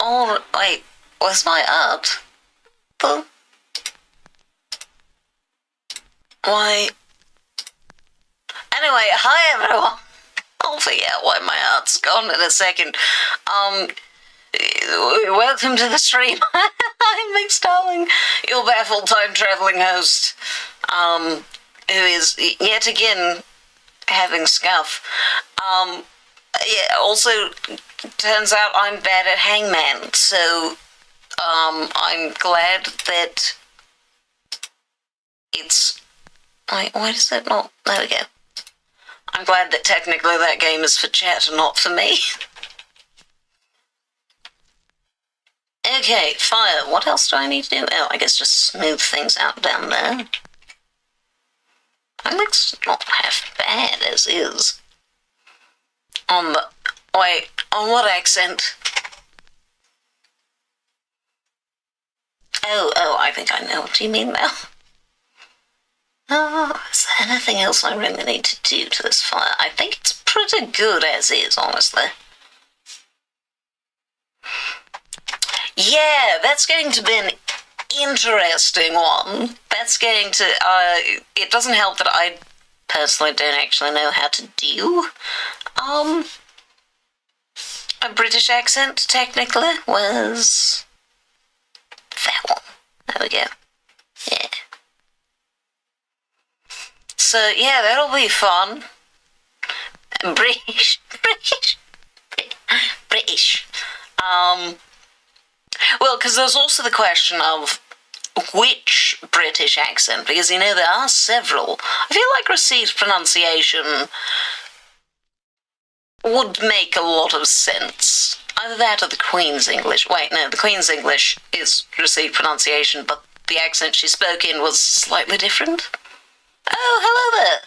Oh, wait, where's my art? Oh. Why? Anyway, hi everyone. I'll figure out why my art's gone in a second. Welcome to the stream. I'm Mix Darling, your baffled time-travelling host, who is yet again having scuff. Also, turns out I'm bad at hangman, so, I'm glad that it's... Wait, why does that not... There we go. I'm glad that technically that game is for chat and not for me. Okay, fire. What else do I need to do? Oh, I guess just smooth things out down there. That looks not half bad as is. On the... Wait, on what accent? Oh, I think I know what you mean now. Oh, is there anything else I really need to do to this fire? I think it's pretty good as is, honestly. Yeah, that's going to be an interesting one. That's going to, it doesn't help that I personally don't actually know how to do, a British accent, technically, was that one. There we go. Yeah. So, yeah, that'll be fun. British. Well, because there's also the question of which British accent, because, you know, there are several. I feel like received pronunciation would make a lot of sense. Either that or the Queen's English. Wait, no, the Queen's English is received pronunciation, but the accent she spoke in was slightly different. Oh, hello there.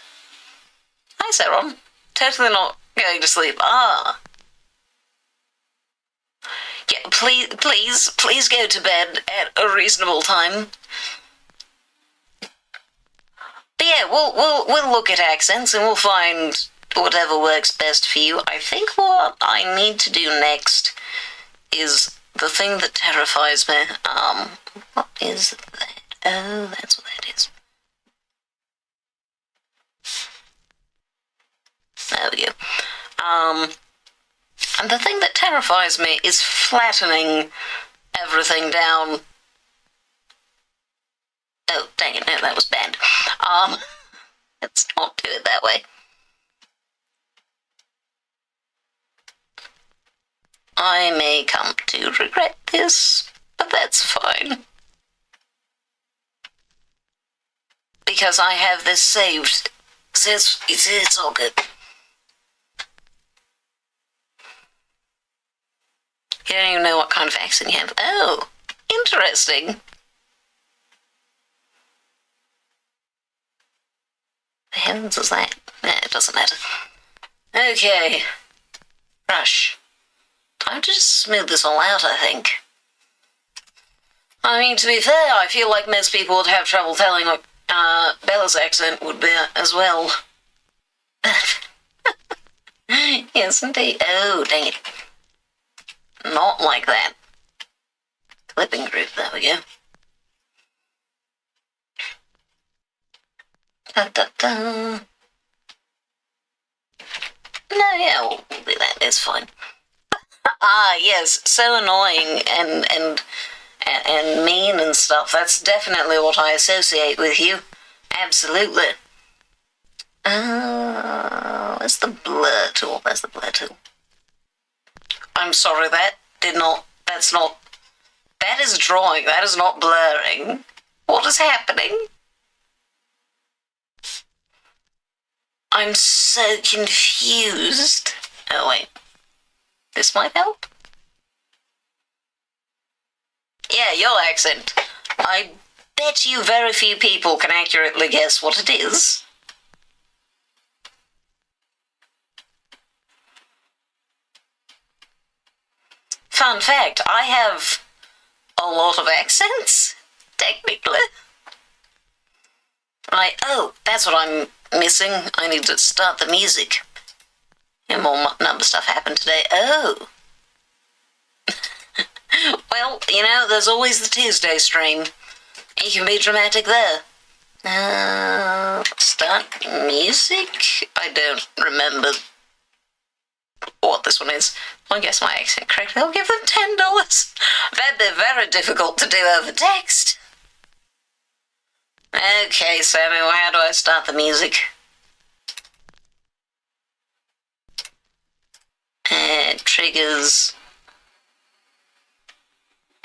Hi, Saron. Totally not going to sleep. Yeah, please go to bed at a reasonable time. But yeah, we'll look at accents and we'll find whatever works best for you. I think what I need to do next is the thing that terrifies me. What is that? Oh, that's what that is. There we go. And the thing that terrifies me is flattening everything down. Oh, dang it, no, that was bad. Let's not do it that way. I may come to regret this, but that's fine. Because I have this saved, so it's all good. You don't even know what kind of accent you have. Oh, interesting. The heavens is that? Nah, it doesn't matter. Okay. Brush. Time to just smooth this all out, I think. I mean, to be fair, I feel like most people would have trouble telling what Bella's accent would be as well. Yes, indeed. Oh, dang it. Not like that. Clipping group, there we go. Da, da, da. No, yeah, we'll do that, it's fine. Yes, so annoying and mean and stuff. That's definitely what I associate with you. Absolutely. Where's the blur tool? There's the blur tool. I'm sorry, that is drawing, that is not blurring. What is happening? I'm so confused. Oh wait, this might help? Yeah, your accent. I bet you very few people can accurately guess what it is. Fun fact, I have a lot of accents, technically. Right, oh, that's what I'm missing. I need to start the music. And more number stuff happened today. Oh. Well, you know, there's always the Tuesday stream. You can be dramatic there. Start music? I don't remember what this one is. I guess my accent correctly. I'll give them $10. I bet they're very difficult to do over text. Okay, Sammy, well, how do I start the music? Triggers.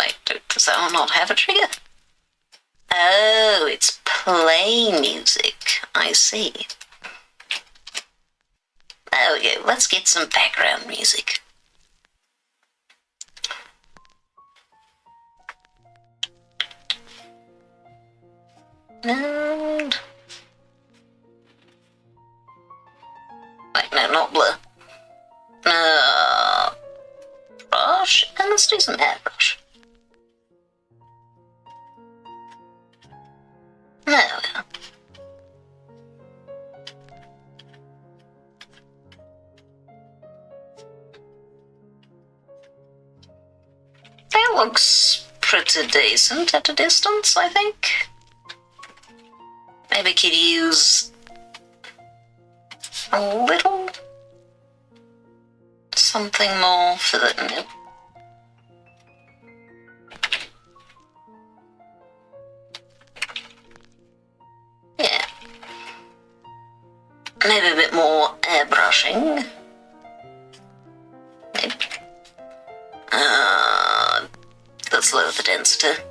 Wait, does that one not have a trigger? Oh, it's play music. I see. There we go. Let's get some background music. And... wait, no, not blur. Brush, and let's do some airbrush. There we go. That looks pretty decent at a distance, I think. Maybe could use a little something more for the... nope. Yeah. Maybe a bit more airbrushing. Maybe. Let's lower the density.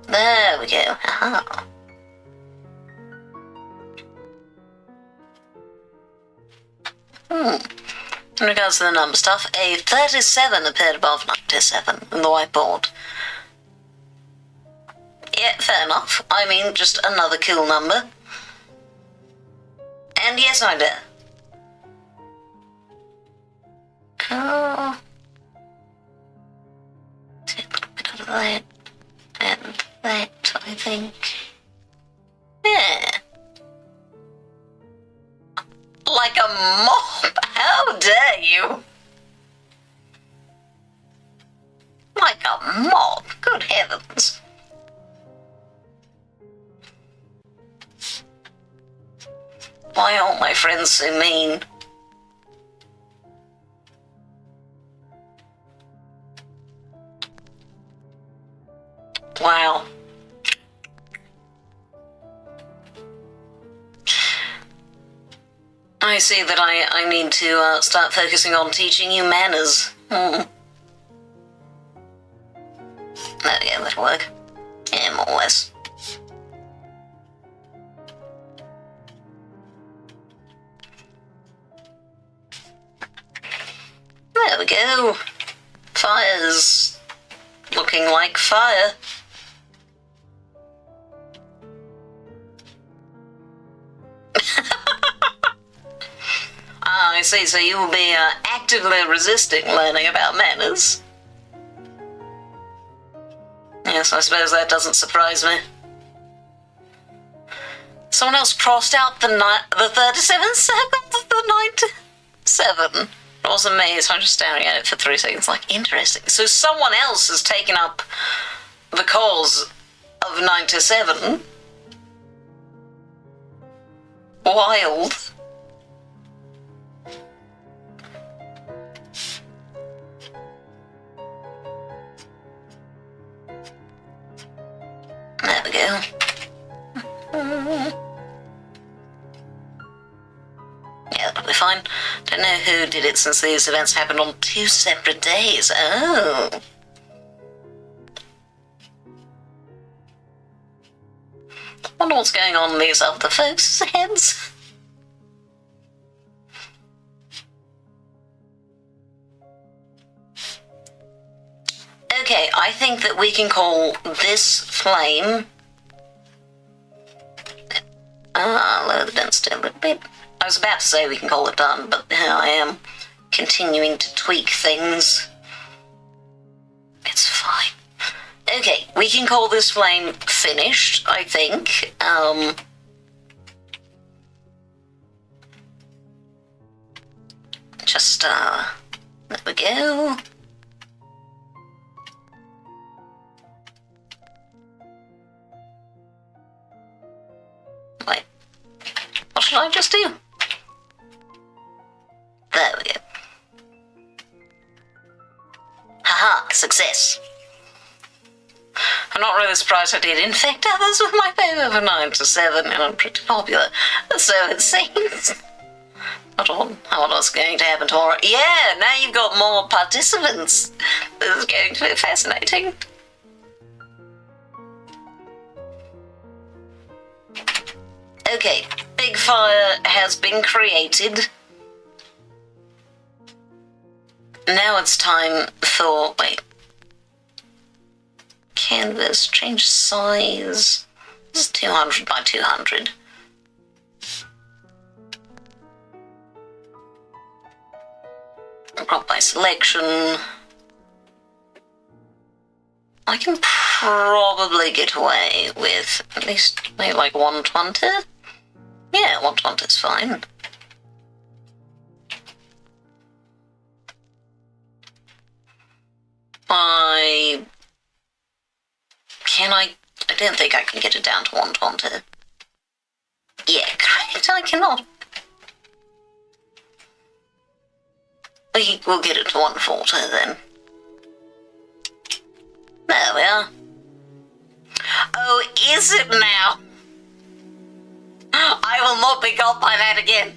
There we go. Aha. In regards to the number stuff, a 37 appeared above 97 in the whiteboard. Yeah, fair enough. I mean, just another cool number. And yes, I do. Take a little bit of that and that, I think. Yeah. Like a mop. How dare you? Like a mop. Good heavens. Why aren't my friends so mean? Wow. I see that I need to start focusing on teaching you manners. There we go, that'll work. Yeah, more or less. There we go. Fire's looking like fire. I see, so you will be actively resisting learning about manners. Yes, I suppose that doesn't surprise me. Someone else crossed out the 37 seconds of the 97. It wasn't me, so I'm just staring at it for 3 seconds like, interesting. So someone else has taken up the cause of 97. Wild. There we go. Yeah, that'll be fine. Don't know who did it since these events happened on 2 separate days. Oh. Wonder what's going on in these other folks' heads. Okay, I think that we can call this flame... lower the density a little bit. I was about to say we can call it done, but here I am, continuing to tweak things. It's fine. Okay, we can call this flame finished, I think. Just, there we go. Wait, what should I just do? There we go. Haha, success. I'm not really surprised I did infect others with my fame over 9 to 7, and I'm pretty popular. So it seems. What was going to happen tomorrow? Yeah, now you've got more participants. This is going to be fascinating. Okay, big fire has been created. Now it's time for, wait. Canvas, change size. This is 200 by 200. Crop by selection. I can probably get away with at least maybe like 120. Yeah, 120 is fine. I don't think I can get it down to 120. Yeah, correct, I cannot. We'll get it to 140 then. There we are. Oh, is it now? I will not be got by that again.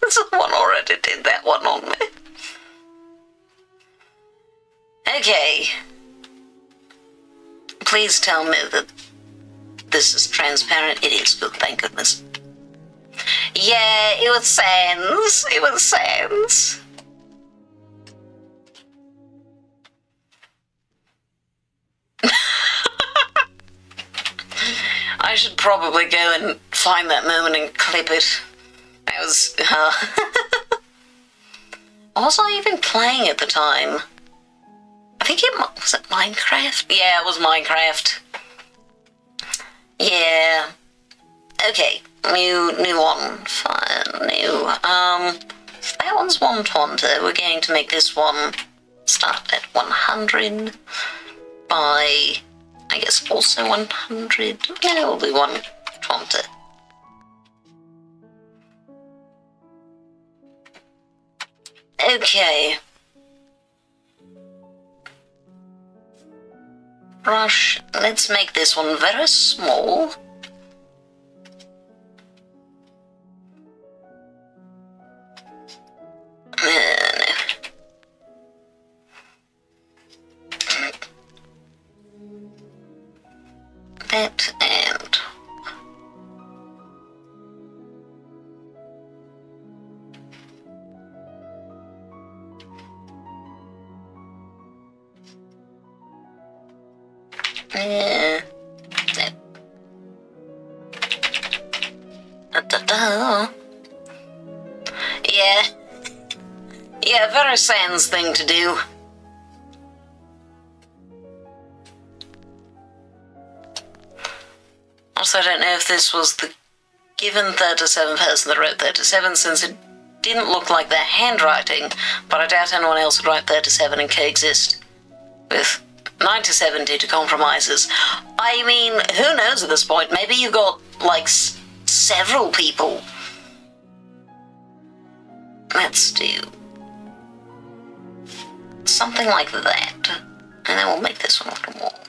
Someone already did that one on me. Okay. Please tell me that this is transparent. It is good, thank goodness. Yeah, it was sans. It was sans. I should probably go and find that moment and clip it. That was... was I even playing at the time? I think was it Minecraft? Yeah, it was Minecraft. Yeah. Okay. New one. Fine. New. That one's 120. We're going to make this one start at 100 by, I guess, also 100. Yeah, it'll be 120. Okay. Brush. Let's make this one very small. That and yeah, very sans thing to do. Also, I don't know if this was the given 37 person that wrote 37, since it didn't look like their handwriting, but I doubt anyone else would write 37 and coexist with 97 due to compromises. I mean, who knows at this point? Maybe you got, like, several people. Let's do something like that, and then we'll make this one a little more.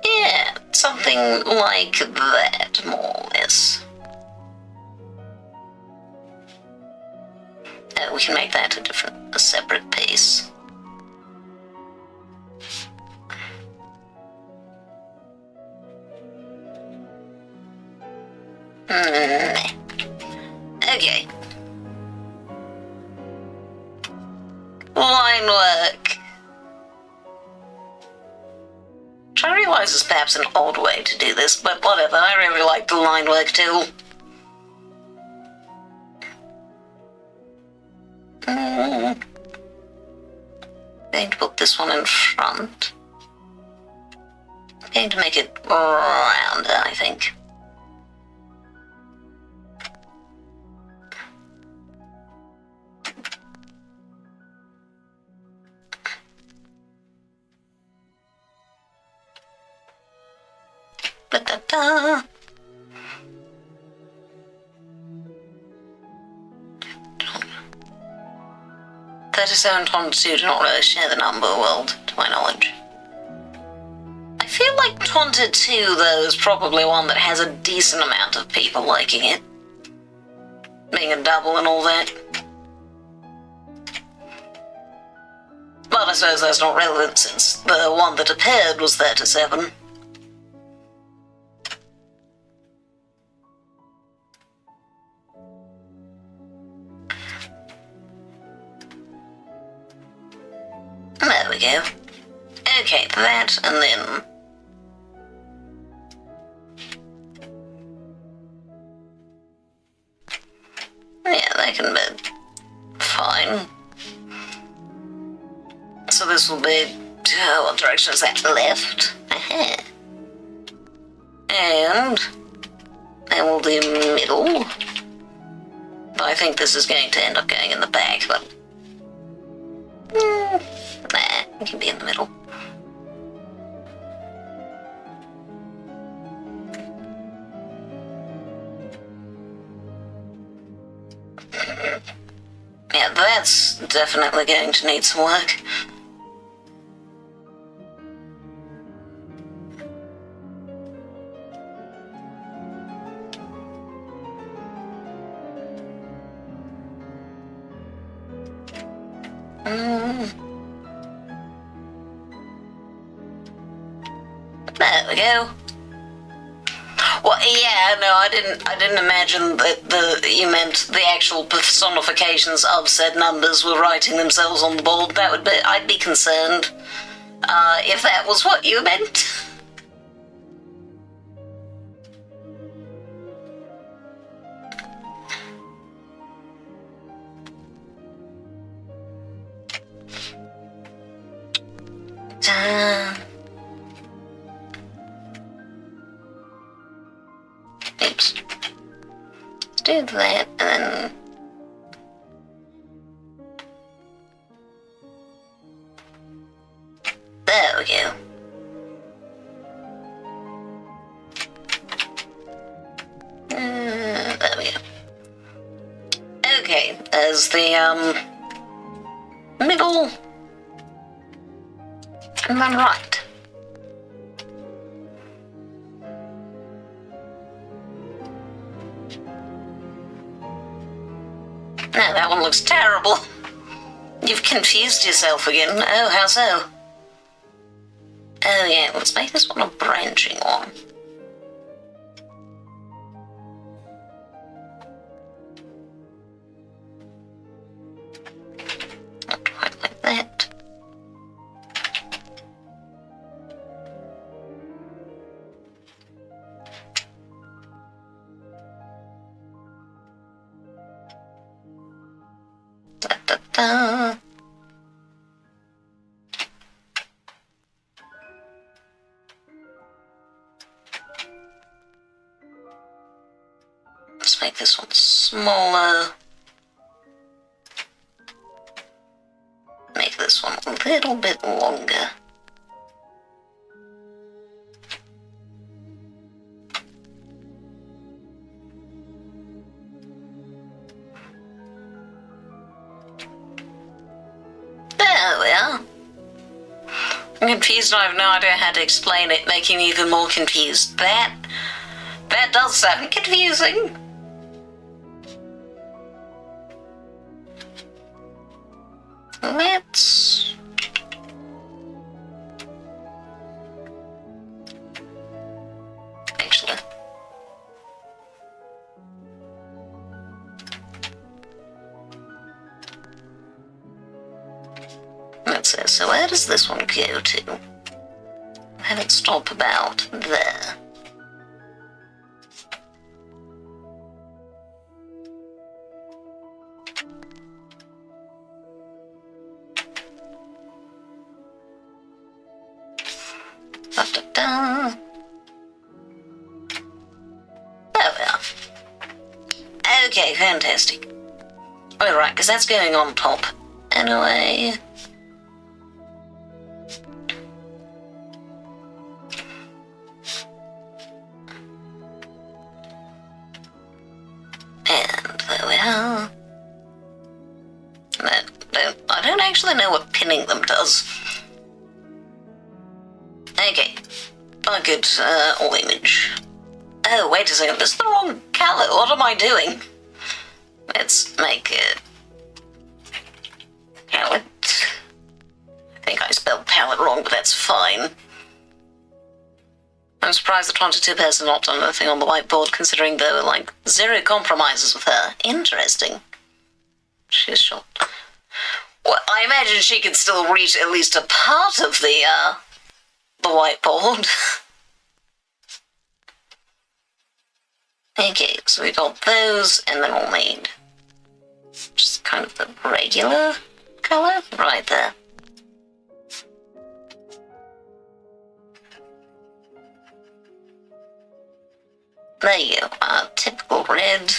Yeah, something like that, more or less. We can make that a separate piece. Okay. Line work. Which I realise is perhaps an odd way to do this, but whatever, I really like the line work tool. going to put this one in front. I'm going to make it rounder, I think. Da-da-da. 3722 do not really share the number world, to my knowledge. I feel like 22, though, is probably one that has a decent amount of people liking it. Being a double and all that. But I suppose that's not relevant since the one that appeared was 37. There we go. Okay, that, and then... yeah, that can be fine. So this will be... what direction is that? Left? And... then we'll do middle. But I think this is going to end up going in the back, but... nah, it can be in the middle. Yeah, that's definitely going to need some work. There we go. Well, yeah, no, I didn't imagine that you meant the actual personifications of said numbers were writing themselves on the board. That would be, I'd be concerned if that was what you meant. Oops. Let's do that, and then... there we go. There we go. Okay, there's the, middle, and then right. No, that one looks terrible. You've confused yourself again. Oh, how so? Oh yeah, let's make this one a branching one. Not quite like that. Da-da-da. Let's make this one smaller. Make this one a little bit longer. There we are. I'm confused and I have no idea how to explain it, making me even more confused. That does sound confusing. Let's... actually... let's see, so where does this one go to? Have it stop about there. Da, da, da. There we are. Okay, fantastic. Alright, because that's going on top. Anyway. And there we are. I don't actually know what pinning them does. Okay. Bucket, all image. Oh, wait a second, this is the wrong colour. What am I doing? Let's make it palette. I think I spelled palette wrong, but that's fine. I'm surprised the 22 person not done anything on the whiteboard, considering there were like 0 compromises with her. Interesting. She's short. Well, I imagine she can still reach at least a part of the whiteboard. Okay, so we got those, and then we'll need just kind of the regular colour right there. There you go, typical red.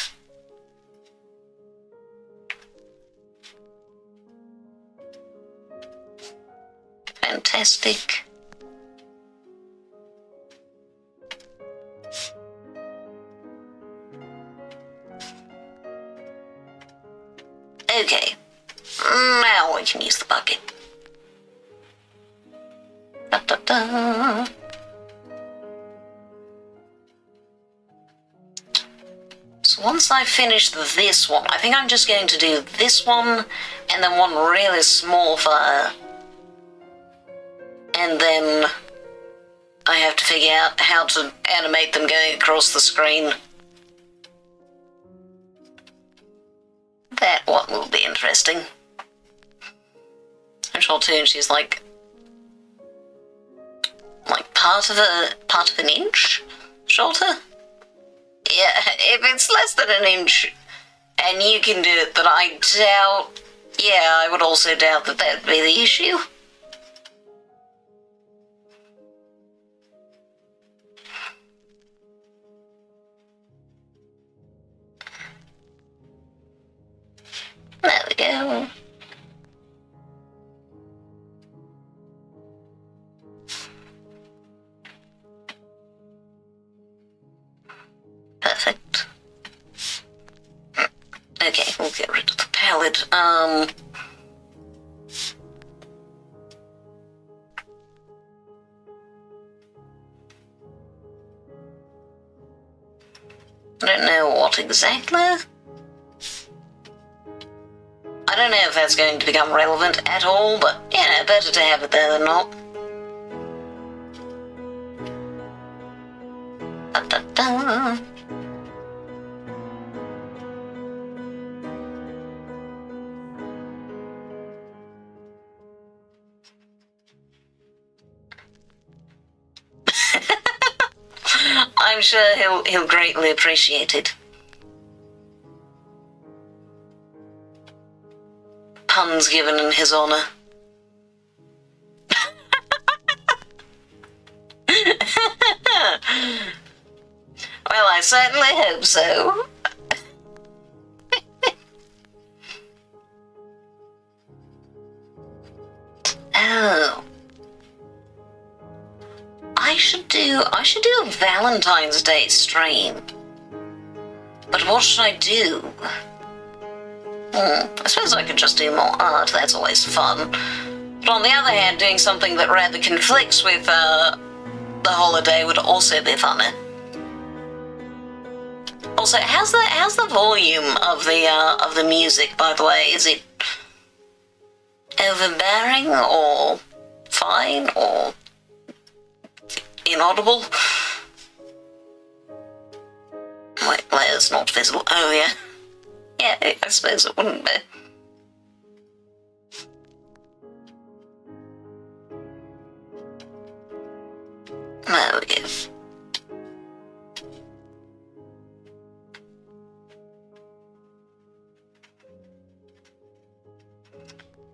Fantastic. Okay, now we can use the bucket. Da, da, da. So once I finish this one, I think I'm just going to do this one, and then one really small for her. And then I have to figure out how to animate them going across the screen. That one will be interesting. I shot too, and she's like part of an inch shorter. Yeah, if it's less than an inch, and you can do it, but I doubt. Yeah, I would also doubt that would be the issue. There we go. Perfect. Okay, we'll get rid of the palette. I don't know what exactly. I don't know if that's going to become relevant at all, but, you know, better to have it there than not. Da, da, da. I'm sure he'll greatly appreciate it. Puns given in his honour. Well, I certainly hope so. Oh. I should do a Valentine's Day stream. But what should I do? I suppose I could just do more art, that's always fun. But on the other hand, doing something that rather conflicts with the holiday would also be funny. Also, how's the volume of the music, by the way? Is it overbearing or fine or inaudible? Wait, layers not visible. Oh yeah. Yeah, I suppose it wouldn't be. There we go.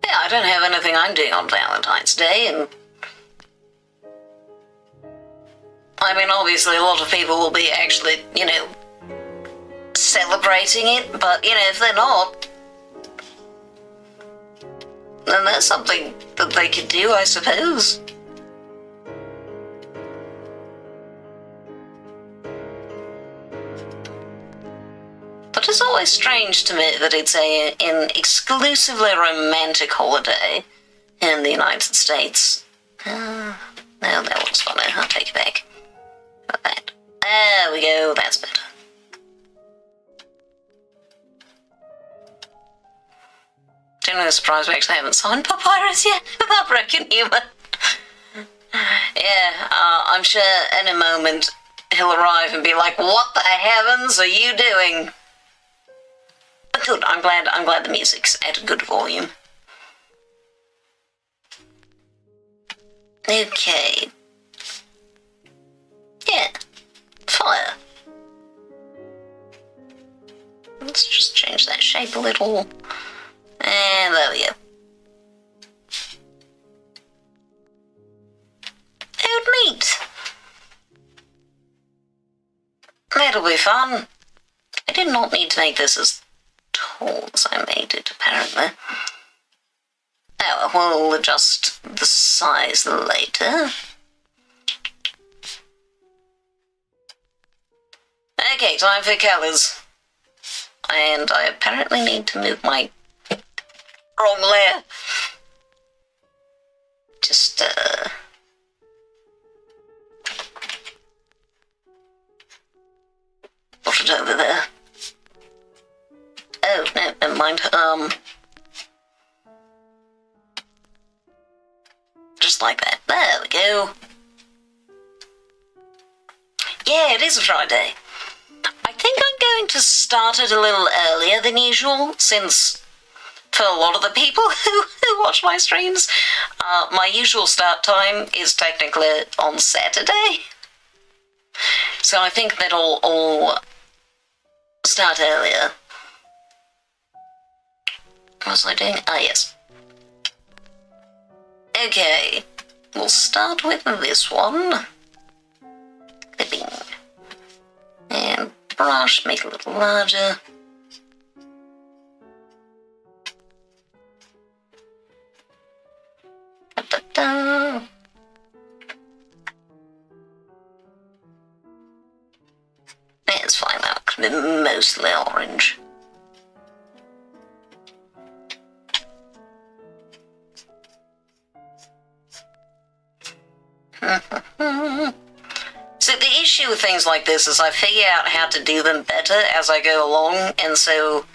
Yeah, I don't have anything I'm doing on Valentine's Day, and I mean, obviously a lot of people will be actually, you know, celebrating it, but, you know, if they're not, then that's something that they could do, I suppose. But it's always strange to me that it's an exclusively romantic holiday in the United States. No, that looks funny. I'll take it back. Like that. There we go. That's better. Genuinely surprised we actually haven't signed Papyrus yet without broken humour. Yeah, I'm sure in a moment he'll arrive and be like, "What the heavens are you doing?" But good. I'm glad the music's at a good volume. Okay. Yeah. Fire. Let's just change that shape a little. And there we go. Oh, neat. That'll be fun. I did not need to make this as tall as I made it, apparently. Oh, we'll adjust the size later. Okay, time for colours. And I apparently need to move my wrong layer. Just, put it over there. Oh, no, never mind. Just like that. There we go. Yeah, it is a Friday. I think I'm going to start it a little earlier than usual, since for a lot of the people who watch my streams, my usual start time is technically on Saturday. So I think that I'll start earlier. What was I doing? Ah, yes. Okay, we'll start with this one. Clipping. And brush, make it a little larger. Da-da-da. It's fine, that could be mostly orange. So the issue with things like this is I figure out how to do them better as I go along, and so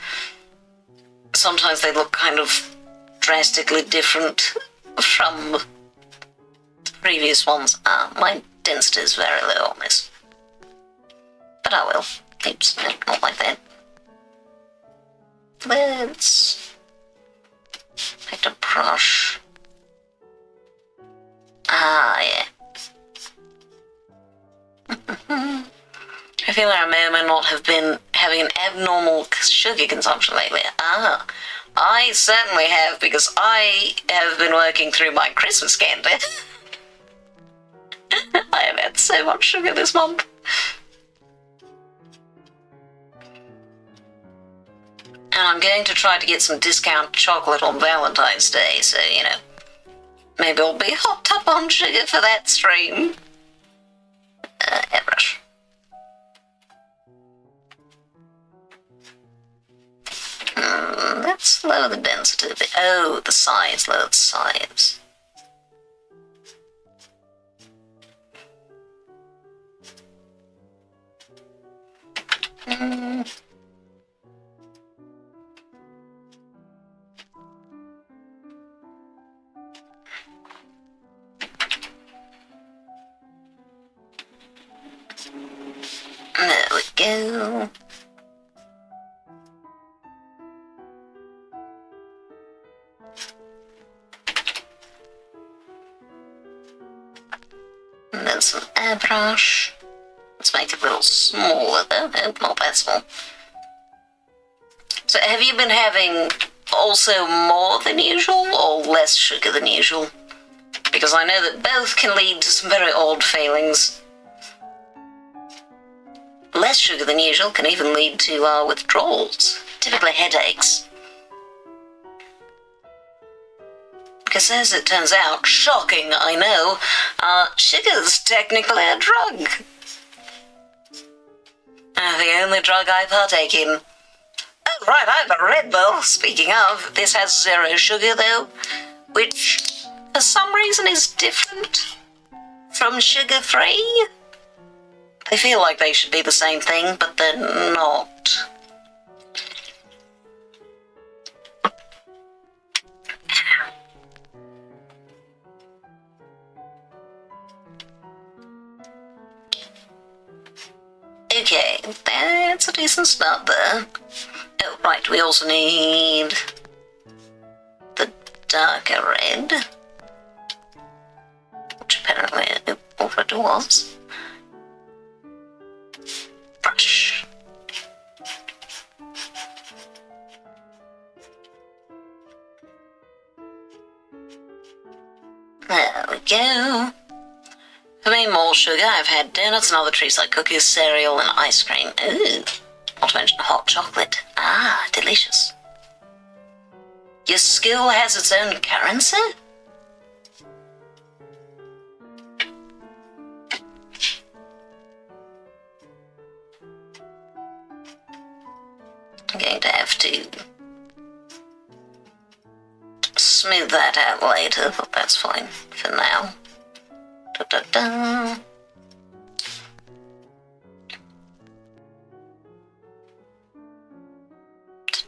sometimes they look kind of drastically different from the previous ones. My density is very low on this. But I will. Oops, no, not like that. Let's take a brush. Ah, yeah. I feel like I may or may not have been having an abnormal sugar consumption lately. Ah, I certainly have, because I have been working through my Christmas candy. I have had so much sugar this month. And I'm going to try to get some discount chocolate on Valentine's Day, so, you know, maybe I'll be hopped up on sugar for that stream. Airbrush. Let's lower the density a bit. Oh, the size, lower the size. There we go. And then some airbrush. Let's make it a little smaller though. No, not that small. So have you been having also more than usual or less sugar than usual? Because I know that both can lead to some very odd feelings. less sugar than usual can even lead to withdrawals, typically headaches. Because as it turns out, shocking, I know, sugar's technically a drug. The only drug I partake in. Oh, right, I have a Red Bull. Speaking of, this has 0 sugar, though, which, for some reason, is different from sugar-free. They feel like they should be the same thing, but they're not. Okay, that's a decent start there. Oh, right, we also need the darker red, which apparently already was. Brush. There we go. For me, more sugar. I've had donuts and other treats like cookies, cereal, and ice cream. Ooh, not to mention hot chocolate. Ah, delicious. Your skill has its own currency? I'm going to have to smooth that out later, but that's fine for now. Da-da-da.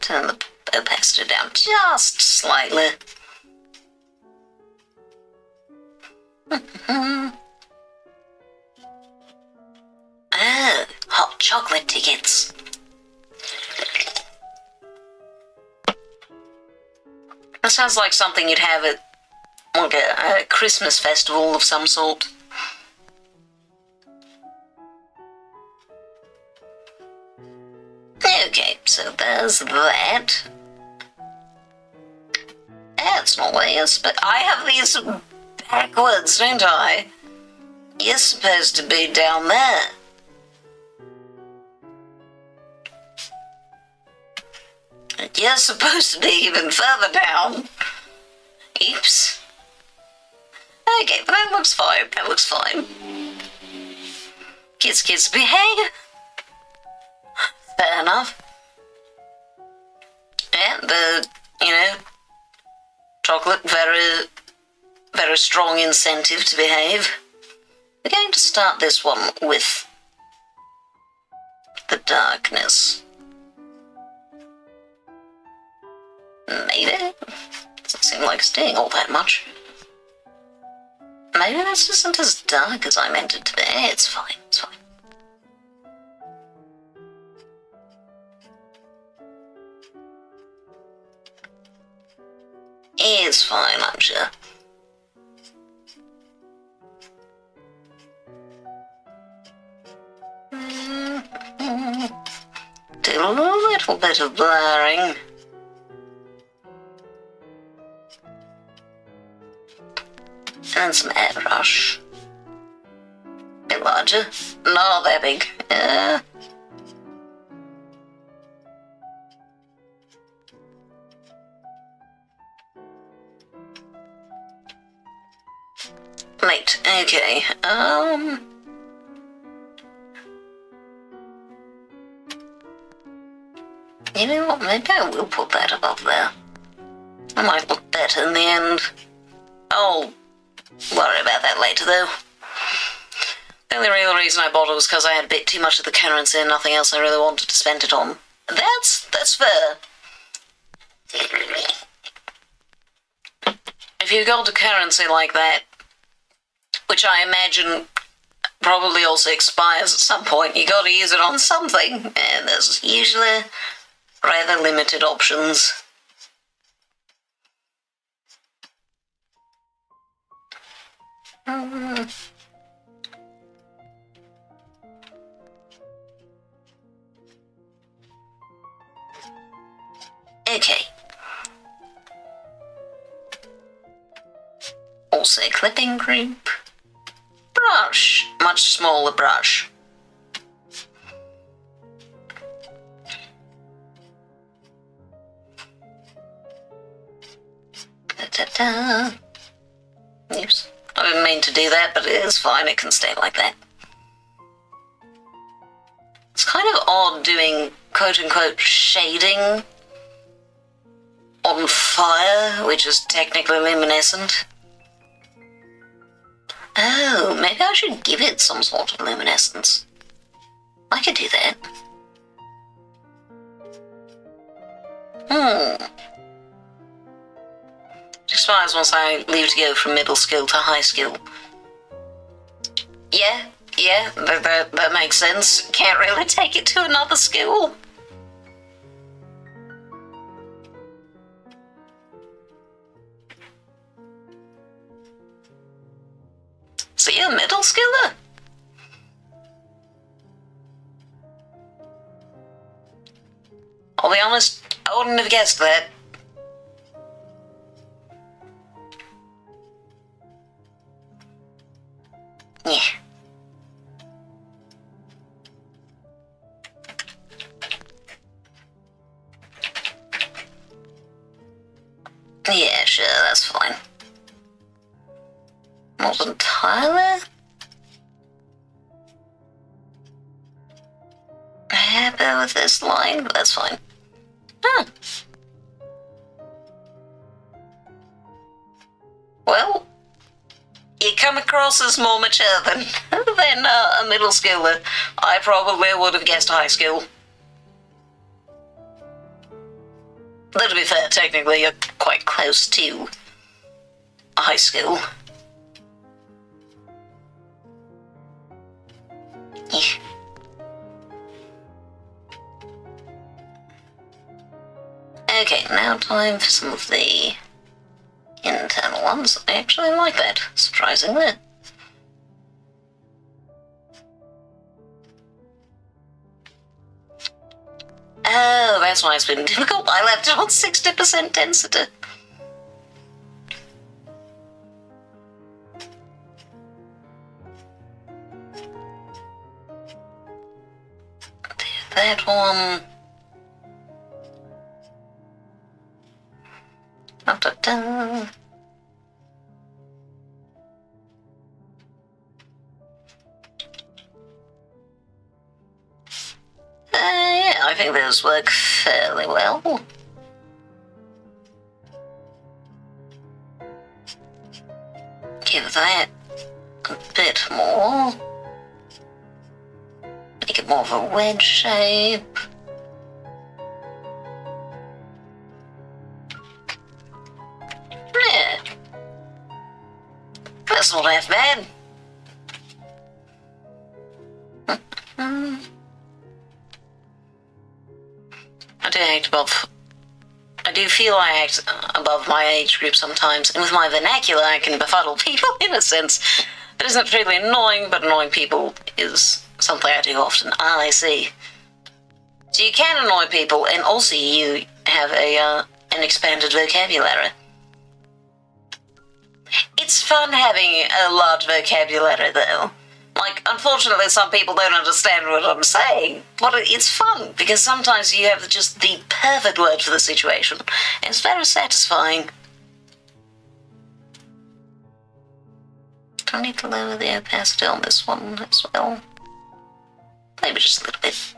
Turn the opacity down just slightly. Oh, hot chocolate tickets. That sounds like something you'd have at like a Christmas festival of some sort. Okay, so there's that. That's not what it is, but I have these backwards, don't I? You're supposed to be down there. You're supposed to be even further down. Oops. Okay, but that looks fine. That looks fine. Kids, behave. Fair enough. And the, chocolate, very, very strong incentive to behave. We're going to start this one with the darkness. Maybe. Doesn't seem like it's doing all that much. Maybe this isn't as dark as I meant it to be. It's fine, it's fine. It's fine, I'm sure. Do a little bit of blurring. And some airbrush. A bit larger. Not that big. Right, okay. You know what, maybe I will put that above there. I might look better in the end. I'll worry about that later, though. The only real reason I bought it was because I had a bit too much of the currency and nothing else I really wanted to spend it on. That's fair. If you've got a currency like that, which I imagine probably also expires at some point, you gotta use it on something, and there's usually rather limited options. Okay. Also clipping group. Brush. Much smaller brush. Da-da-da. Oops. I didn't mean to do that, but it is fine. It can stay like that. It's kind of odd doing quote-unquote shading on fire, which is technically luminescent. Oh, maybe I should give it some sort of luminescence. I could do that. It expires once I leave to go from middle skill to high skill. Yeah, that makes sense. Can't really take it to another skill. So you're a middle skiller? I'll be honest, I wouldn't have guessed that. Yeah. Yeah, sure, that's fine. Not entirely happy with this line, but that's fine. Well, you come across as more mature than a middle skiller. I probably would have guessed high skill. Though to be fair, technically you're quite close to high skill. Yeah. Okay, now time for some of the internal ones. I actually like that, surprisingly. Oh, that's why it's been difficult. I left it on 60% density. That one. Da-da-da. Yeah, I think those work fairly well. Give that a bit more. Make it more of a wedge shape. Yeah. That's not half bad. I do feel I act above my age group sometimes, and with my vernacular I can befuddle people in a sense that isn't really annoying, but annoying people is something I do often. Ah, I see. So you can annoy people, and also you have an expanded vocabulary. It's fun having a large vocabulary, though. Like, unfortunately, some people don't understand what I'm saying, but it's fun, because sometimes you have just the perfect word for the situation, and it's very satisfying. Do I need to lower the opacity on this one as well? Maybe just a little bit.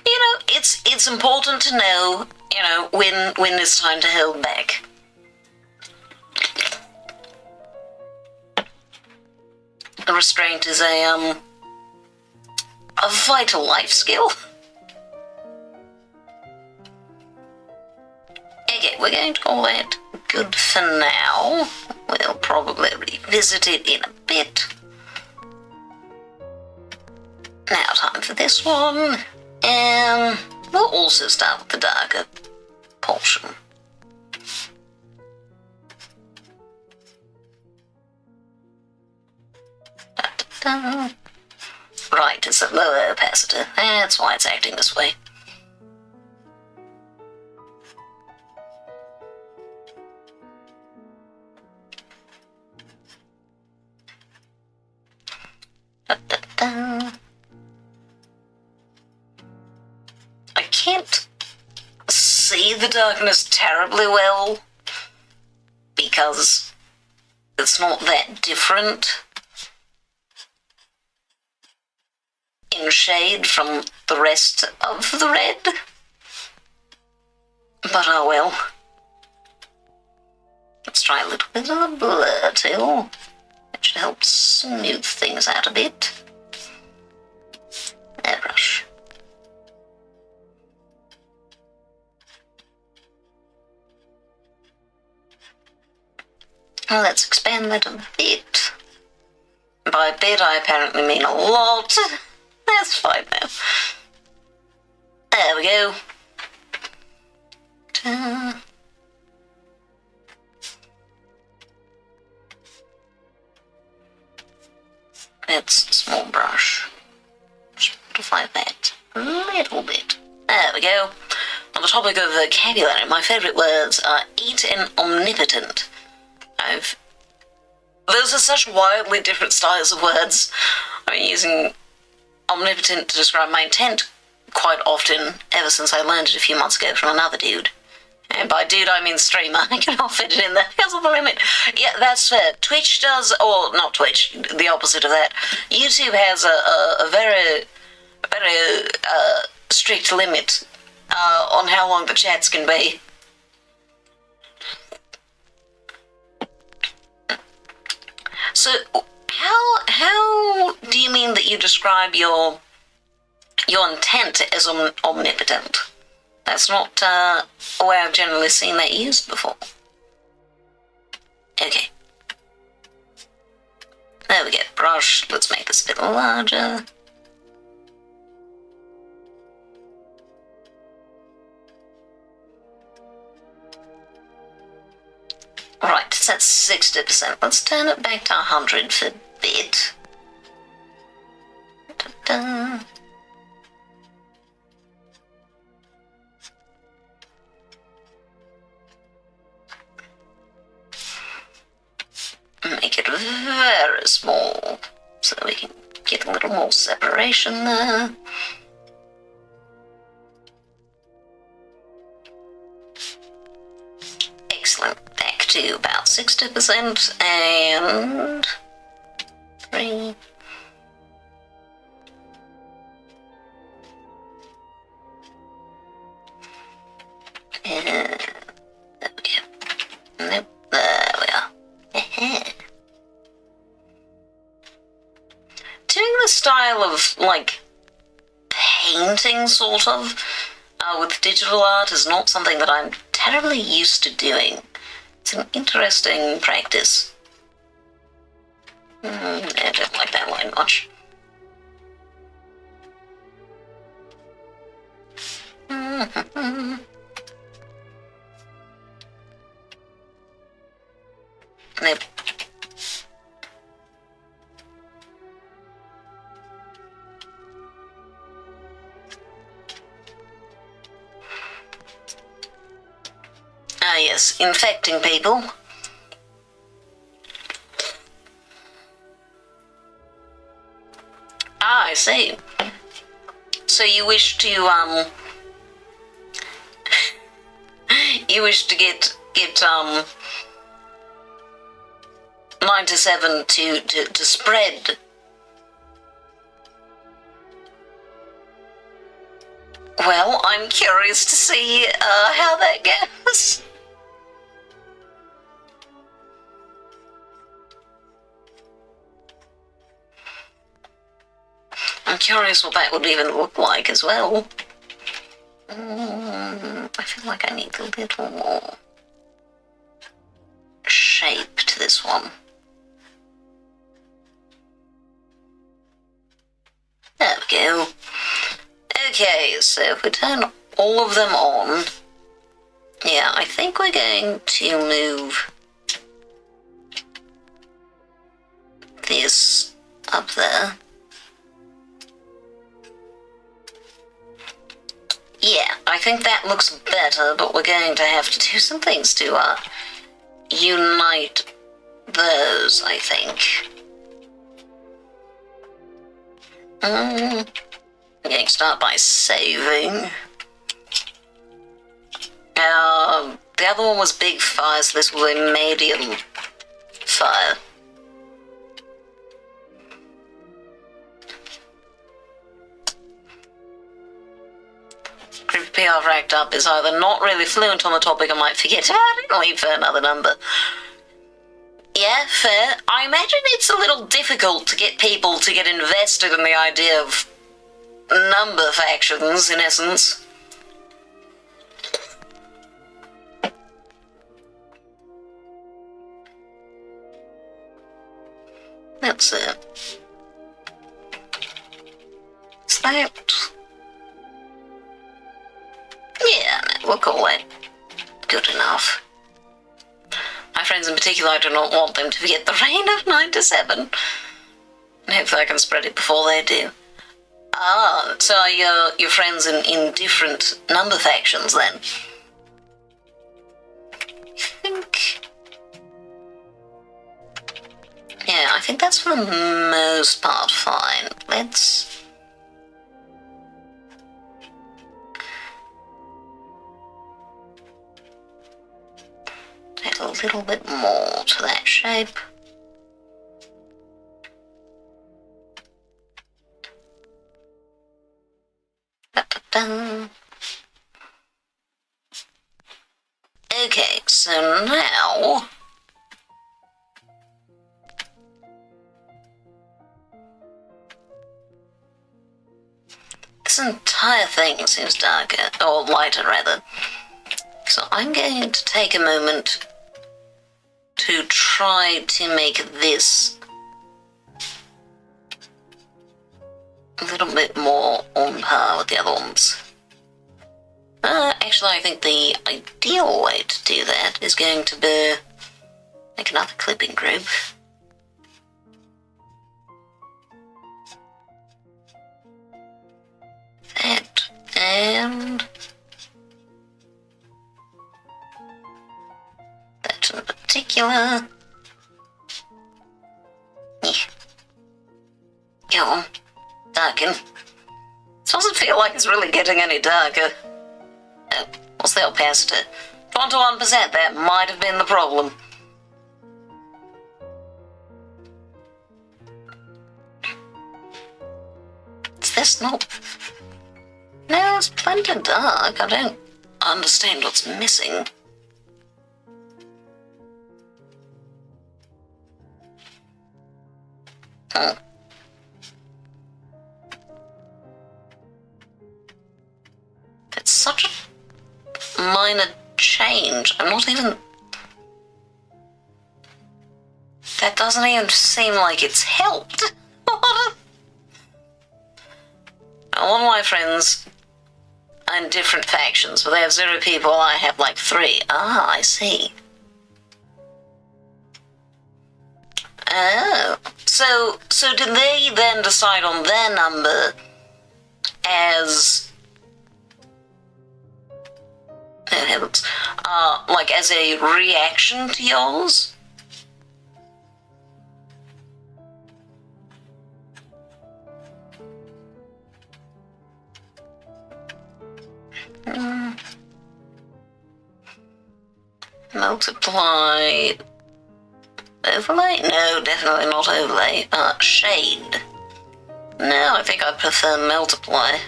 You know, it's important to know, when it's time to hold back. Restraint is a vital life skill. Okay, we're going to call that good for now. We'll probably revisit it in a bit. Now time for this one. And we'll also start with the darker portion. Right, it's a lower opacity. That's why it's acting this way. I can't see see the darkness terribly well, because it's not that different in shade from the rest of the red. But oh well. Let's try a little bit of a blur too. It should help smooth things out a bit. Airbrush. Well, let's expand that a bit. By a bit, I apparently mean a lot. That's fine now. There we go. It's a small brush. Just modify that a little bit. There we go. On the topic of vocabulary, my favourite words are eat and omnipotent. Those are such wildly different styles of words. I'm using omnipotent to describe my intent quite often, ever since I learned it a few months ago from another dude. And by dude, I mean streamer. I can all fit it in there because of the limit. Yeah, that's fair. Twitch does, or not Twitch, the opposite of that. YouTube has a very strict limit on how long the chats can be. So, how do you mean that you describe your intent as omnipotent? That's not a way I've generally seen that used before. Okay. There we go. Brush. Let's make this a bit larger. Right, it's at 60%. Let's turn it back to 100 for a bit. Da-da. Make it very small so that we can get a little more separation there. Excellent. Back to about 60% and 3. And there we go. Nope, there we are. Doing the style of, like, painting, sort of, with digital art is not something that I'm terribly used to doing. It's an interesting practice. I don't like that line much. Nope. Ah yes, infecting people. Ah, I see. So you wish to, you wish to get 97 to spread. Well, I'm curious to see how that goes. I'm curious what that would even look like as well. I feel like I need a little more shape to this one. There we go. Okay, so if we turn all of them on, yeah, I think we're going to move this up there. Yeah, I think that looks better, but we're going to have to do some things to unite those, I think. I'm going to start by saving. The other one was big fire, so this will be medium fire. Group PR racked up is either not really fluent on the topic or might forget about it and leave for another number. Yeah, fair. I imagine it's a little difficult to get people to get invested in the idea of number factions, in essence. That's it. Is that... Yeah, no, we'll call it good enough. My friends in particular, I do not want them to forget the reign of 97. And hopefully I can spread it before they do. Ah, so are your friends in different number factions then? I think that's for the most part fine. Let's... add a little bit more to that shape. Da-da-da. Okay, so now... this entire thing seems darker, or lighter rather. So I'm going to take a moment to try to make this a little bit more on par with the other ones. Actually, I think the ideal way to do that is going to be make another clipping group. That, and that in particular. Yeah. Go on, darken. Doesn't feel like it's really getting any darker. Oh, what's the opacity? 21%, that might have been the problem. Is this not... no, it's plenty dark. I don't understand what's missing. Huh. It's such a minor change. I'm not even... that doesn't even seem like it's helped. All of my friends are in different factions, but they have 0 people, I have like 3. Ah, I see. Oh, so did they then decide on their number as... oh heavens, like as a reaction to yours? Multiply... overlay? No, definitely not overlay. Shade. No, I think I prefer multiply.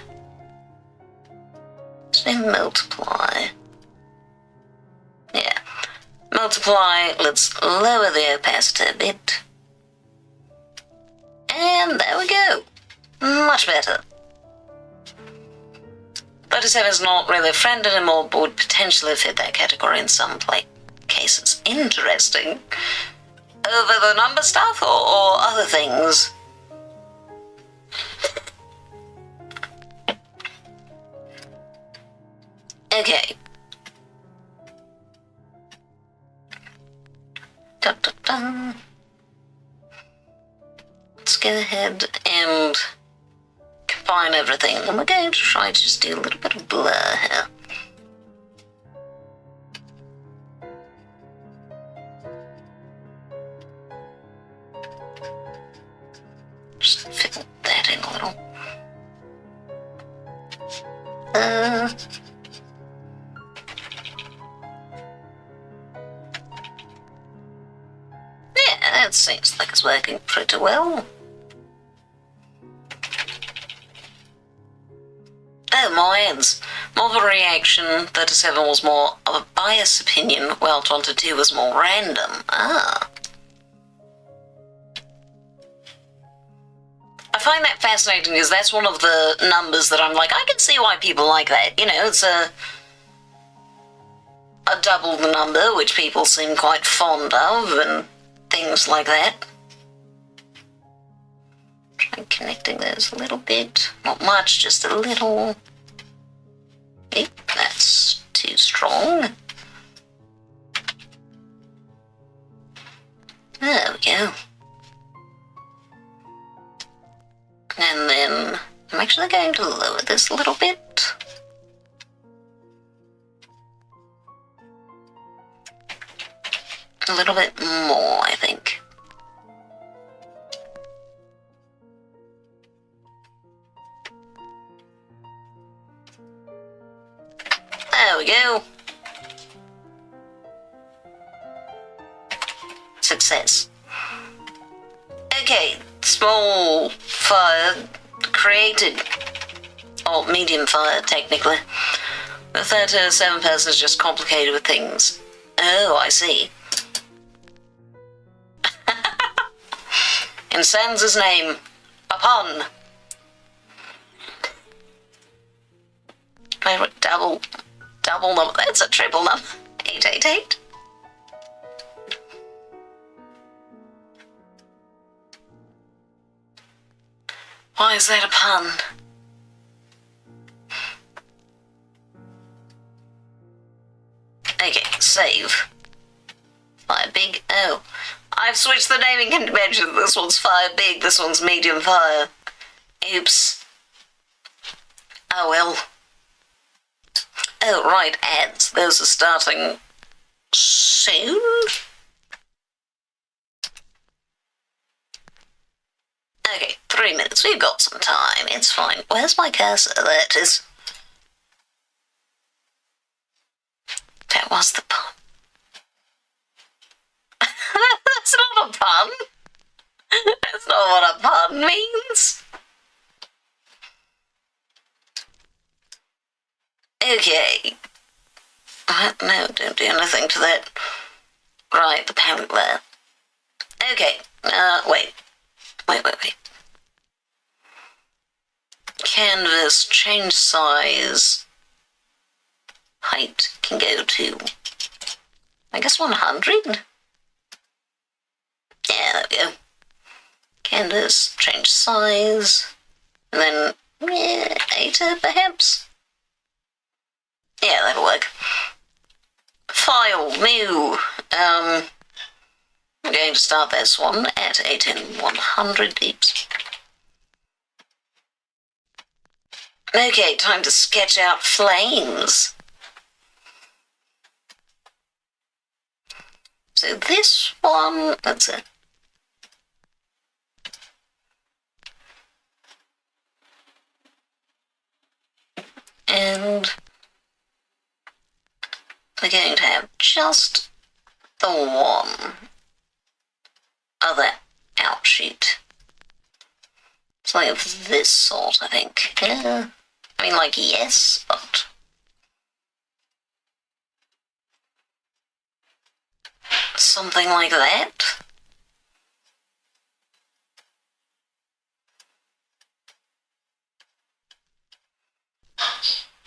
Say multiply. Yeah. Multiply, let's lower the opacity a bit. And there we go. Much better. 37 is not really a friend anymore, but would potentially fit that category in some cases. Interesting. Over the number stuff or other things? Okay. Da-da-da. Let's go ahead and combine everything. And we're going to try to just do a little bit of blur here. Just fill that in a little. That seems like it's working pretty well. Oh, more ads. More of a reaction. 37 was more of a biased opinion, while 22 was more random. Ah. I find that fascinating because that's one of the numbers that I'm like, I can see why people like that. You know, it's a double the number, which people seem quite fond of, and things like that. Try connecting those a little bit. Not much, just a little. Yep, that's too strong. There we go. And then I'm actually going to lower this a little bit. A little bit more, I think. There we go. Success. Okay, small fire created. Or medium fire, technically. The 37 person is just complicated with things. Oh, I see. In Sans' name, a pun. Wait, what? Double number. That's a triple number. 888. Why is that a pun? Okay, save. Fire big. Oh, I've switched the naming convention. This one's fire big, this one's medium fire. Oops. Oh well. Oh, right, ads. Those are starting soon? Okay, 3 minutes. We've got some time. It's fine. Where's my cursor? There it is. That was the pun. That's not a pun. That's not what a pun means. Okay. No, don't do anything to that. Right, the palette there. Okay, wait. Canvas, change size. Height can go to, I guess, 100? Yeah, there we go. Canvas, change size. And then, 80 perhaps? Yeah, that'll work. File, new. I'm going to start this one at 18100 deeps. Okay, time to sketch out flames. So this one, that's it. And we're going to have just the one other outsheet. Something of this sort, I think. I mean, like, yes, but something like that.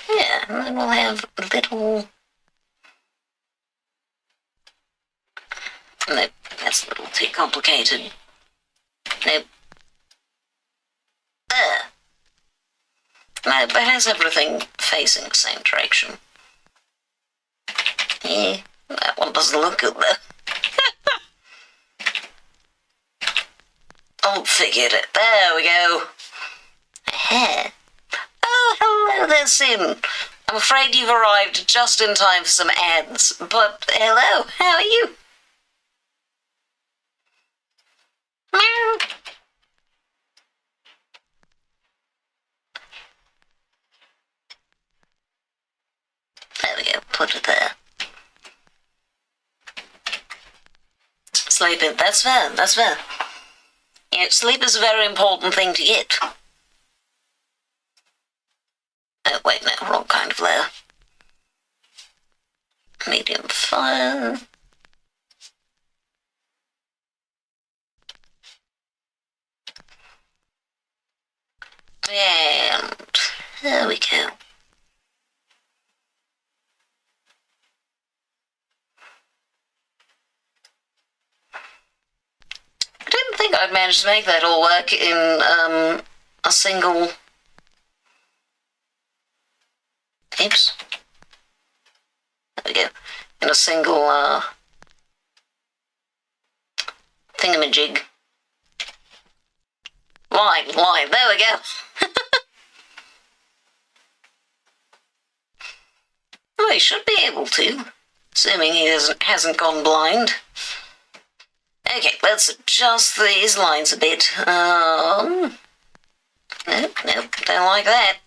Yeah, and then we'll have a little... Nope, that's a little too complicated. Nope. There. No, but it has everything facing the same direction. Yeah, that one doesn't look good though. Oh, forget it. There we go. Aha. Oh, hello there, Sin. I'm afraid you've arrived just in time for some ads, but hello, how are you? Meow. There we go, put it there. sleeping. That's fair, that's fair. Yeah, sleep is a very important thing to get. Oh, wait, no, wrong kind of layer. Medium fire. And there we go. I didn't think I'd manage to make that all work in a single... Oops. There we go. In a single thingamajig. Line, there we go. Well, he should be able to, assuming he hasn't gone blind. Okay, let's adjust these lines a bit. Nope, don't like that.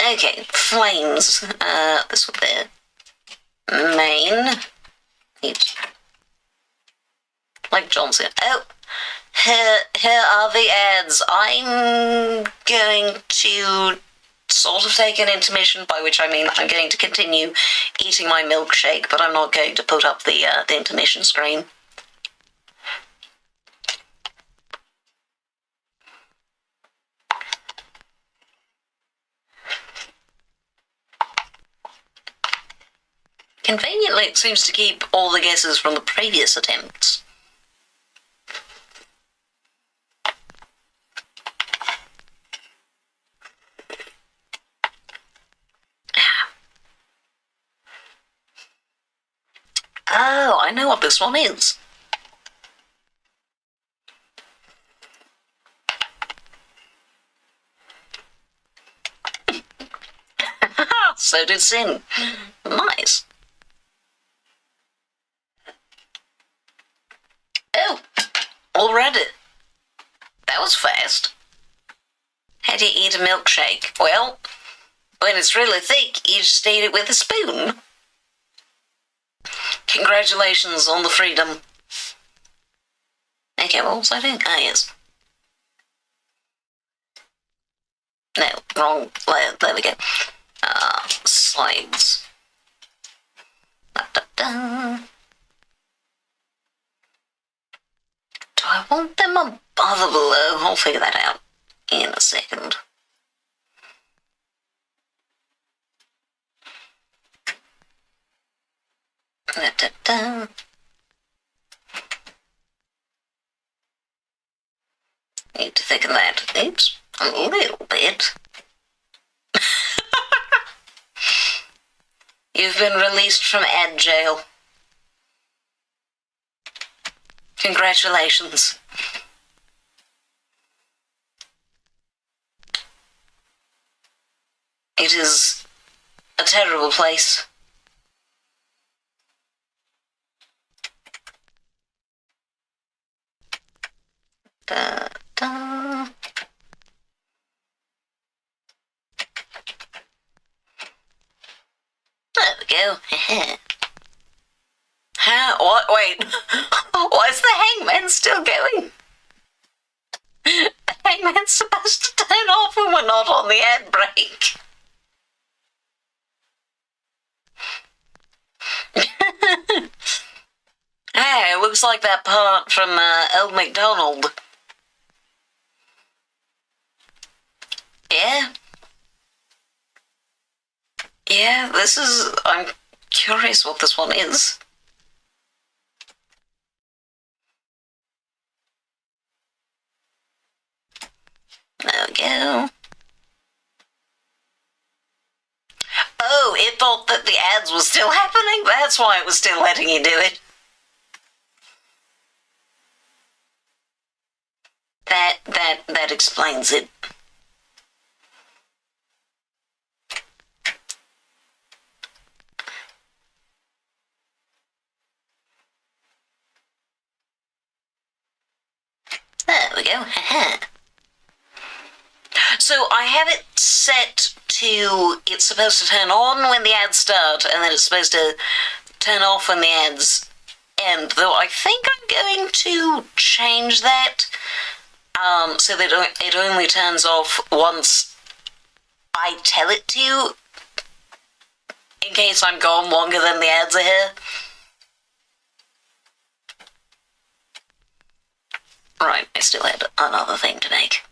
Okay, flames. This one there. Main. Oops. Like Johnson. Oh, here are the ads. I'm going to sort of take an intermission, by which I mean I'm going to continue eating my milkshake, but I'm not going to put up the intermission screen. Conveniently, it seems to keep all the guesses from the previous attempts. Oh, I know what this one is. So did Sin. Nice. Oh, already. That was fast. How do you eat a milkshake? Well, when it's really thick, you just eat it with a spoon. Congratulations on the freedom. Okay, what was I doing? Ah, yes. No, wrong layer. There we go. Slides. Da-da-da. Do I want them above or below? I'll figure that out in a second. Da-da-da. Need to thicken that. Oops, a little bit. You've been released from ad jail. Congratulations. It is a terrible place. Da, da. There we go. What? Wait. Why is the hangman still going? The hangman's supposed to turn off when we're not on the ad break. Hey, it looks like that part from Old MacDonald. Yeah. Yeah, this is... I'm curious what this one is. There we go. Oh, it thought that the ads were still happening? That's why it was still letting you do it. That explains it. go. So I have it set to, it's supposed to turn on when the ads start, and then it's supposed to turn off when the ads end. Though I think I'm going to change that so that it only turns off once I tell it to, in case I'm gone longer than the ads are here. Right, I still had another thing to make.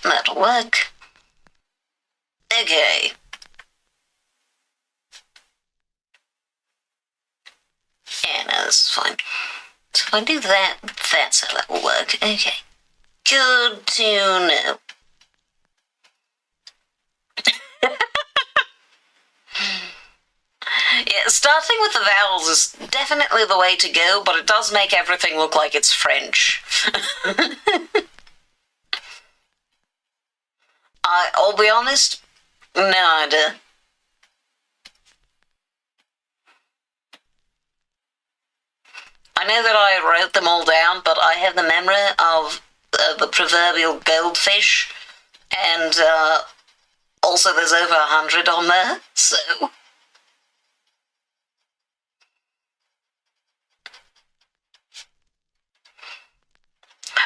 That'll work. Okay. Yeah, no, this is fine. So if I do that, that's how that will work. Okay. Good to know. Yeah, starting with the vowels is definitely the way to go, but it does make everything look like it's French. I'll be honest, no idea. I know that I wrote them all down, but I have the memory of the proverbial goldfish, and also there's over 100 on there, so...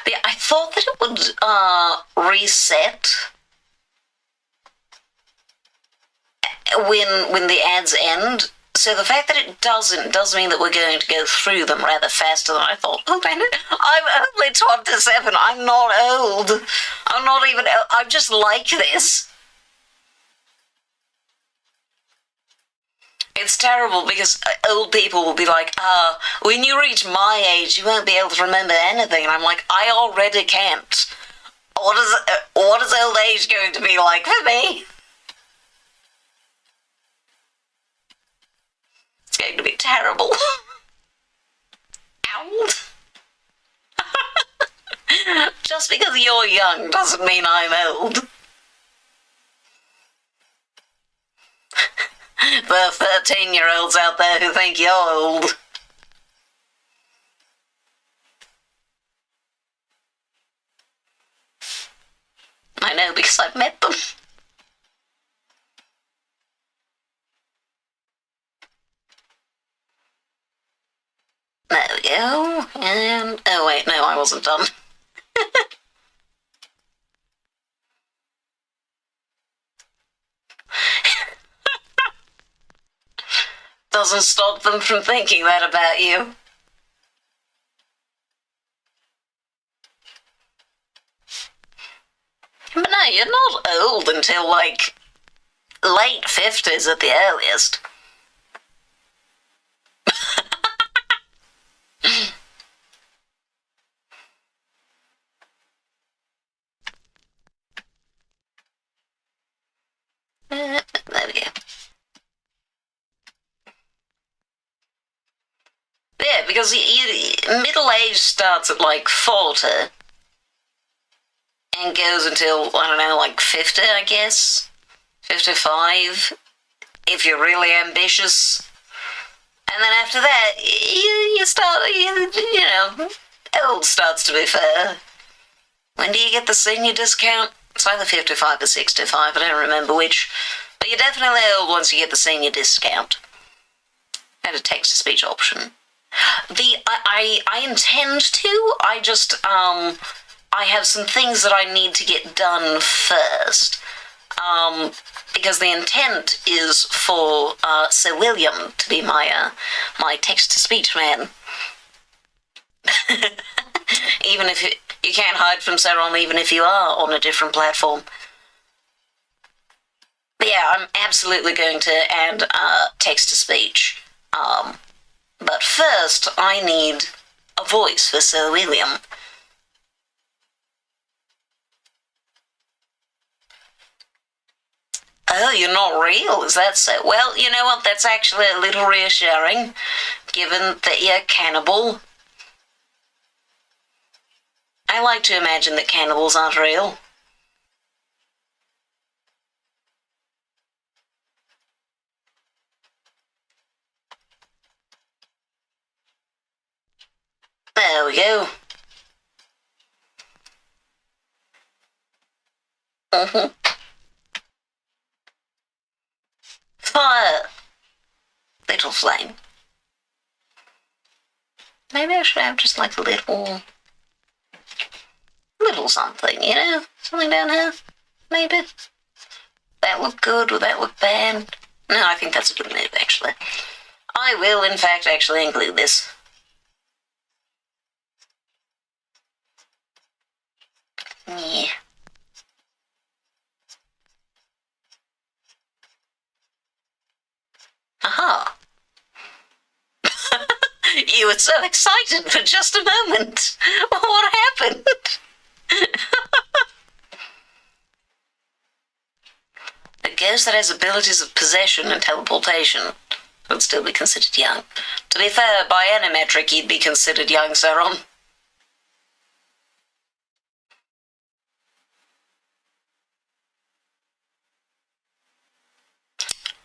But yeah, I thought that it would reset when the ads end. So the fact that it doesn't does mean that we're going to go through them rather faster than I thought. Oh, man, I'm only 27. I'm not old. I'm not even old. I'm just like this. It's terrible because old people will be like, when you reach my age, you won't be able to remember anything. And I'm like, I already can't. What is old age going to be like for me? It's going to be terrible. Old. Just because you're young doesn't mean I'm old. There are 13-year-olds out there who think you're old. I know because I've met them. There we go, and... oh wait, no, I wasn't done. Doesn't stop them from thinking that about you. But no, you're not old until, like, late 50s at the earliest. There we go. Yeah, because middle age starts at like 40 and goes until, I don't know, like 50, I guess. 55, if you're really ambitious. And then after that, you start, you know, old starts to be fair. When do you get the senior discount? It's either 55 or 65, I don't remember which. But you're definitely old once you get the senior discount. And a text-to-speech option. I intend to, I just, I have some things that I need to get done first. Because the intent is for Sir William to be my text-to-speech man. Even if you can't hide from Sir Ron, even if you are on a different platform. But yeah, I'm absolutely going to add text-to-speech. But first, I need a voice for Sir William. Oh, you're not real, is that so? Well, you know what, that's actually a little reassuring, given that you're cannibal. I like to imagine that cannibals aren't real. There we go. Fire! Little flame. Maybe I should have just like a little something, you know? Something down here, maybe? That look good? Would that look bad? No, I think that's a good move, actually. I will, in fact, actually include this. Yeah. Aha. You were so excited for just a moment. What happened? A ghost that has abilities of possession and teleportation would still be considered young. To be fair, by any metric, you'd be considered young, Sauron.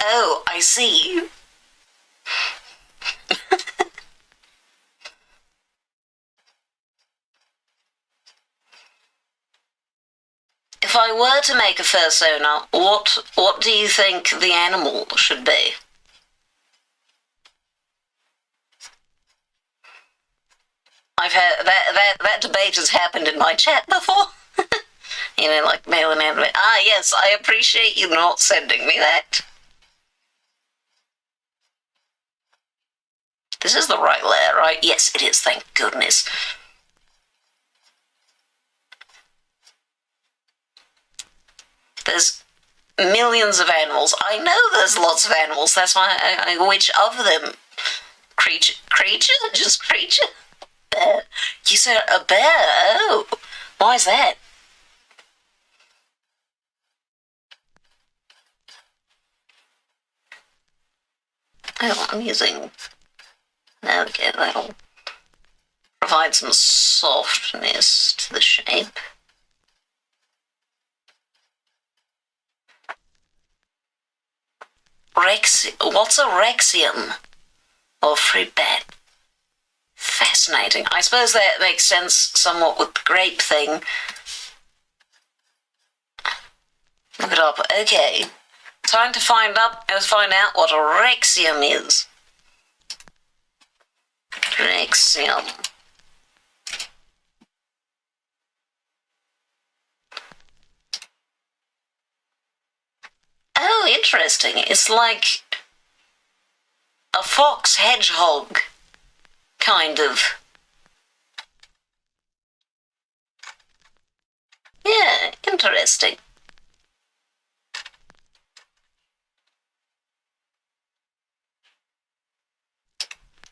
Oh, I see. If I were to make a fursona, what do you think the animal should be? I've had that debate has happened in my chat before. You know, like male and animal. Ah, yes, I appreciate you not sending me that. This is the right layer, right? Yes, it is, thank goodness. There's millions of animals. I know there's lots of animals. That's why which of them? Creature? Just creature? Bear. You said a bear? Oh. Why is that? Oh, I'm using... There we go, that'll provide some softness to the shape. What's a Rexium? Or fruit bat? Fascinating. I suppose that makes sense somewhat with the grape thing. Look it up. Okay. Time to find out what a Rexium is. Rexium. Oh, interesting. It's like a fox hedgehog, kind of. Yeah, interesting.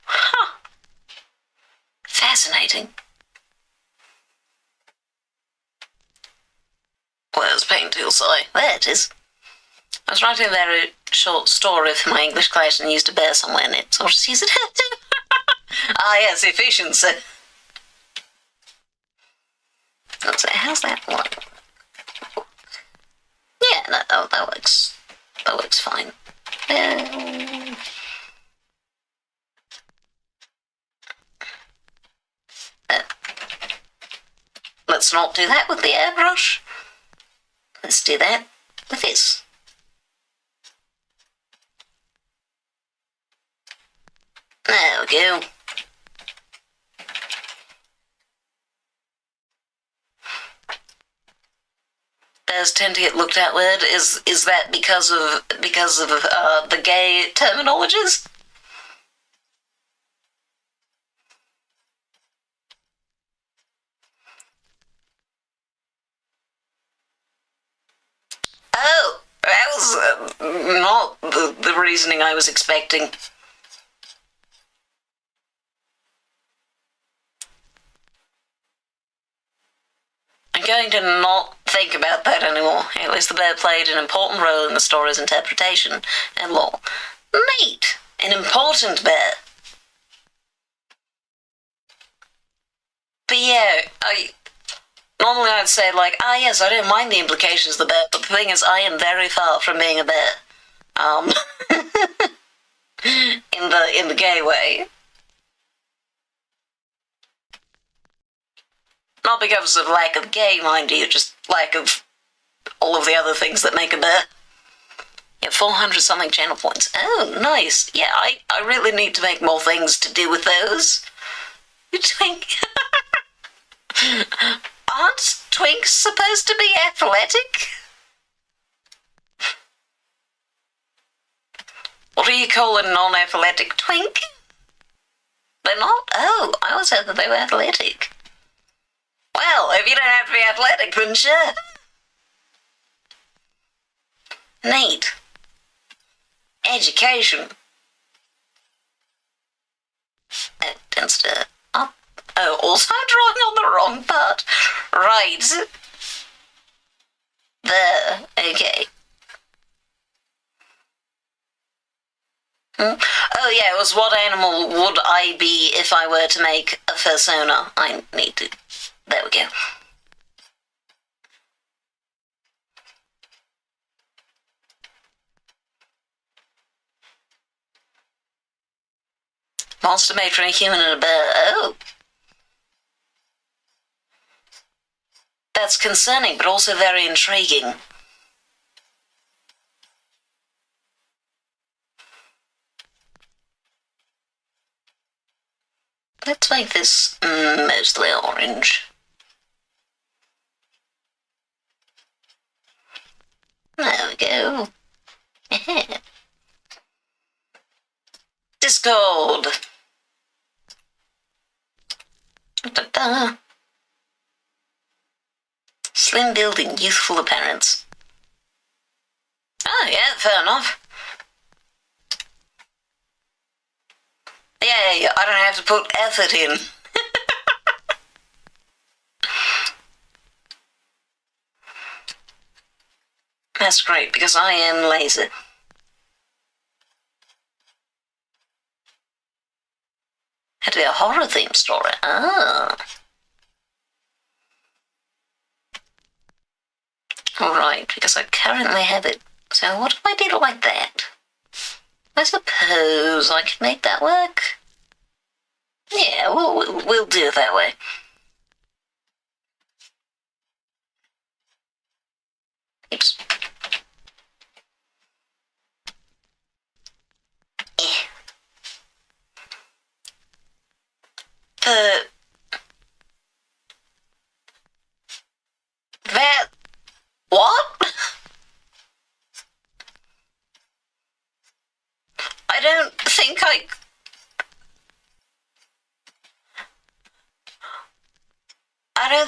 Huh. Fascinating. Where's paint tool, sorry? There it is. I was writing a very short story for my English class and used a bear somewhere in it, so I'll just use it. Ah, yes, efficiency. Let's see, how's that one? Yeah, no, that works. That works fine. Let's not do that with the airbrush. Let's do that with this. There we go. Bears tend to get looked at weird. Is that because of the gay terminologies? Oh, that was not the reasoning I was expecting. I'm going to not think about that anymore. At least the bear played an important role in the story's interpretation and lore. Neat! An important bear. But yeah, Normally I'd say, like, yes, I don't mind the implications of the bear, but the thing is, I am very far from being a bear. In the gay way. Not because of lack of gay, mind you, just lack of all of the other things that make a bear. Yeah, 400 something channel points. Oh, nice. Yeah, I really need to make more things to do with those. Twink. Aren't twinks supposed to be athletic? What do you call a non-athletic twink? They're not? Oh, I always heard that they were athletic. Well, if you don't have to be athletic, then sure. Neat. Education. Oh, don't stir. Up. Oh, also drawing on the wrong part. Right. There. Okay. Oh yeah, it was what animal would I be if I were to make a persona? I need to... There we go. Monster made from a human and a bear. Oh. That's concerning, but also very intriguing. Let's make this mostly orange. There we go. Discord. Da-da. Slim building, youthful appearance. Oh yeah, fair enough. Yay, I don't have to put effort in. That's great, because I am lazy. Had to be a horror theme story. Ah. Alright, because I currently have it. So what if I did it like that? I suppose I could make that work. Yeah, we'll do it that way. Oops. That... What? I don't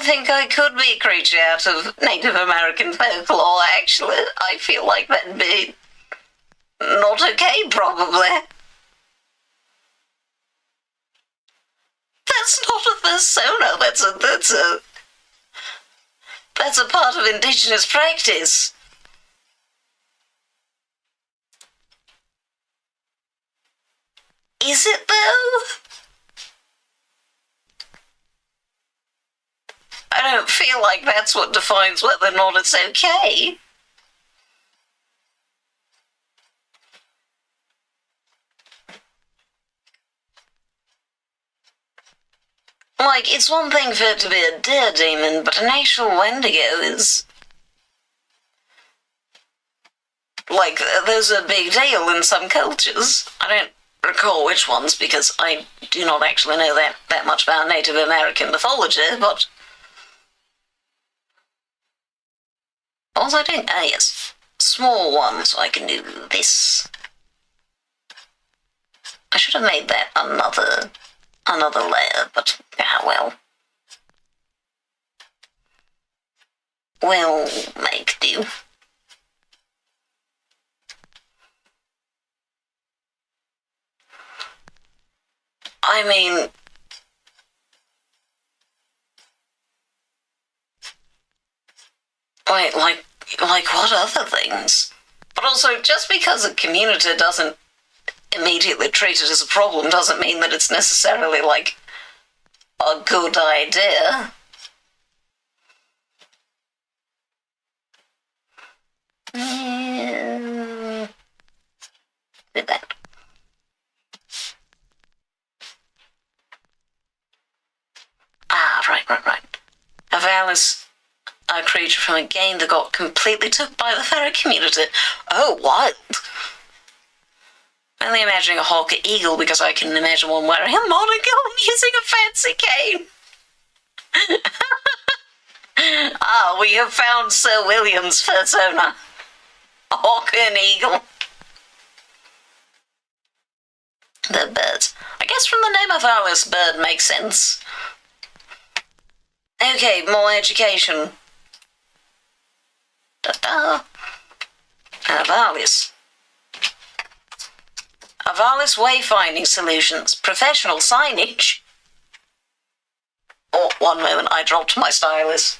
think I could be a creature out of Native American folklore, actually. I feel like that'd be not okay, probably. That's not a persona, that's a part of indigenous practice. Is it, though? I don't feel like that's what defines whether or not it's okay. Like, it's one thing for it to be a deer demon, but an actual Wendigo is... Like, those are a big deal in some cultures. I don't recall which ones, because I do not actually know that much about Native American mythology, but... What was I doing? Ah, yes. Small one, so I can do this. I should have made that another layer, but well. We'll make do. I mean... Wait, like what other things? But also, just because a community doesn't immediately treat it as a problem doesn't mean that it's necessarily, like, a good idea. creature from a game that got completely took by the ferret community. Oh, wild. I'm only imagining a hawk or eagle because I can imagine one wearing a monocle and using a fancy cane. Ah, we have found Sir William's persona. A hawk and eagle. The birds. I guess from the name of Alice, bird makes sense. Okay, more education. Ta-da. Avalis. Avalis wayfinding solutions. Professional signage. Oh, one moment, I dropped my stylus.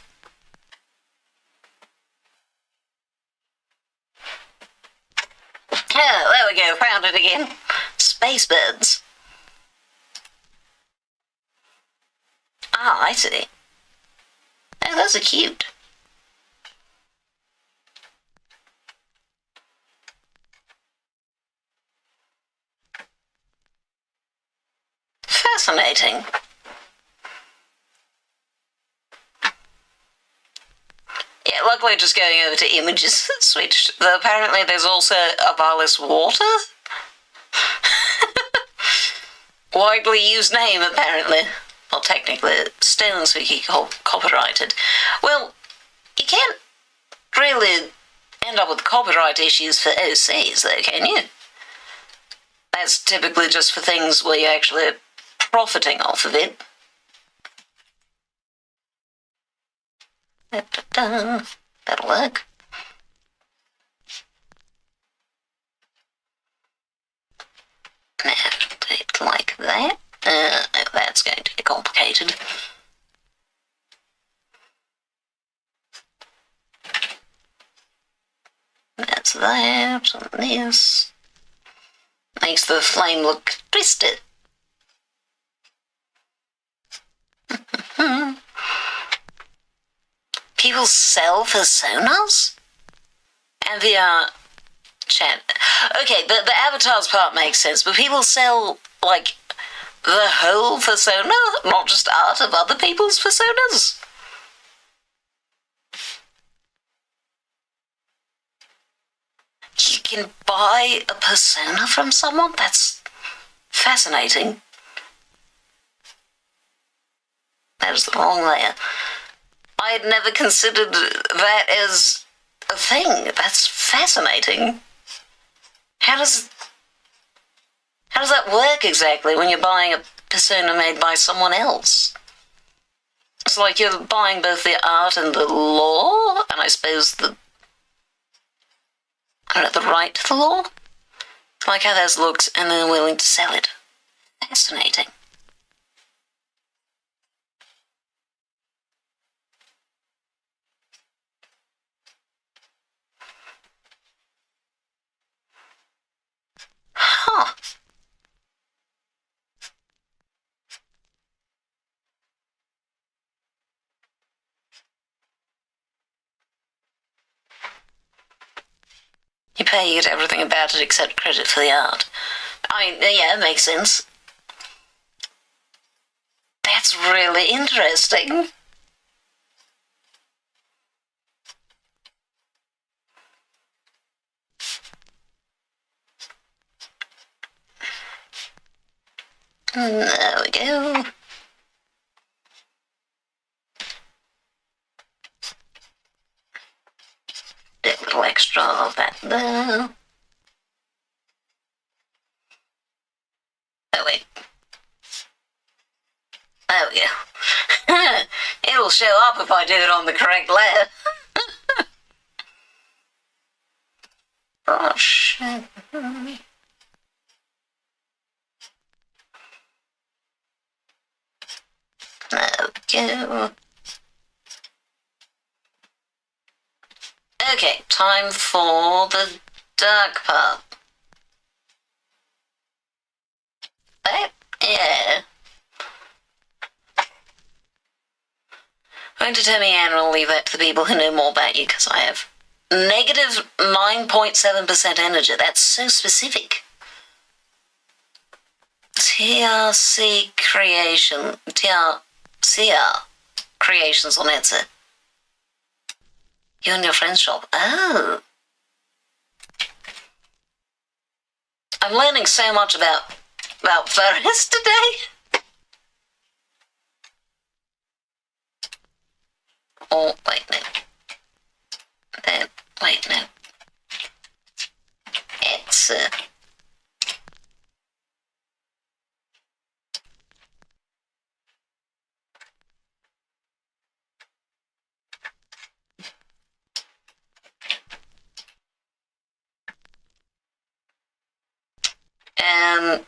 Oh, there we go, found it again. Space birds. Ah, I see. Oh, those are cute. Fascinating. Yeah, luckily just going over to images switched. Though apparently there's also Avalis water. Widely used name, apparently. Well, technically, Stones Wiki copyrighted. Well, you can't really end up with copyright issues for OCs, though, can you? That's typically just for things where you're actually profiting off of it. That'll work. Now, do it like that. That's going to be complicated. That's that, and this. Makes the flame look twisted. People sell personas? And VR chat. Okay, the avatars part makes sense, but people sell, like, the whole persona, not just art of other people's personas? You can buy a persona from someone? That's fascinating. That is the wrong layer. I had never considered that as a thing. That's fascinating. How does that work exactly when you're buying a persona made by someone else? It's like you're buying both the art and the lore, and I suppose the right to the lore? I like how those looks, and they're willing to sell it. Fascinating. Huh. You pay, you get everything about it except credit for the art. I mean, yeah, it makes sense. That's really interesting. There we go. Do a little extra of that there. Oh, wait. There we go. It'll show up if I do it on the correct layer. Oh, shit. There we go. Okay, time for the dark part. Yeah. I'm going to tell me Anne and I'll leave that to the people who know more about you, because I have negative 9.7% energy. That's so specific. TRC Creation. TRCR Creations on Etsy. You and your friend's shop. Oh. I'm learning so much about furries today. Oh, wait, no. Wait, no. It's, and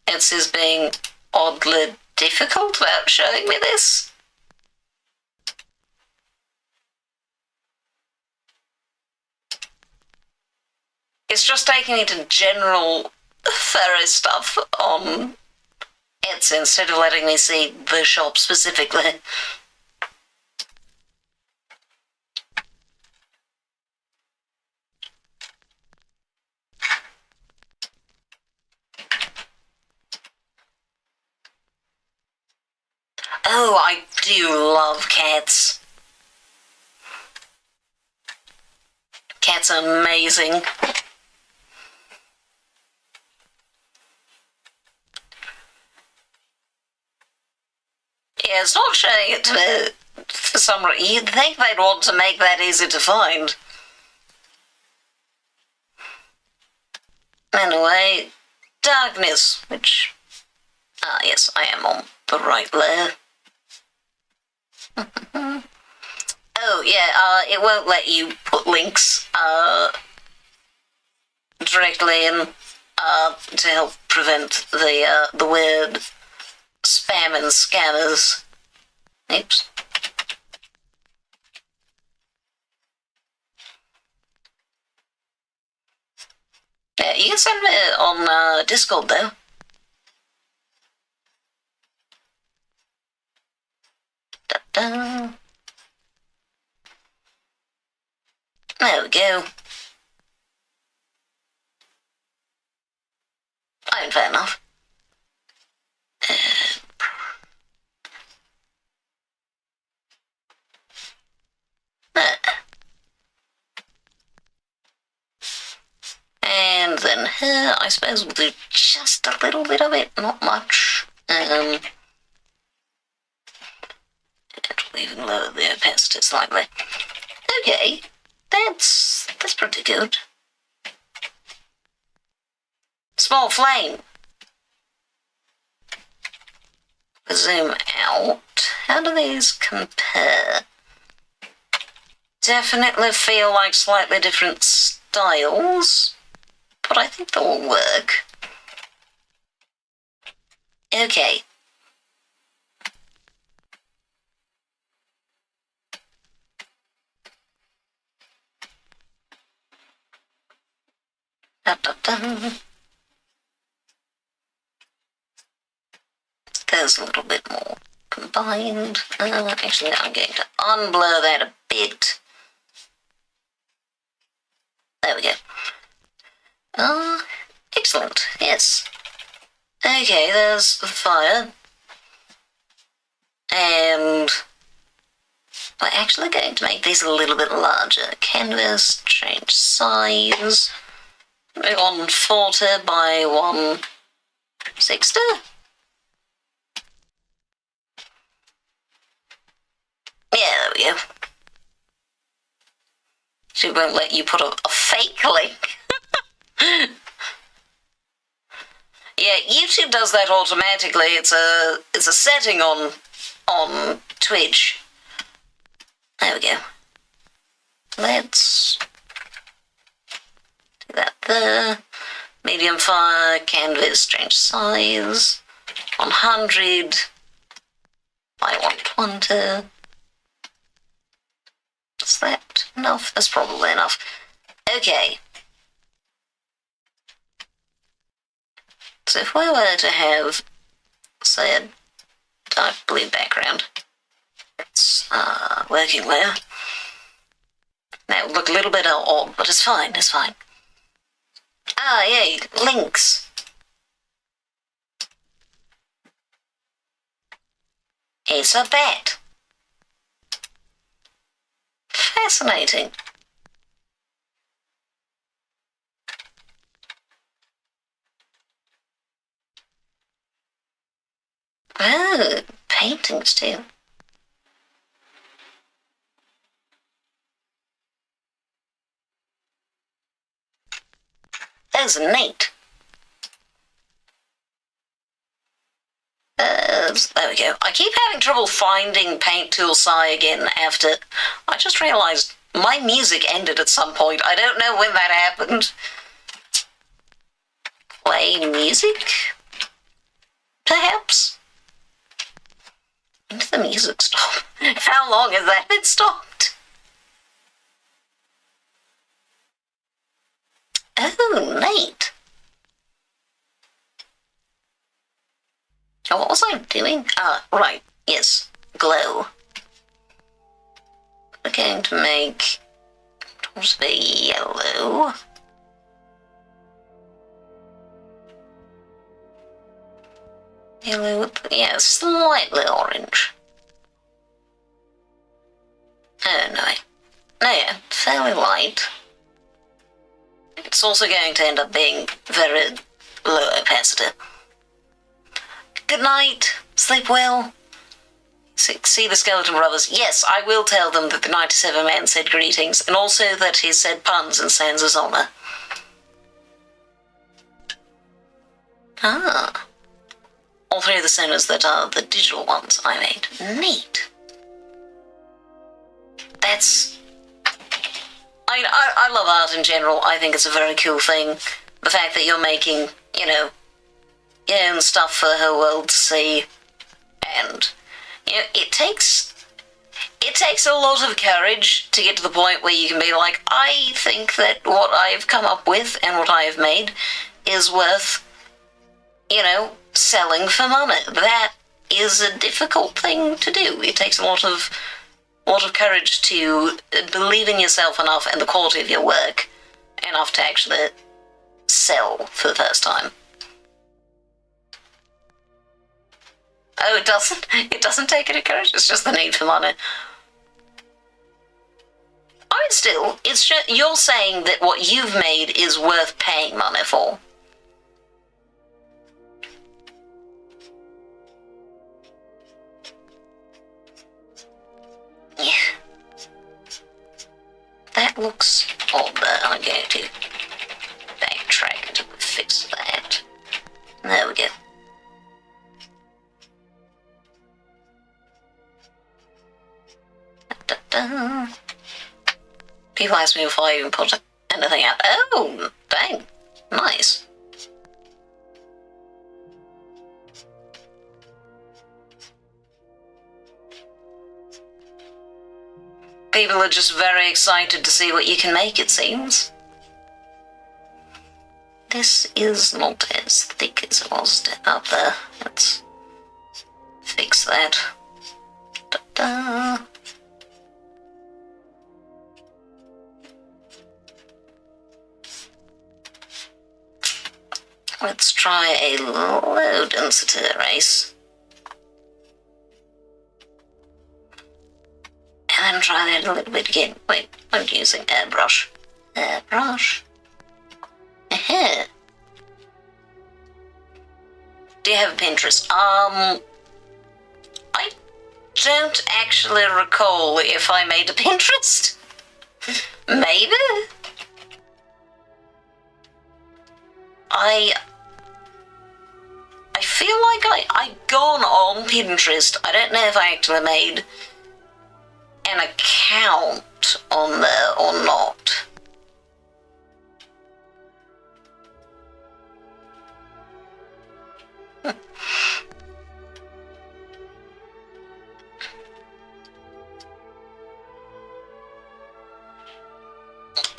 it's being oddly difficult about showing me this. It's just taking me to general furry stuff on Etsy instead of letting me see the shop specifically. Oh, I do love cats. Cats are amazing. Yeah, it's not showing it to me for some reason. You'd think they'd want to make that easy to find. Anyway, darkness, which... Ah, yes, I am on the right layer. Oh, yeah, it won't let you put links, directly in, to help prevent the weird spam and scammers. Oops. Yeah, you can send me on Discord, though. Da-da. There we go. Oh, fair enough. And then here, I suppose we'll do just a little bit of it, not much. It'll even lower the opacity slightly. Okay, that's pretty good. Small flame. Zoom out. How do these compare? Definitely feel like slightly different styles, but I think they'll work. Okay. Da-da-da. There's a little bit more combined. Actually, I'm going to unblur that a bit. There we go. Excellent, yes. Okay, there's the fire. And we're actually going to make these a little bit larger. Canvas, change size. 140 by 160. Yeah, there we go. She won't let you put a fake link. Yeah, YouTube does that automatically. It's a setting on Twitch. There we go. Let's do that there. Medium fire, canvas, change size. 100 by 120. Is that enough? That's probably enough. Okay. So if we were to have, say, a dark blue background, it's working layer. That would look a little bit odd, but it's fine, it's fine. Ah, yay, links. It's a bat. Fascinating. Oh, paintings too. Those are neat. There we go. I keep having trouble finding Paint Tool Psi again after... I just realised my music ended at some point. I don't know when that happened. Play music? Perhaps? When did the music stop? How long has that been stopped? Oh, neat. Oh, what was I doing? Ah, right, yes, glow. We're going to make towards the yellow. Yellow with, yeah, slightly orange. Oh, no. No, yeah, fairly light. It's also going to end up being very low opacity. Good night. Sleep well. See the Skeleton Brothers. Yes, I will tell them that the 97 man said greetings, and also that he said puns in Sansa's honour. Ah. All three of the sonas that are the digital ones I made. Neat. That's... I love art in general. I think it's a very cool thing. The fact that you're making, you know, your own stuff for the whole world to see. And, you know, it takes a lot of courage to get to the point where you can be like, I think that what I've come up with and what I have made is worth, you know, selling for money. That is a difficult thing to do. It takes a lot of courage to believe in yourself enough and the quality of your work enough to actually sell for the first time. Oh, it doesn't? It doesn't take any courage? It's just the need for money. I mean, still, it's just, you're saying that what you've made is worth paying money for. Yeah. That looks odd there. I'm going to backtrack until we fix that. There we go. Da-da. People ask me if I even put anything out. Oh, dang. Nice. People are just very excited to see what you can make, it seems. This is not as thick as it was up there. Let's fix that. Da-da. Let's try a low density erase. And then try that a little bit again. Wait, I'm using airbrush. Airbrush. Aha. Do you have a Pinterest? I don't actually recall if I made a Pinterest. Maybe? I feel like I've gone on Pinterest. I don't know if I actually made an account on there or not.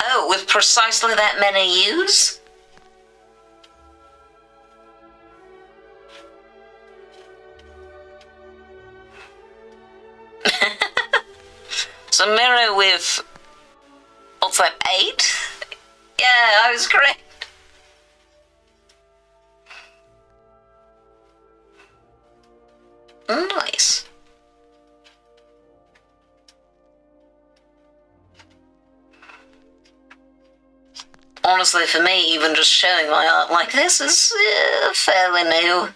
Oh, with precisely that many views? So mirror with, what's that, 8? Yeah, I was correct. Nice. honestly, for me, even just showing my art like this is fairly new.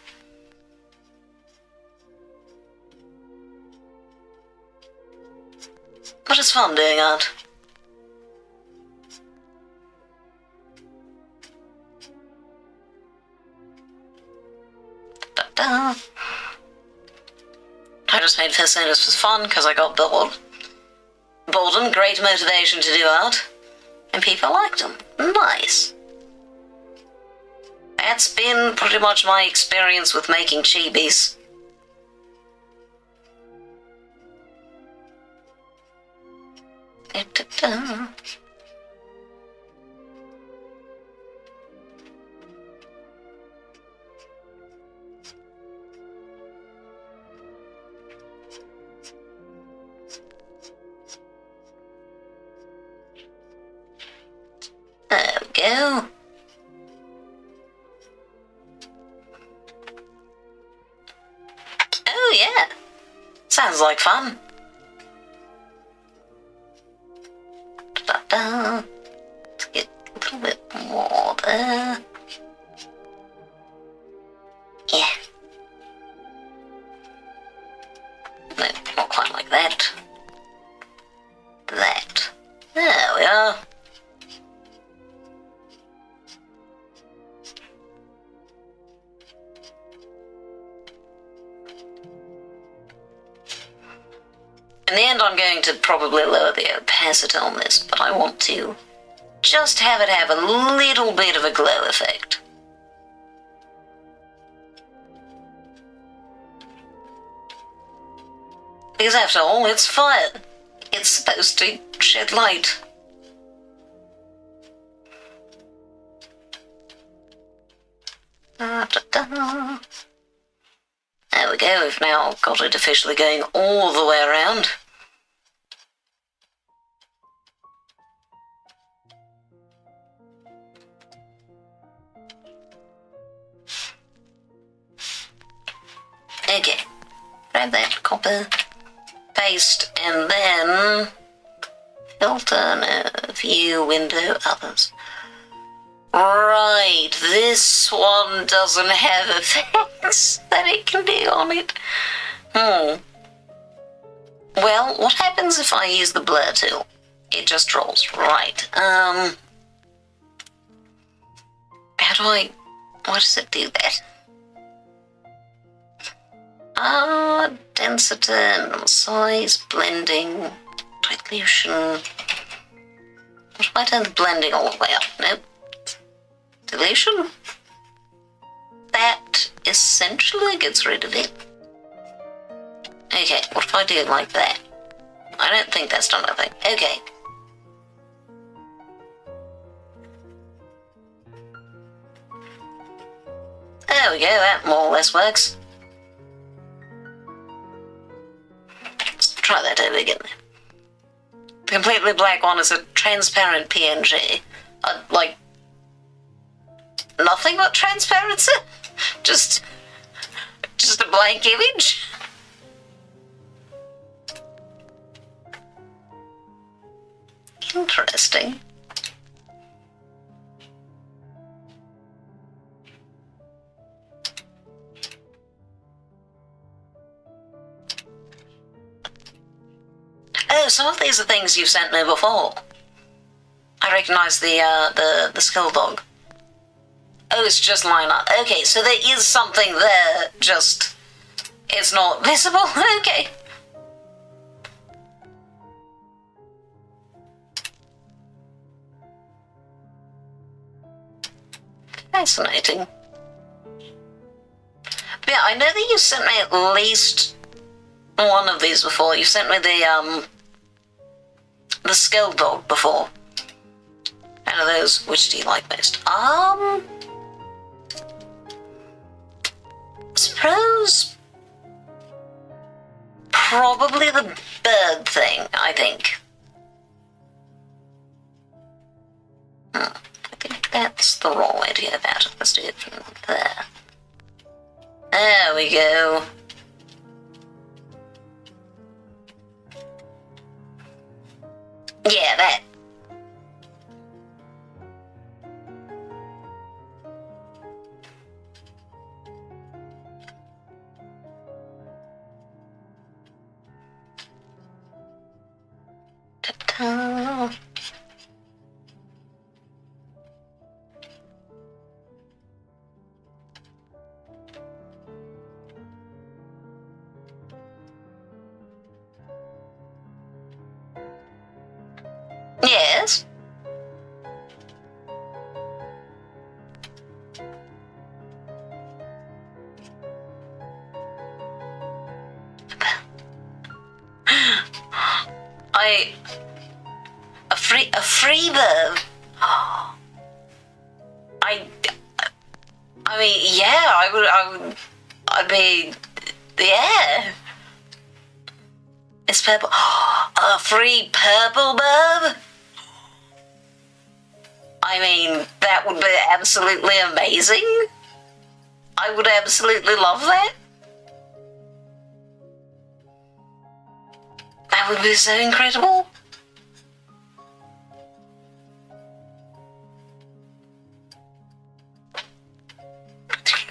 But it's fun doing art. Da-da. I just made first notice was fun because I got bored. Boredom, great motivation to do art. And people liked them. Nice. That's been pretty much my experience with making chibis. Da-da-da. There we go. Oh yeah, sounds like fun. Da-da. Let's get a little bit more there. Yeah. No, not quite like that. That. There we are. In the end, I'm going to probably lower the opacity on this, but I want to just have it have a little bit of a glow effect. Because after all, it's fire. It's supposed to shed light. Da-da-da. There we go, we've now got it officially going all the way around. Okay, grab that copper, paste, and then filter, no, view, window, others. Right, this one doesn't have effects that it can do on it. Well, what happens if I use the blur tool? It just rolls. Right, how does it do that? Density, size, blending, dilution. What if I turn the blending all the way up? Nope. Dilution? That essentially gets rid of it. Okay, what if I do it like that? I don't think that's done nothing. Okay. There we go, that more or less works. Let's try that over again. The completely black one is a transparent PNG. Like, nothing but transparency? Just a blank image? Interesting. Oh, some of these are things you've sent me before. I recognise the skull dog. Oh, it's just line art. Okay, so there is something there, just it's not visible. Okay. Fascinating. But yeah, I know that you sent me at least one of these before. You sent me the skull dog before. Out of those, which do you like most? Suppose probably the bird thing, I think. I think that's the wrong way to go about it. Let's do it from there. There we go. Yeah, that. A free bird. I mean, yeah, I'd be, yeah. It's purple. A free purple bird? I mean, that would be absolutely amazing. I would absolutely love that. That would be so incredible.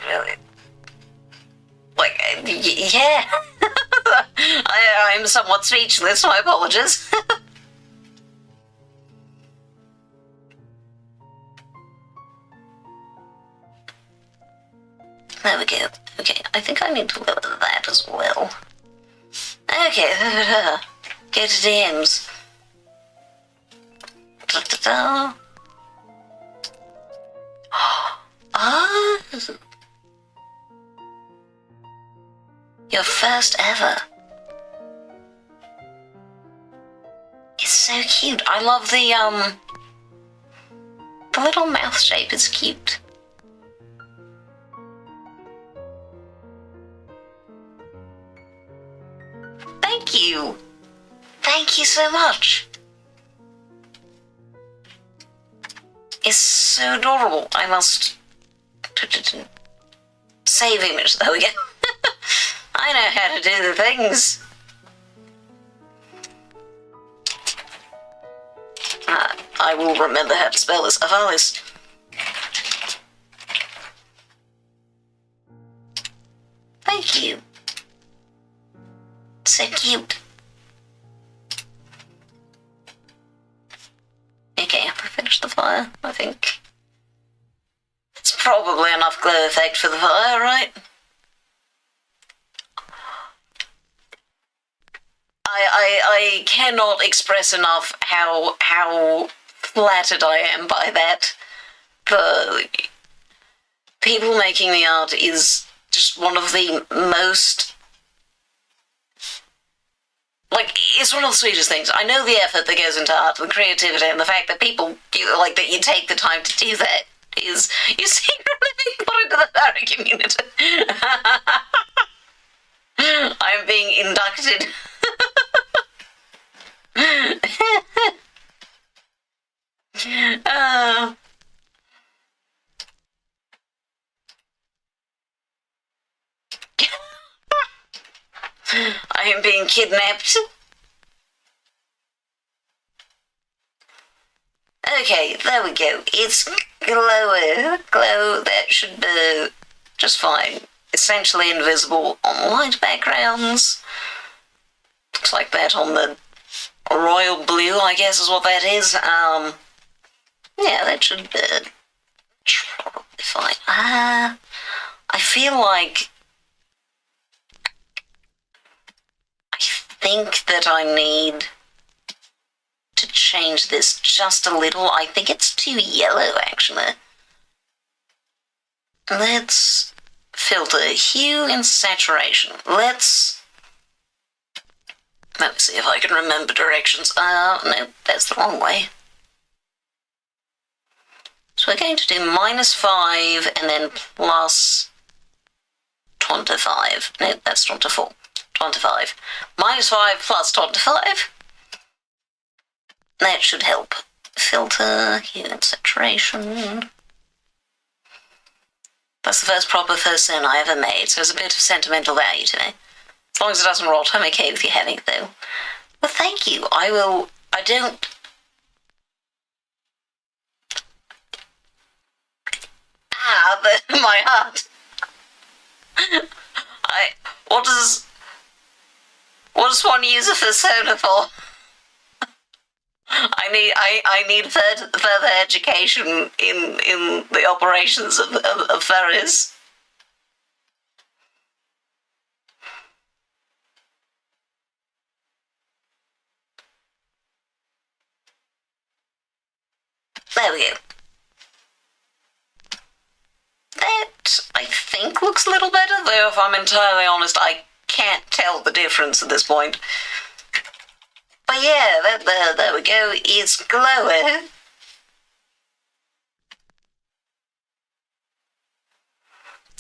Really? Like, yeah. I'm somewhat speechless, my apologies. There we go. Okay, I think I need to lower that as well. Okay, go to DMs. Da-da-da. Ah, your first ever. It's so cute. I love the little mouth shape is cute. Thank you. Thank you so much. It's so adorable. I must save image. There we go. I know how to do the things. I will remember how to spell this. Avalis. Thank you. So cute. Okay, I finished the fire, I think. It's probably enough glow effect for the fire, right? I cannot express enough how flattered I am by that. The people making the art is just one of the most, like, it's one of the sweetest things. I know the effort that goes into art, the creativity, and the fact that people, like, that you take the time to do that is, you secretly being put into the furry community. I'm being inducted. I am being kidnapped. Okay, there we go. It's glow, that should be just fine. Essentially invisible on light backgrounds. Looks like that on the royal blue, I guess is what that is. Yeah, that should be probably fine. I feel like I think that I need to change this just a little. I think it's too yellow, actually. Let's filter hue and saturation. Let me see if I can remember directions. No, that's the wrong way. So we're going to do -5 and then plus 25. No, that's 24. 25. -5 plus 25. That should help. Filter, hue and saturation. That's the first proper person I ever made, so there's a bit of sentimental value to me. As long as it doesn't rot, I'm okay with you having it, though. Well, thank you. I don't... my heart. What does one use a persona for? I need further education in the operations of furries. There we go. That, I think, looks a little better, though if I'm entirely honest, I can't tell the difference at this point. But yeah, there we go. It's glowing.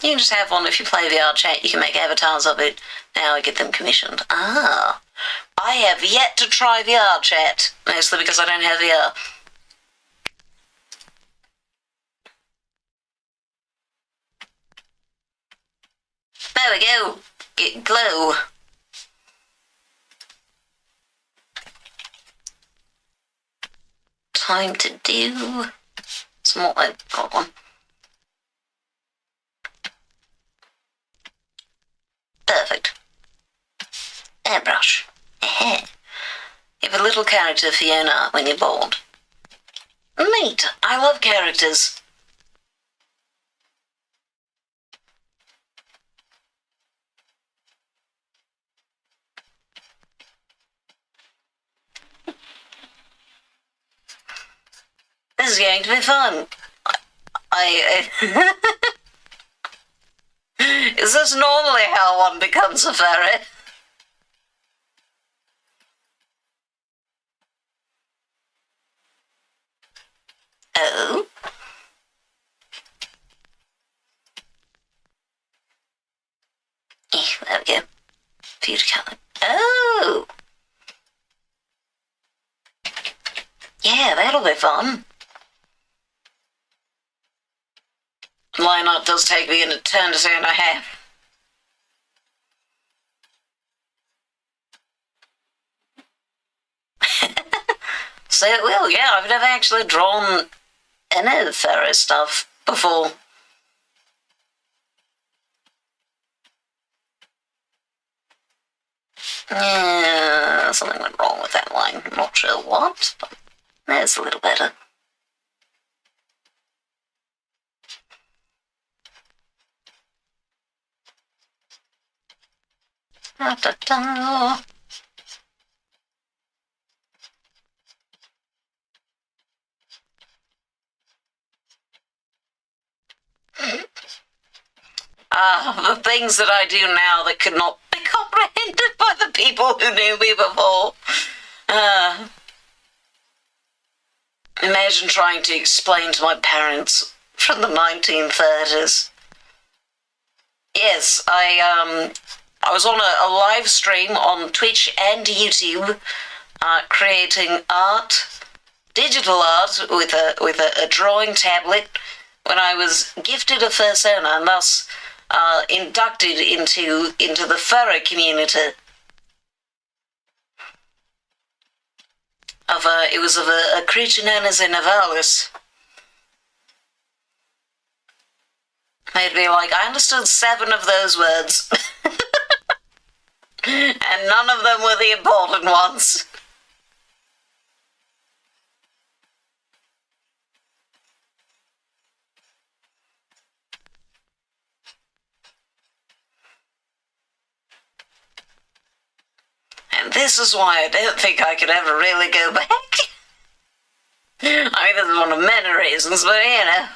You can just have one if you play VR chat. You can make avatars of it. Now I get them commissioned. Ah. I have yet to try VR chat. Mostly because I don't have VR. There we go. Get glow. Time to do some more. Oh, got one. Perfect. Airbrush. You have a little character Fiona when you're bored. Neat. I love characters. This is going to be fun. Is this normally how one becomes a fairy? Oh. There we go. Future colour. Oh. Yeah, that'll be fun. Lineup does take me an eternity and a half. So it will, yeah. I've never actually drawn any fairy stuff before. Yeah, something went wrong with that line. I'm not sure what, but there's a little better. Da, da, da. The things that I do now that could not be comprehended by the people who knew me before. Imagine trying to explain to my parents from the 1930s. Yes, I was on a live stream on Twitch and YouTube, creating art, digital art with a drawing tablet when I was gifted a fursona and thus inducted into the furry community. It was of a creature known as a malice. They'd be like, I understood 7 of those words. And none of them were the important ones. And this is why I don't think I could ever really go back. I mean, this is one of many reasons, but you know.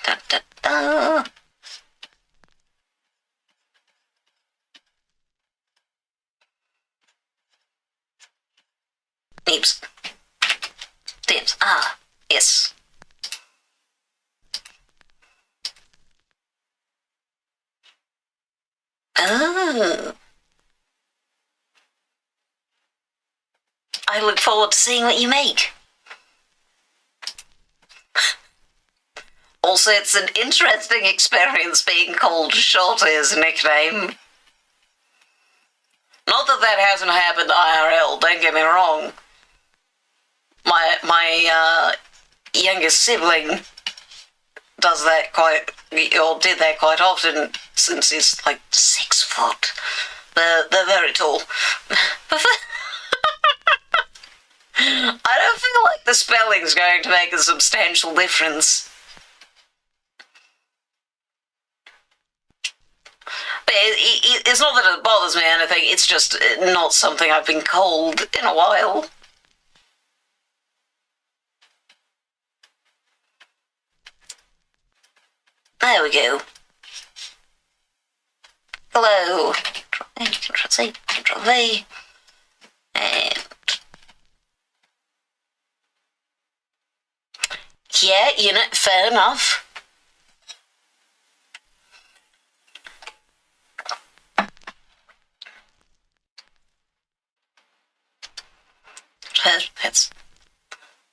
Da, da, da. Neeps. Dips. Ah, yes. Oh. I look forward to seeing what you make. Also, it's an interesting experience being called Shorty as a nickname. Not that that hasn't happened IRL, don't get me wrong. My youngest sibling does that did that quite often since he's like 6 foot. They're very tall. I don't feel like the spelling's going to make a substantial difference. But it's not that it bothers me or anything, it's just not something I've been called in a while. There we go. glow. Control-C, Control-V, and yeah, you know, fair enough. That's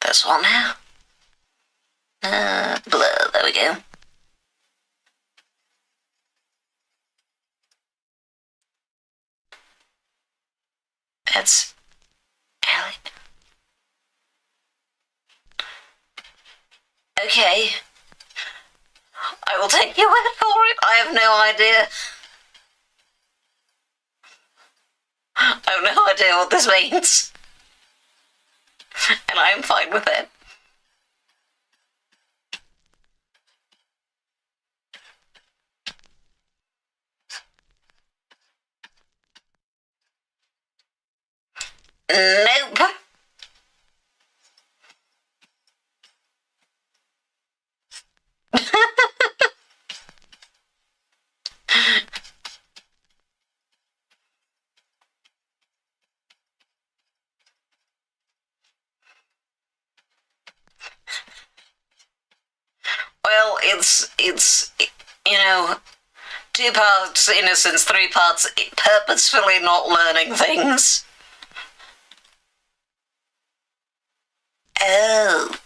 this one now. Blur, there we go. That's Alec. Okay. I will take your word for it. I have no idea. I have no idea what this means. And I am fine with it. Nope. Well, it's you know, 2 parts innocence, 3 parts purposefully not learning things. Oh.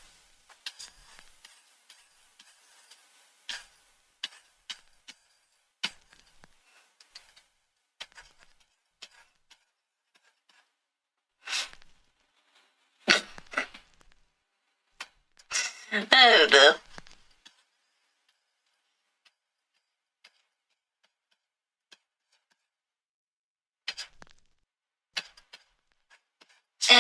Oh no.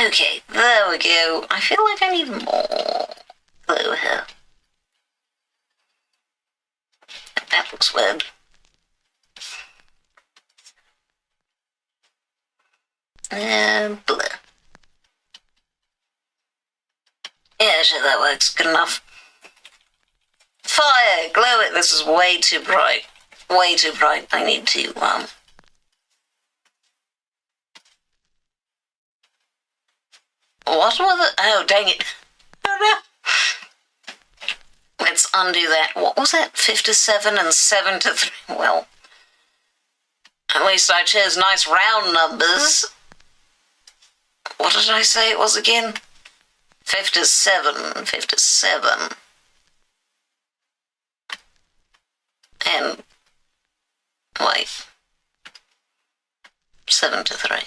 Okay, there we go. I feel like I need more glue here. That looks weird. Blue. Yeah, sure, that works. Good enough. Fire! Glow it! This is way too bright. Way too bright. I need to, What was it? Oh, dang it. Oh, no. Let's undo that. What was that? 57 and 7 to 3. Well, at least I chose nice round numbers. What did I say it was again? 57. 57. And, wait. 7 to 3.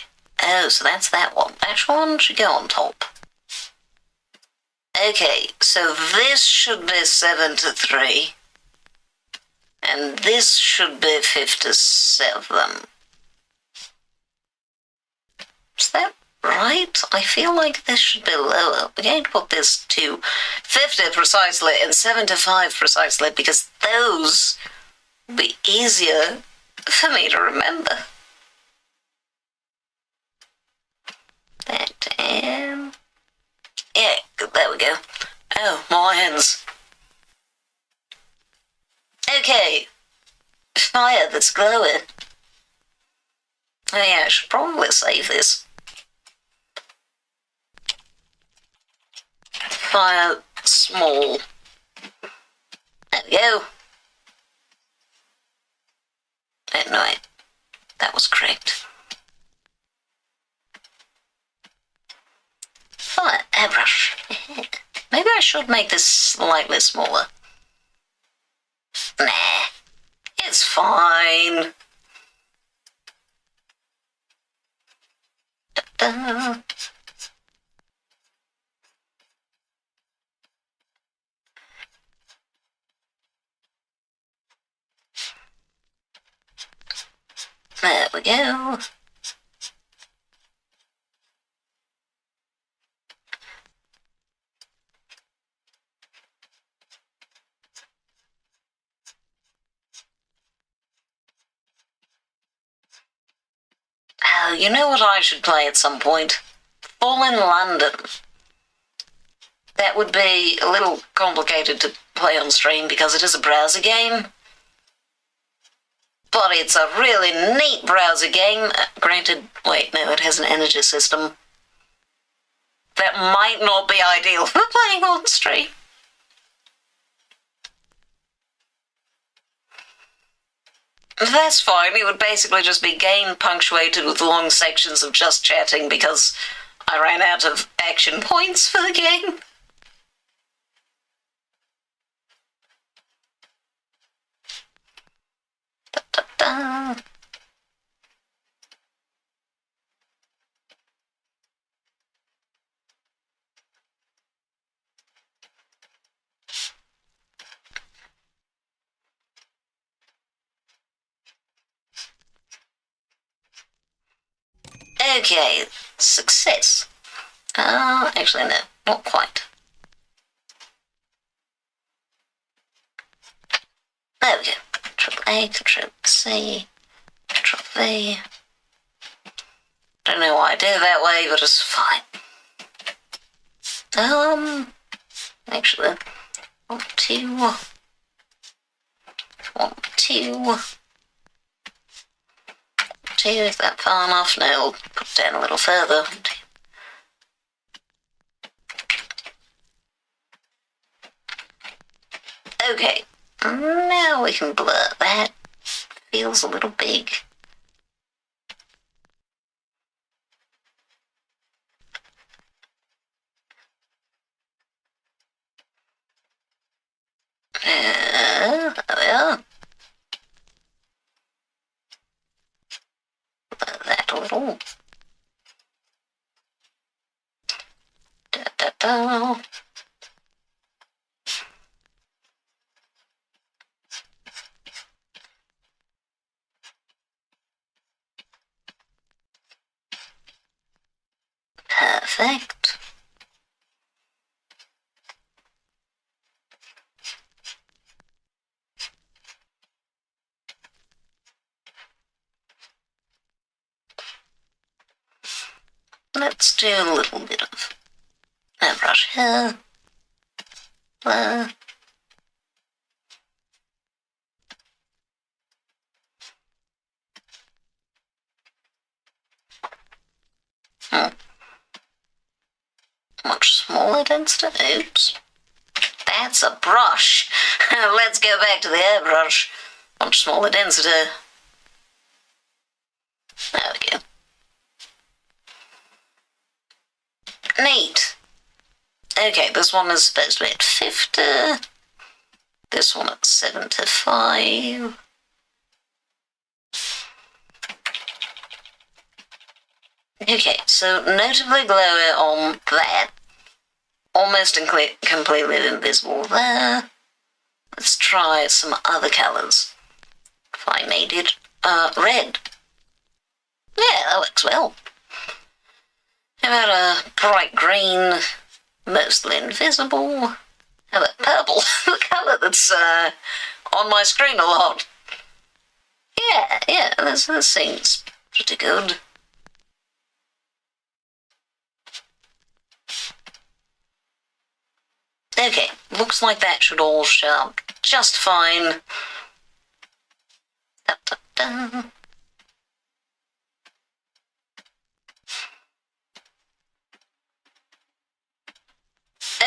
Oh, so that's that one. That one should go on top. Okay, so this should be 7 to 3. And this should be 57. Is that right? I feel like this should be lower. We're going to put this to 50 precisely and 7 to 5 precisely because those will be easier for me to remember. That and yeah, there we go. Oh, more hands. Okay, fire that's glowing. Oh yeah, I should probably save this. Fire small. There we go. No, wait, that was correct. Fire airbrush. Maybe I should make this slightly smaller. Nah, it's fine. Da-da. There we go. Oh, you know what I should play at some point? Fallen London. That would be a little complicated to play on stream because it is a browser game. but it's a really neat browser game. Granted, wait, no, it has an energy system. That might not be ideal for playing on stream. That's fine. It would basically just be game punctuated with long sections of just chatting because I ran out of action points for the game. Da, da, da. Okay, success. Actually no, not quite. There we go. Control A, Control C, Control V. Don't know why I did it that way, but it's fine. Actually, 1, 2, 1, 2. 2, is that far enough? No, we'll put it down a little further. Okay, now we can blur that. Feels a little big. There we are. Blur that a little. Da da da. Perfect. Let's do a little bit of airbrush here. Blur. Much smaller density. Oops. That's a brush. Let's go back to the airbrush. Much smaller density. There we go. Neat. Okay, this one is supposed to be at 50. This one at 75. Okay, so notably glowy on that. Almost completely invisible there. Let's try some other colours. If I made it red. Yeah, that works well. How about a bright green, mostly invisible? How about purple? The colour that's on my screen a lot. Yeah, this seems pretty good. Okay, looks like that should all show up just fine. Da, da, da.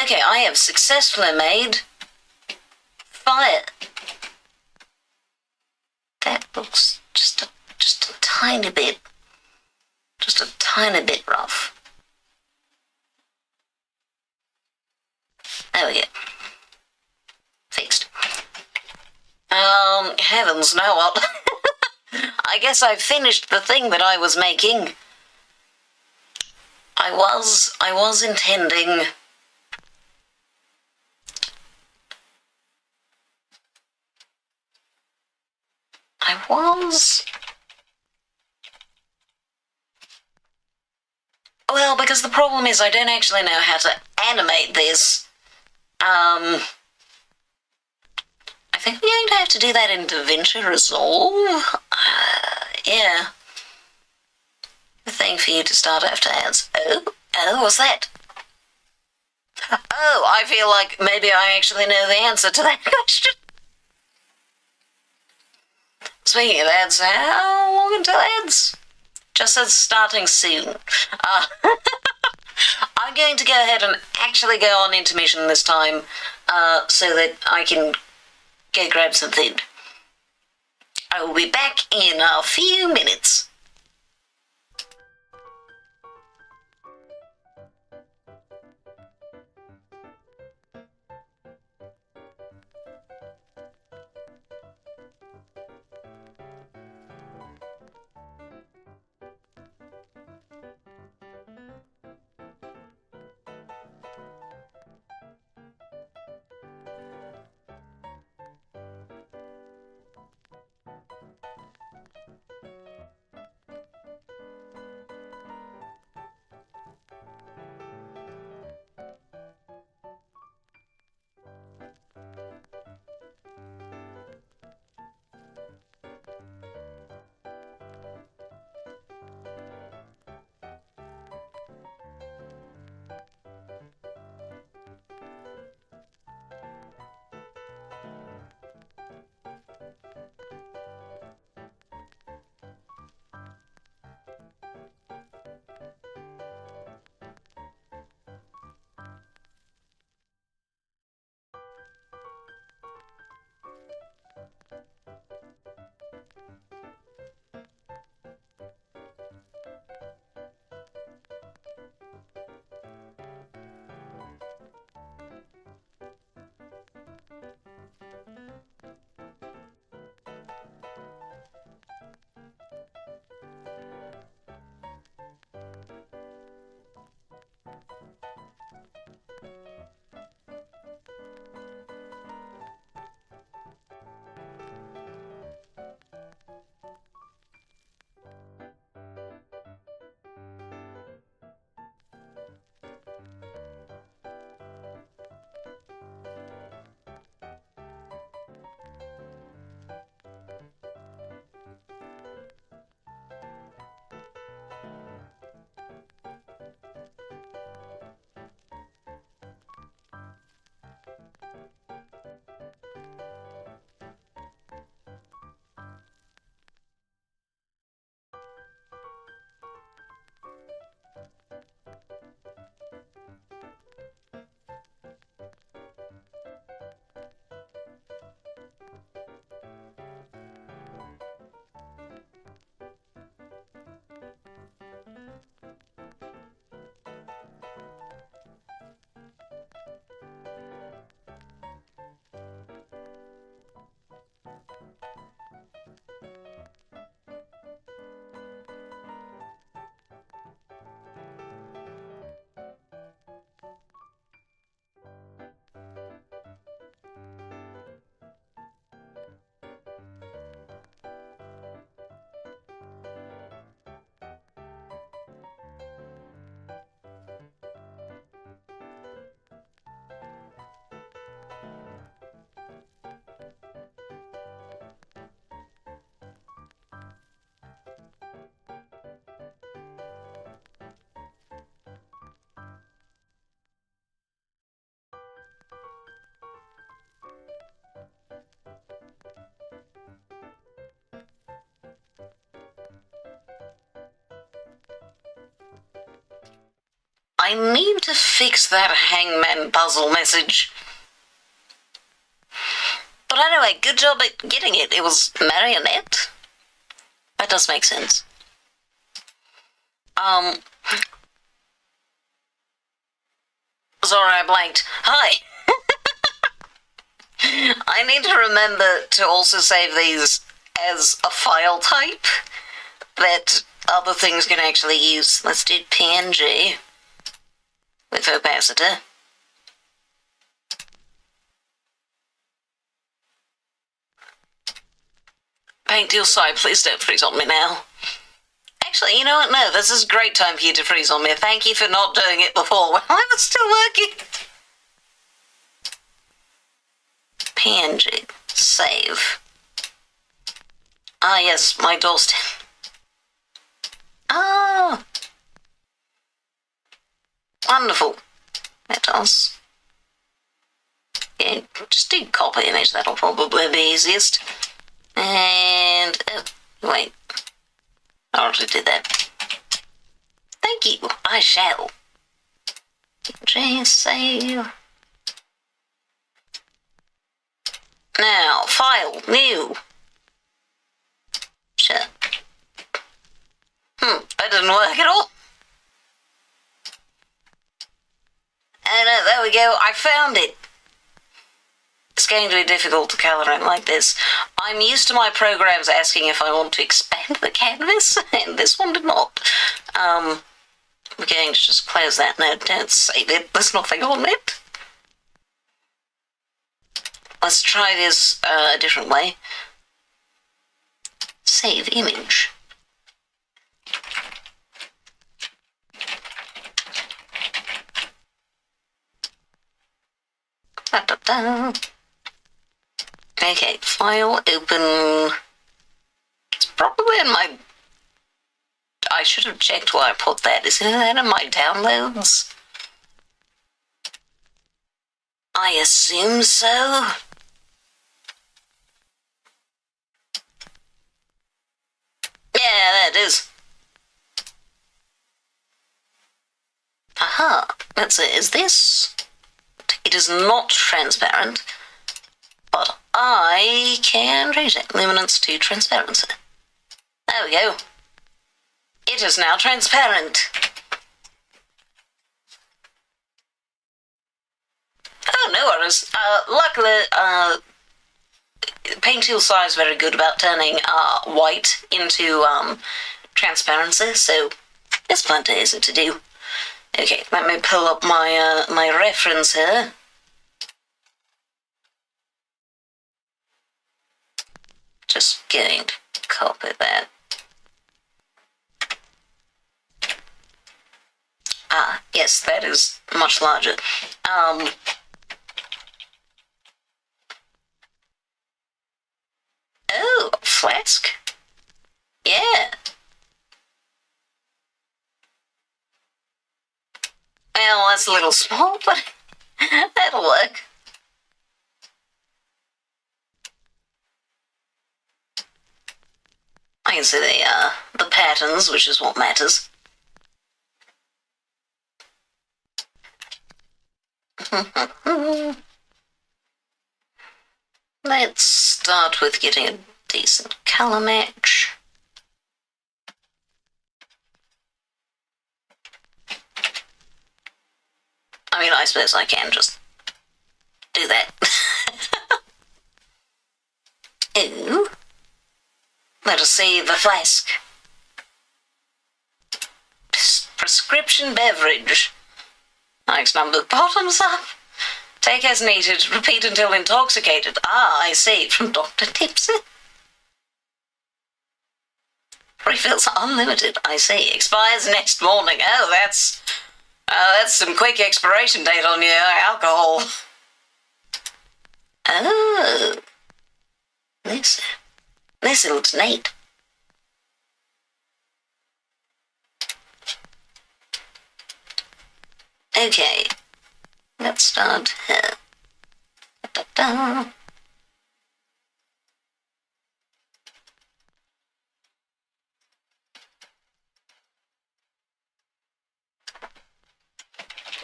Okay, I have successfully made fire. That looks just a tiny bit rough. There we go. Fixed. Heavens, now what? I guess I've finished the thing that I was making. I was intending... Well, because the problem is I don't actually know how to animate this. I think we're going to have to do that in DaVinci Resolve. Yeah. The thing for you to start after ads. Oh, what's that? Oh, I feel like maybe I actually know the answer to that question. Speaking of ads, how long until ads? Just says starting soon. I'm going to go ahead and actually go on intermission this time, so that I can go grab some food. I will be back in a few minutes. I need to fix that hangman puzzle message. But anyway, good job at getting it. It was marionette. That does make sense. Sorry, I blanked. Hi. I need to remember to also save these as a file type that other things can actually use. Let's do PNG with opacitor. Paint to your side, please don't freeze on me now. Actually, you know what? No, this is a great time for you to freeze on me. Thank you for not doing it before when I was still working. PNG. Save. Ah, yes, my doorstep. Ah. Wonderful. Metals. Yeah, just do copy image, that'll probably be easiest. And And, oh, wait. I already did that. Thank you, I shall. Save. Now, file, new. Sure. That didn't work at all. And there we go, I found it. It's going to be difficult to colour in like this. I'm used to my programs asking if I want to expand the canvas, and this one did not. We're going to just close that now. Don't save it. There's nothing on it. Let's try this a different way. Save image. Da, da, da. Okay, file, open. It's probably in my... I should have checked where I put that. Is that in my downloads? I assume so. Yeah, that is. Aha. Let's see, is this... It is not transparent, but I can raise it. Luminance to transparency. There we go. It is now transparent. Oh, no worries. Luckily, Paint Tool Sai is very good about turning white into transparency, so there's plenty easy to do. Okay, let me pull up my my reference here. Just going to copy that. Ah, yes, that is much larger. Oh, flask. Yeah. Well, that's a little small, but that'll work. I can see the patterns, which is what matters. Let's start with getting a decent color match. I mean, I suppose I can just do that. Ooh. Let us see the flask. Prescription beverage. Next number, bottoms up. Take as needed, repeat until intoxicated. Ah, I see, from Dr. Tipsy. Refills unlimited, I see. Expires next morning. Oh, that's some quick expiration date on your alcohol. Oh. This looks neat. Okay. Let's start here. Da-da-da.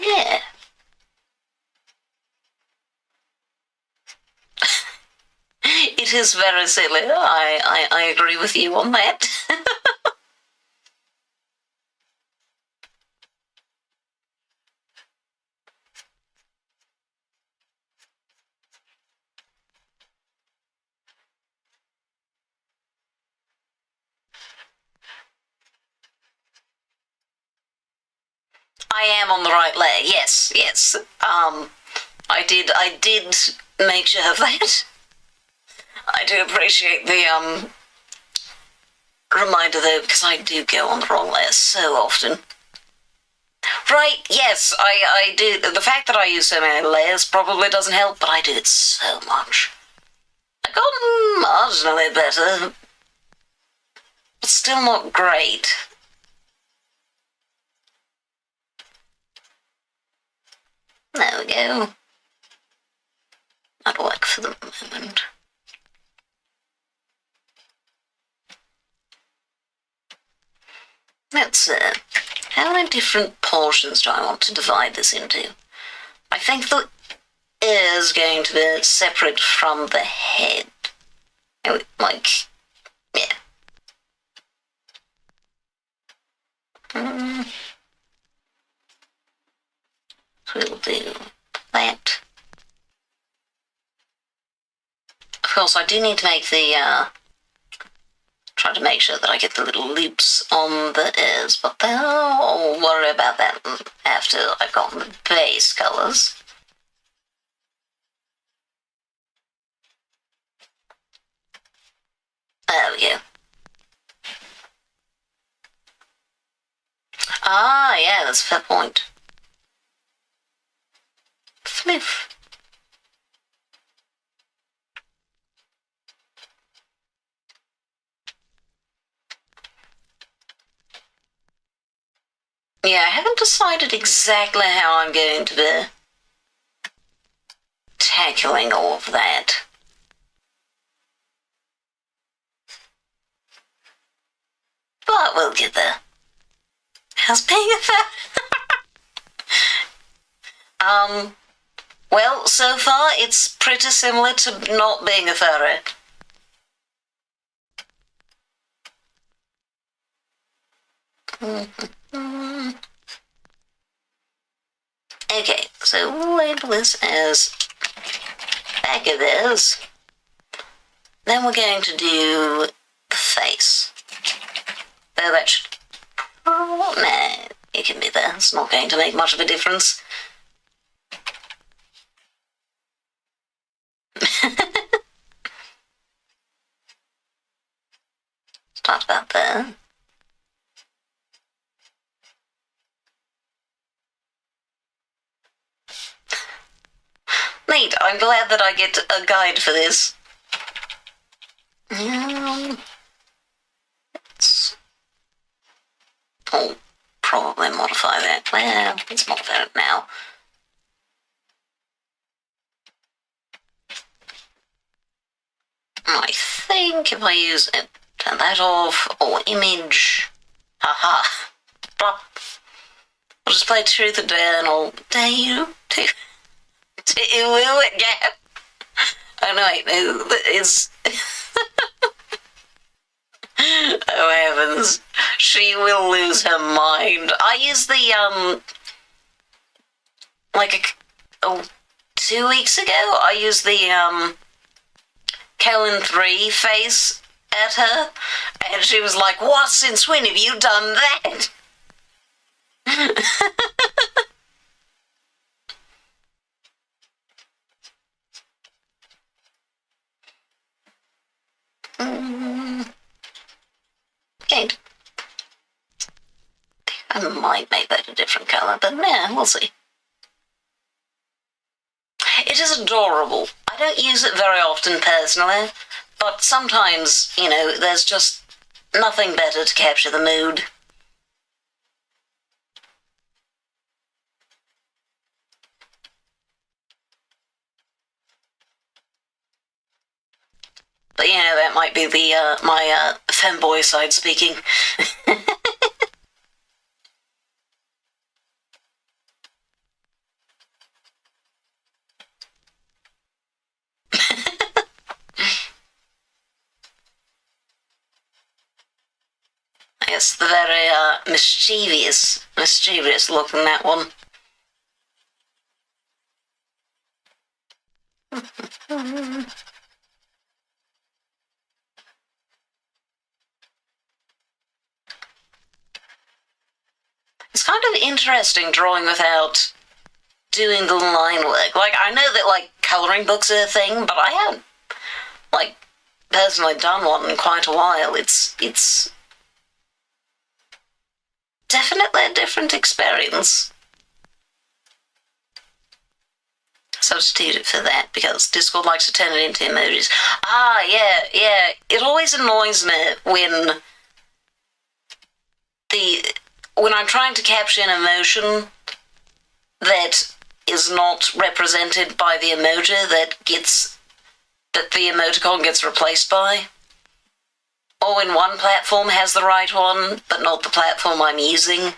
Yeah. It is very silly. I agree with you on that. I am on the right layer. Yes. I did make sure of that. I do appreciate the reminder though, because I do go on the wrong layer so often. Right, yes, I do. The fact that I use so many layers probably doesn't help, but I do it so much. I got marginally better, but still not great. There we go. That'll work for the moment. How many different portions do I want to divide this into? I think the ear is going to be separate from the head. Like, yeah. So we'll do that. Of course, I do need to make the, try to make sure that I get the little loops on the ears, but I'll worry about that after I've got the base colours. There we go. Ah, yeah, that's a fair point. Fliff. Yeah, I haven't decided exactly how I'm going to be tackling all of that. But we'll get there. How's being a furry? Well, so far it's pretty similar to not being a furry. Okay, so we'll label this as back of this. Then we're going to do the face. Though that should... Oh, nah, it can be there. It's not going to make much of a difference. Start about there. Neat, I'm glad that I get a guide for this. I'll probably modify that. Well, let's modify it now. I think if I use it, turn that off, or image, haha, plop. I'll just play Truth or Dare and I'll dare you to it again. Oh no, wait, it's... Oh heavens, she will lose her mind. I used the, like 2 weeks ago, I used the, Kellen 3 face at her, and she was like, what, since when have you done that? Okay. I might make that a different colour, but yeah, we'll see. It is adorable. I don't use it very often personally, but sometimes, you know, there's just nothing better to capture the mood. But you know, that might be the my femboy side speaking. It's the very mischievous look in that one. It's kind of interesting drawing without doing the line work. Like, I know that, like, colouring books are a thing, but I haven't, like, personally done one in quite a while. It's definitely a different experience. Substitute it for that, because Discord likes to turn it into emojis. Ah, yeah. It always annoys me when I'm trying to capture an emotion that is not represented by the emoji that the emoticon gets replaced by. Or when one platform has the right one, but not the platform I'm using.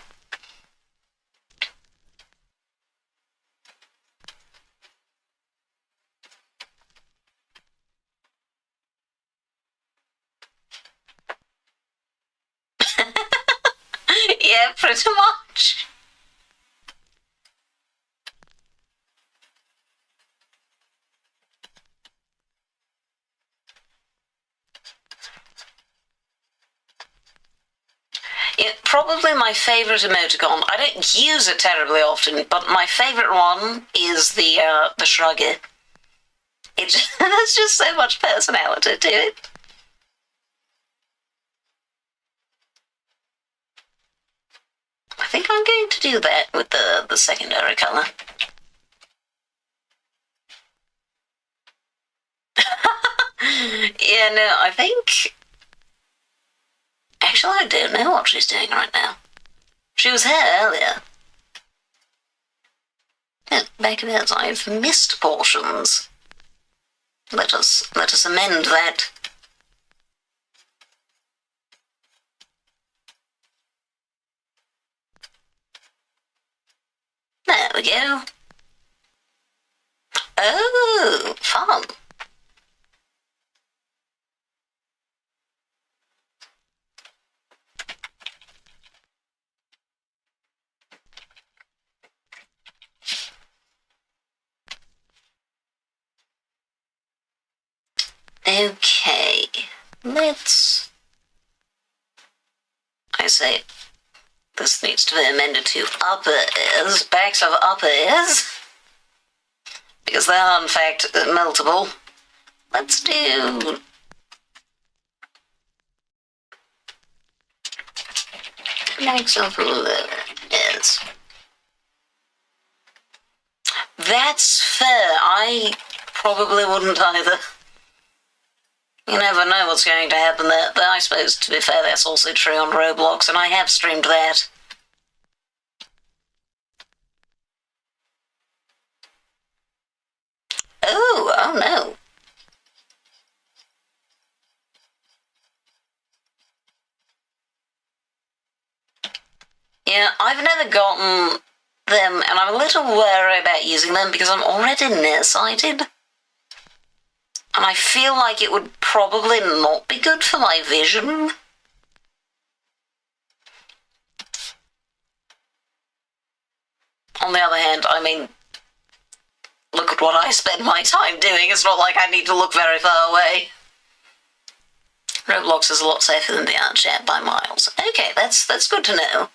Yeah, pretty much. Probably my favourite emoticon. I don't use it terribly often, but my favourite one is the shrugger. There's just so much personality to it. I think I'm going to do that with the secondary colour. Yeah, no, I think... Actually, I don't know what she's doing right now. She was here earlier. Yeah, back of it, I've missed portions. Let us amend that. There we go. Oh, fun. Okay, let's... I say this needs to be amended to upper ears, backs of upper ears, because they are in fact multiple. Let's do... backs of lower ears. That's fair. I probably wouldn't either. You never know what's going to happen there. But I suppose, to be fair, that's also true on Roblox, and I have streamed that. Oh no. Yeah, I've never gotten them, and I'm a little wary about using them because I'm already nearsighted. And I feel like it would probably not be good for my vision. On the other hand, I mean, look at what I spend my time doing. It's not like I need to look very far away. Roblox is a lot safer than VR chat by miles. Okay, that's good to know.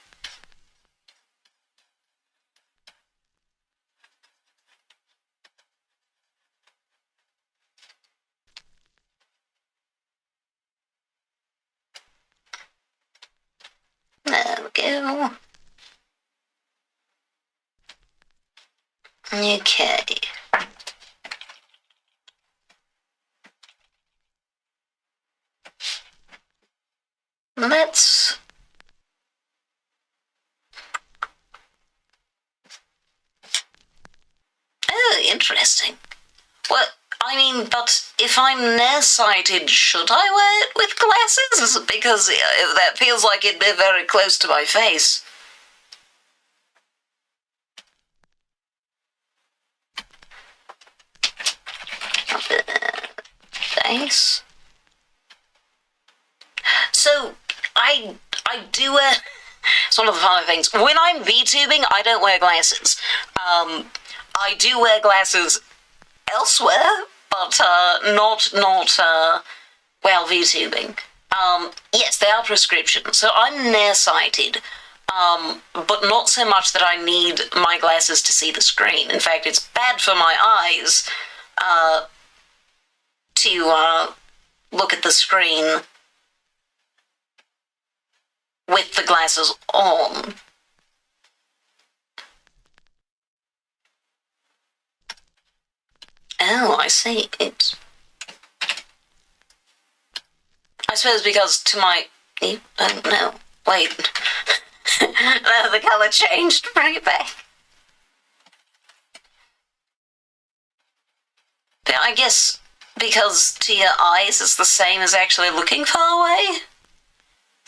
There we go. Okay. Let's... Oh, interesting. Well, I mean, but if I'm nearsighted, should I wear it with glasses? Because that feels like it'd be very close to my face. Thanks. So, I do wear... It's one of the funny things. When I'm VTubing, I don't wear glasses. I do wear glasses elsewhere, but not while VTubing. Yes, they are prescription, so I'm nearsighted, but not so much that I need my glasses to see the screen. In fact, it's bad for my eyes to look at the screen with the glasses on. Oh, I see. It's... I suppose because to my... Oh, no. Wait. No, the colour changed. Bring it back. But I guess because to your eyes it's the same as actually looking far away.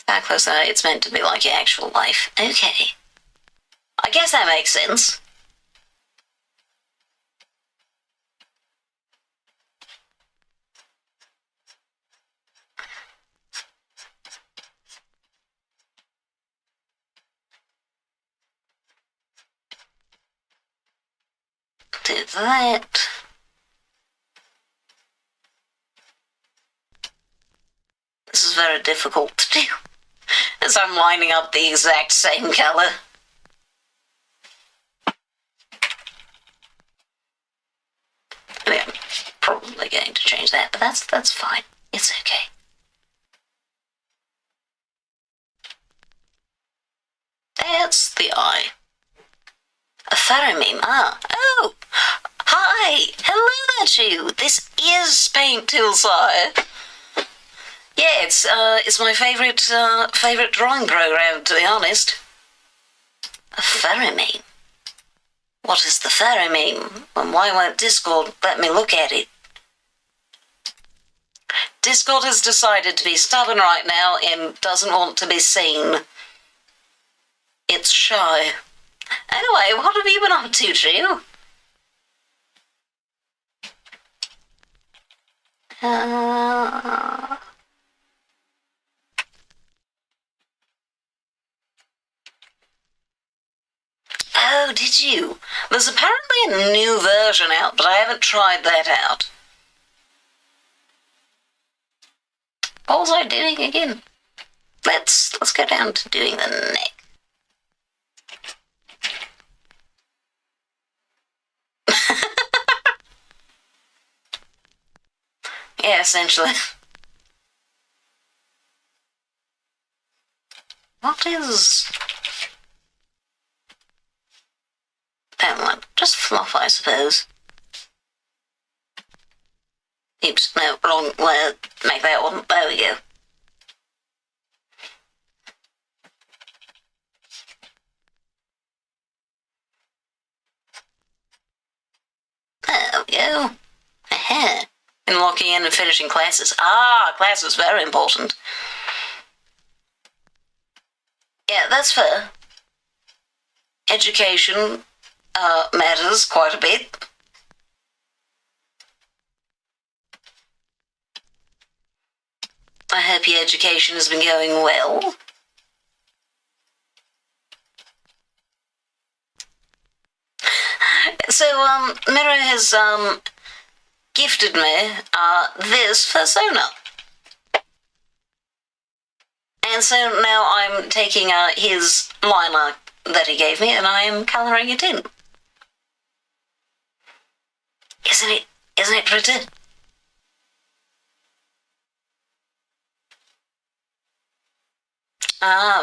That close, it's meant to be like your actual life. Okay. I guess that makes sense. Do that. This is very difficult to do, as I'm lining up the exact same colour. Yeah, I'm probably going to change that, but that's fine. It's okay. That's the eye. A feedme. Oh! Hi! Hello there, you! This is Paint Tool Sire. Yeah, it's my favourite drawing program, to be honest. A feedme. What is the feedme? And why won't Discord let me look at it? Discord has decided to be stubborn right now and doesn't want to be seen. It's shy. Anyway, what have you been up to, Drew? Oh, did you? There's apparently a new version out, but I haven't tried that out. What was I doing again? Let's go down to doing the neck. Yeah, essentially. What is... that one? Just fluff, I suppose. Oops, no, wrong word. Make that one. There we go. There we go. Aha. And locking in and finishing classes. Classes, very important. Yeah, that's fair. Education matters quite a bit. I hope your education has been going well. So, Miro has, gifted me, this persona. And so now I'm taking, his liner that he gave me and I am colouring it in. Isn't it pretty?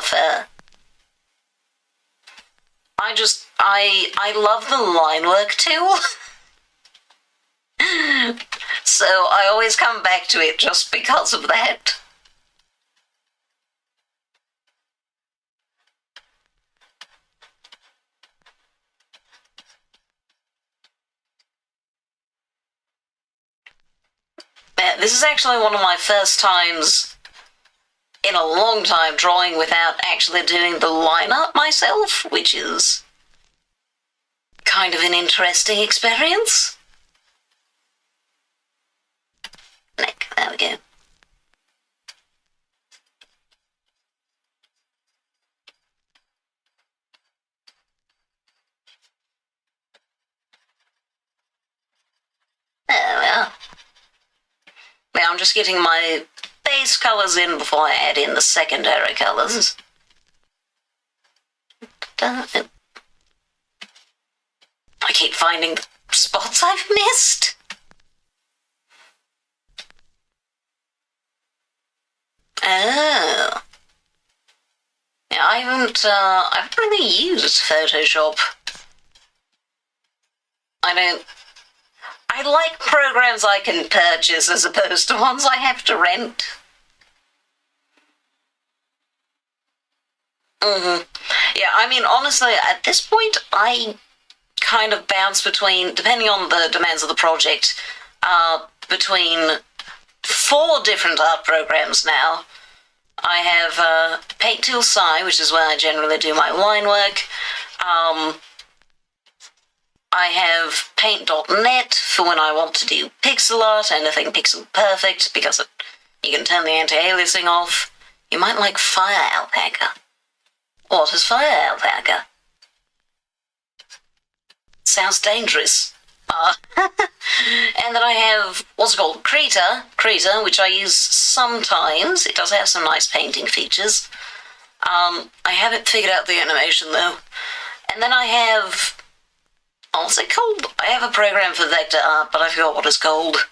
Fair. I love the line work tool. So I always come back to it just because of that. Yeah, this is actually one of my first times in a long time drawing without actually doing the line art myself, which is kind of an interesting experience. Neck, there we go. There we are. Yeah, I'm just getting my base colours in before I add in the secondary colours. I keep finding the spots I've missed. Oh. Yeah, I haven't really used Photoshop. I like programs I can purchase as opposed to ones I have to rent. Yeah, I mean, honestly, at this point, I kind of bounce between, depending on the demands of the project, between 4 different art programs now. I have Paint Tool Sci, which is where I generally do my line work. I have Paint.net for when I want to do pixel art, anything pixel perfect, because you can turn the anti-aliasing off. You might like Fire Alpaca. What is Fire Alpaca? Sounds dangerous. And then I have, what's it called, Krita, which I use sometimes. It does have some nice painting features. I haven't figured out the animation, though. And then I have, what's it called? I have a program for vector art, but I forgot what it's called.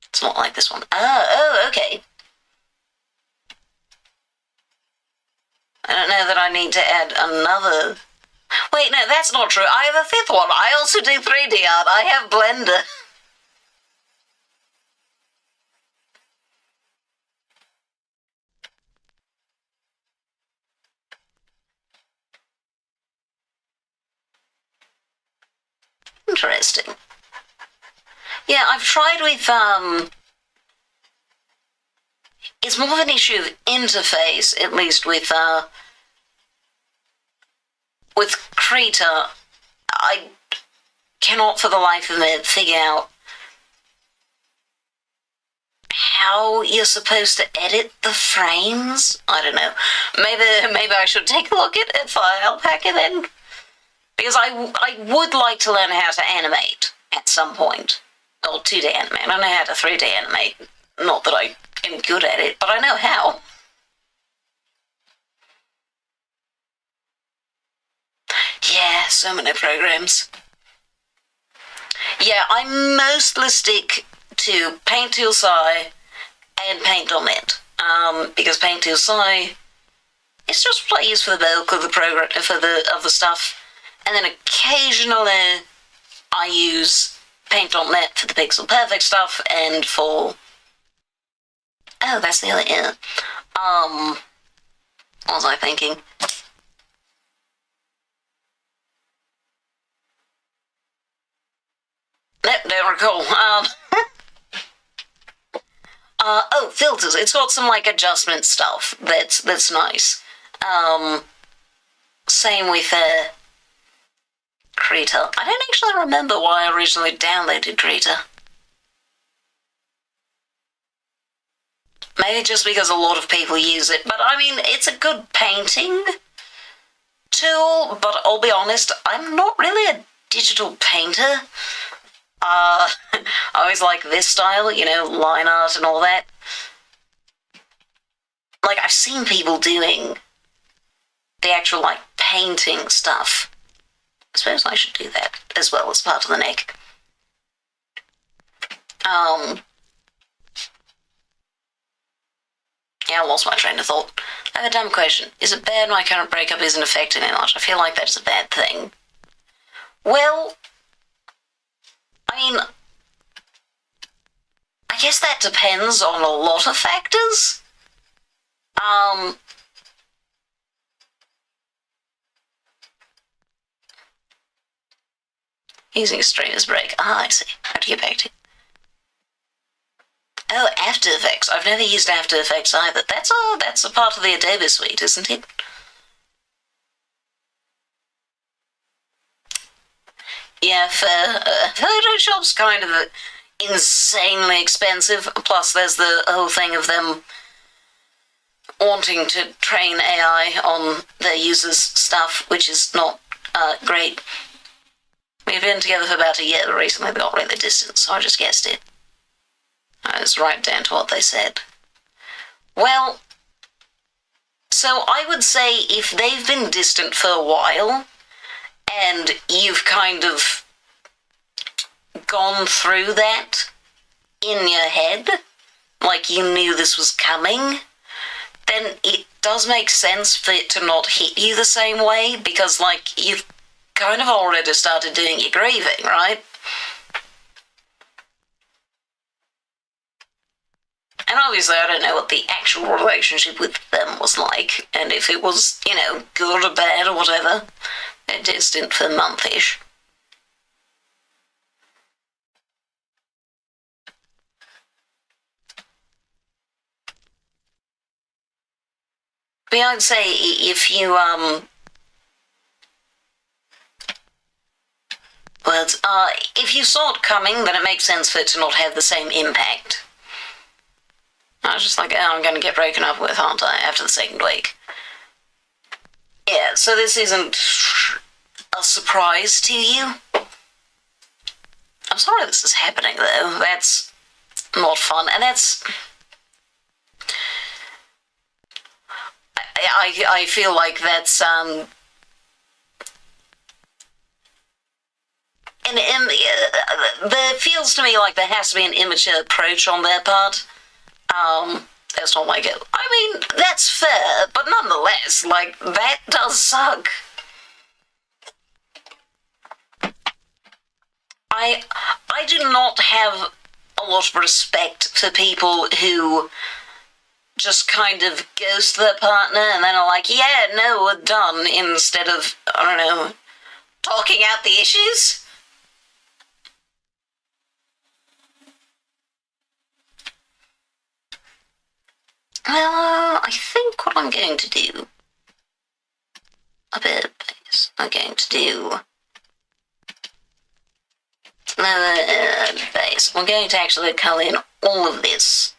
It's not like this one. Oh, okay. I don't know that I need to add another... Wait, no, that's not true. I have a fifth one. I also do 3D art. I have Blender. Interesting. Yeah, I've tried with, it's more of an issue of interface, at least with Krita. I cannot for the life of me figure out how you're supposed to edit the frames. I don't know. Maybe I should take a look at File Packer then. Because I would like to learn how to animate at some point. Or 2D animate. I don't know how to 3D animate. Not that I am good at it, but I know how. Yeah, so many programs. Yeah, I mostly stick to Paint Tool Sci and Paint.net. Because Paint Tool Sci, it's just what I use for the bulk of the program, of the stuff. And then occasionally I use Paint.net for the pixel perfect stuff and for... Oh, that's the other ear. What was I thinking? Nope, don't recall. Oh, filters. It's got some, like, adjustment stuff that's nice. Same with, Krita. I don't actually remember why I originally downloaded Krita. Maybe just because a lot of people use it, but I mean, it's a good painting tool, but I'll be honest, I'm not really a digital painter. I always like this style, you know, line art and all that. Like, I've seen people doing the actual, like, painting stuff. I suppose I should do that as well as part of the neck. Yeah, I lost my train of thought. I have a dumb question. Is it bad my current breakup isn't affecting me much? I feel like that's a bad thing. Well, I mean, I guess that depends on a lot of factors. Using a streamer's break. Ah, I see. How to get back to... Oh, After Effects. I've never used After Effects either. That's a part of the Adobe suite, isn't it? Yeah, Photoshop's kind of insanely expensive. Plus, there's the whole thing of them wanting to train AI on their users' stuff, which is not great. We've been together for about a year, but recently they got really distant, so I just guessed it. I was right down to what they said. Well, so I would say if they've been distant for a while, and you've kind of gone through that in your head, like you knew this was coming, then it does make sense for it to not hit you the same way, because, like, you've kind of already started doing your grieving, right? And obviously I don't know what the actual relationship with them was like, and if it was, you know, good or bad or whatever. They're distant for a month-ish. But I'd say if you, if you saw it coming, then it makes sense for it to not have the same impact. I was just like, oh, I'm going to get broken up with, aren't I, after the second week. Yeah, so this isn't a surprise to you? I'm sorry this is happening, though. That's not fun, and that's... I feel like that's, there feels to me like there has to be an immature approach on their part. That's not like it. I mean, that's fair, but nonetheless, like, that does suck. I do not have a lot of respect for people who just kind of ghost their partner and then are like, yeah, no, we're done, instead of, I don't know, talking out the issues. Well, I think what I'm going to do... a bit of bass. I'm going to do... bass. I'm going to actually colour in all of this.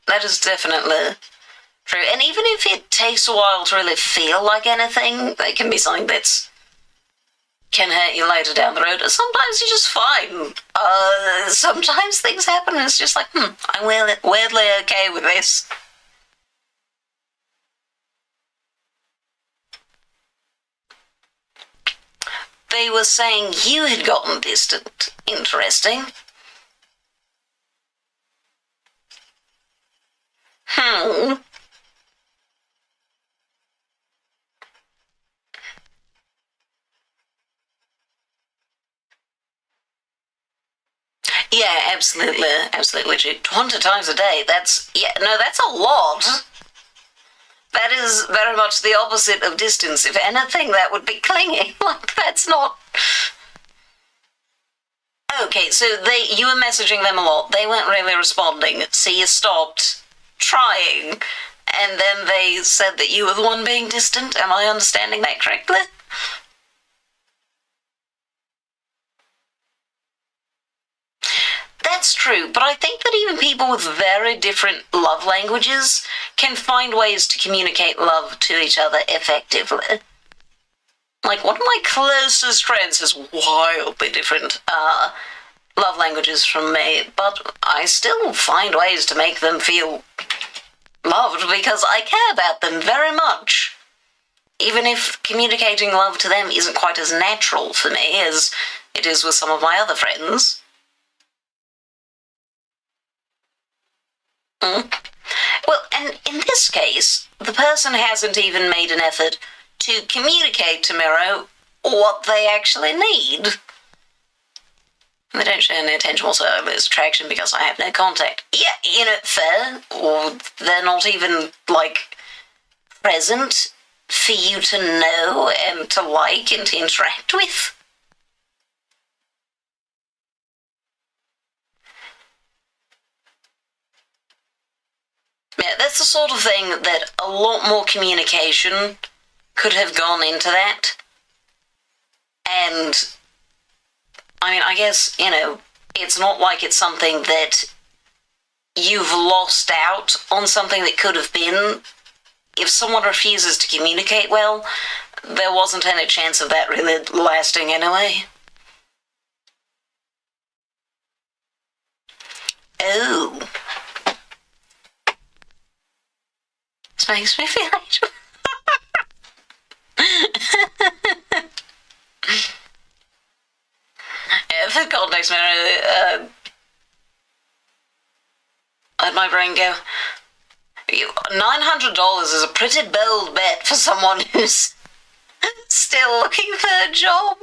That is definitely true. And even if it takes a while to really feel like anything, it can be something that's can hurt you later down the road. Sometimes you're just fine. Sometimes things happen and it's just like, I'm weirdly okay with this. They were saying you had gotten distant. Interesting. Yeah, absolutely, absolutely. 200 times a day, that's a lot. That is very much the opposite of distance. If anything, that would be clingy. Like, that's not... Okay, so you were messaging them a lot. They weren't really responding, so you stopped trying, and then they said that you were the one being distant. Am I understanding that correctly? That's true, but I think that even people with very different love languages can find ways to communicate love to each other effectively. Like, one of my closest friends has wildly different love languages from me, but I still find ways to make them feel loved because I care about them very much. Even if communicating love to them isn't quite as natural for me as it is with some of my other friends. Well, and in this case, the person hasn't even made an effort to communicate to Miro what they actually need. They don't show any attention whatsoever, there's attraction because I have no contact. Yeah, fair. Or they're not even, like, present for you to know and to like and to interact with. Yeah, that's the sort of thing that a lot more communication could have gone into that. And, I mean, I guess, it's not like it's something that you've lost out on something that could have been. If someone refuses to communicate well, there wasn't any chance of that really lasting anyway. Oh. This makes me feel like... Yeah, for context, man, let my brain go. $900 is a pretty bold bet for someone who's still looking for a job.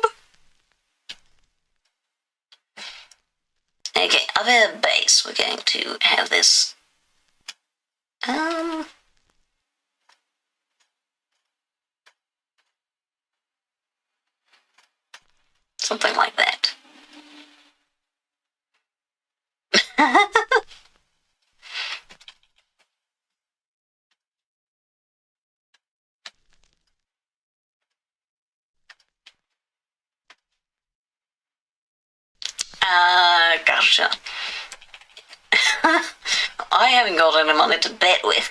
Okay, other base, we're going to have this... something like that. Gotcha. I I haven't got any money to bet with.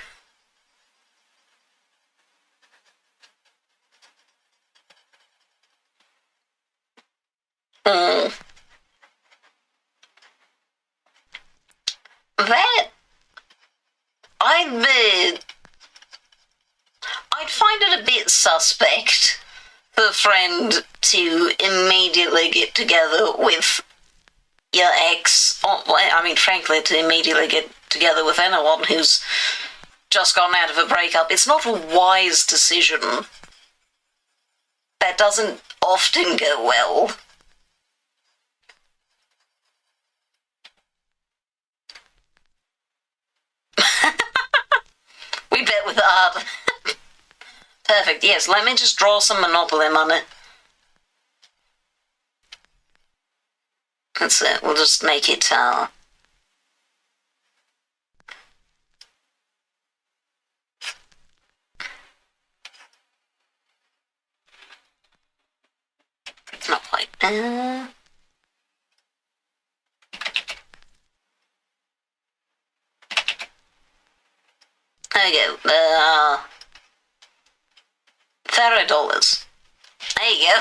That I'd find it a bit suspect for a friend to immediately get together with your ex. I mean, frankly, to immediately get together with anyone who's just gotten out of a breakup. It's not a wise decision. That doesn't often go well. We bet with art. Perfect, yes, let me just draw some Monopoly money. That's it, we'll just make it, not quite, there we go, $30. There you go.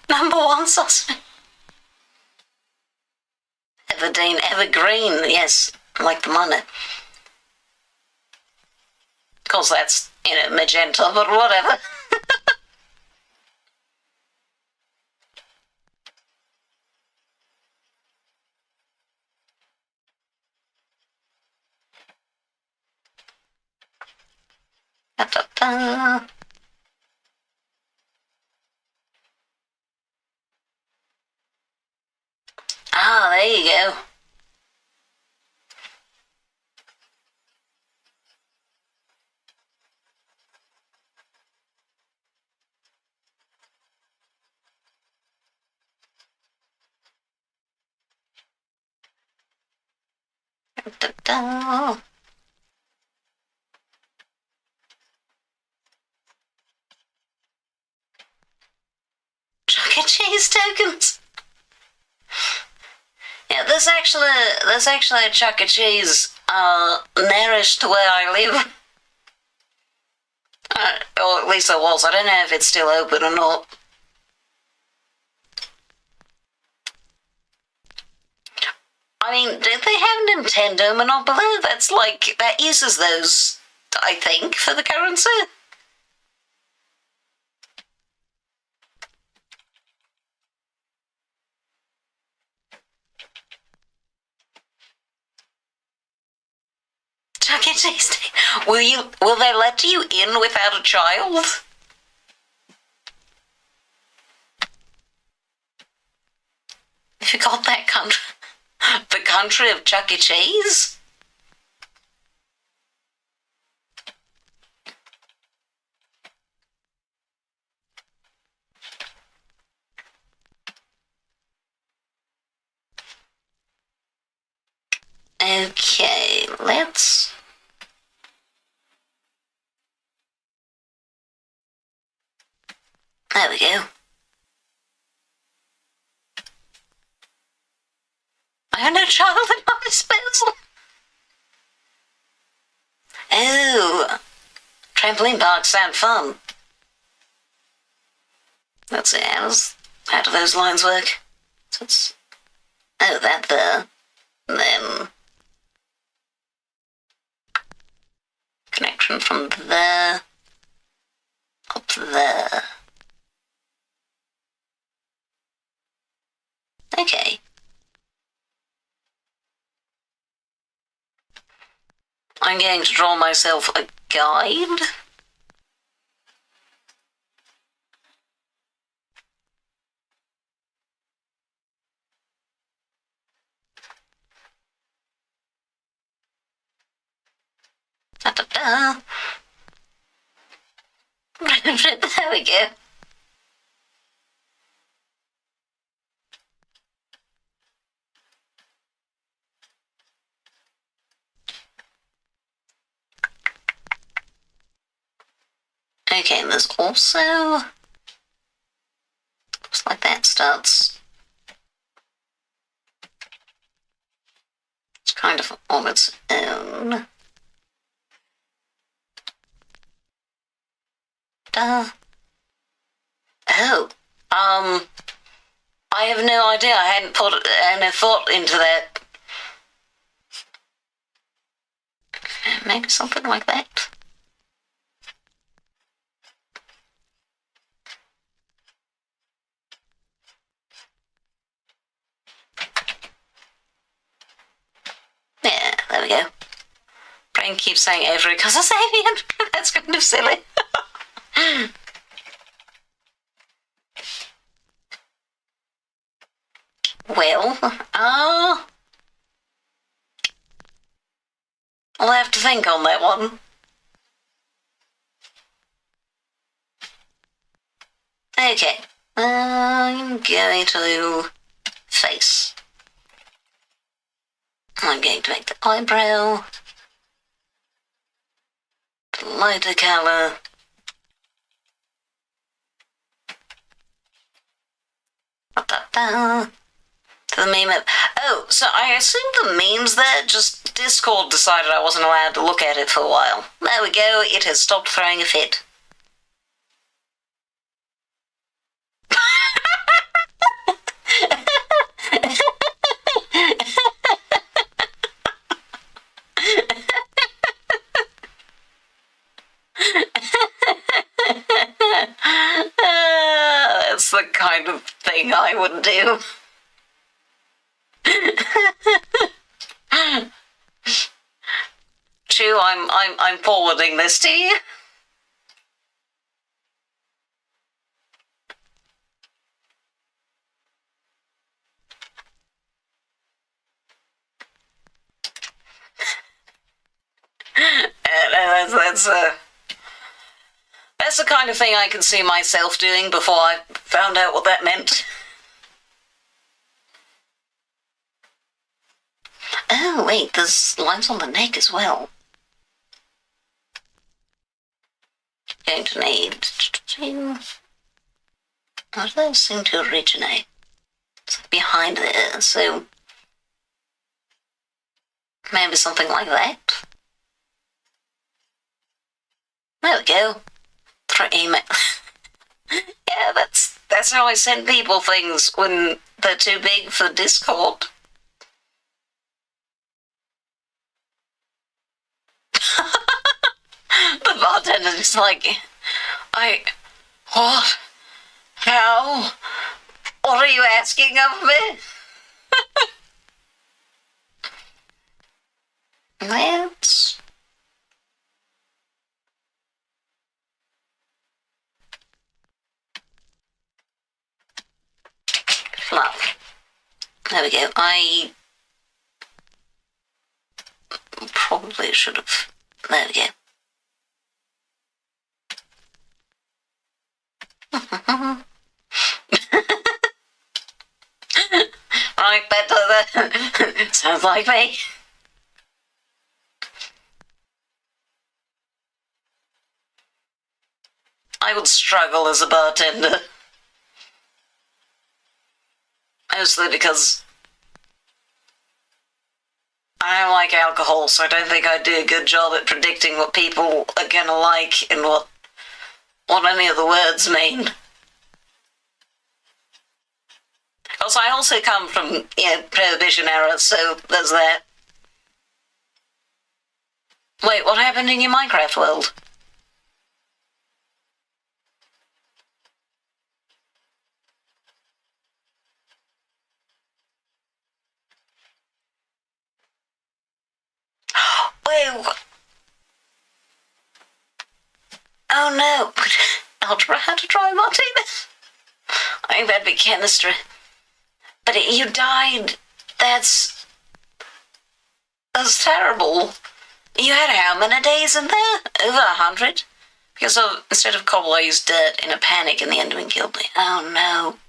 Number one suspect. Everdeen, evergreen, yes, I like the money. Of course, that's, magenta, but whatever. Da-da-da. Ah, there you go. Da-da. Chuck E. Cheese tokens. Yeah, there's actually a Chuck E. Cheese nearest to where I live. Or at least there was. I don't know if it's still open or not. I mean, don't they have Nintendo Monopoly? That uses those, I think, for the currency. Chuck E. Cheese. Will they let you in without a child? If you got that country, the country of Chuck E. Cheese? Okay, let's... There we go. I have no child at my disposal. Oh, trampoline parks sound fun. Let's see, how do those lines work? So it's... Oh, that there. And then... Connection from there... Up there. Okay. I'm going to draw myself a guide. Da-da-da. There we go. Okay, and there's also... Looks like that starts... kind of on its own. Oh, I have no idea. I hadn't put any thought into that. Maybe something like that. Yeah, there we go. Brain keeps saying every because it's alien. That's kind of silly. Well, I'll have to think on that one. Okay, I'm going to face. I'm going to make the eyebrow lighter colour. To the meme. Oh, so I assume the memes there, just Discord decided I wasn't allowed to look at it for a while. There we go, it has stopped throwing a fit. That's the kind of thing I would do. Chew, I'm forwarding this to you. That's the kind of thing I can see myself doing before I found out what that meant. Oh, wait, there's lines on the neck as well. Going to need... How do those seem to originate? It's like behind there, so... maybe something like that. There we go. Through email. Yeah, that's how I send people things when they're too big for Discord. The bartender's like, what? How? What are you asking of me? Let's... fluff. There we go. I probably should have... there we go. Right, better than... sounds like me. I would struggle as a bartender. Mostly because I don't like alcohol, so I don't think I do a good job at predicting what people are gonna like and what any of the words mean. Because I also come from, Prohibition era, so there's that. Wait, what happened in your Minecraft world? Wait, oh no, algebra how to try Martinez? I think that'd be chemistry. But you died. That's terrible. You had how many days in there? Over 100? Because instead of cobble, I used dirt in a panic and the Enderman killed me. Oh no.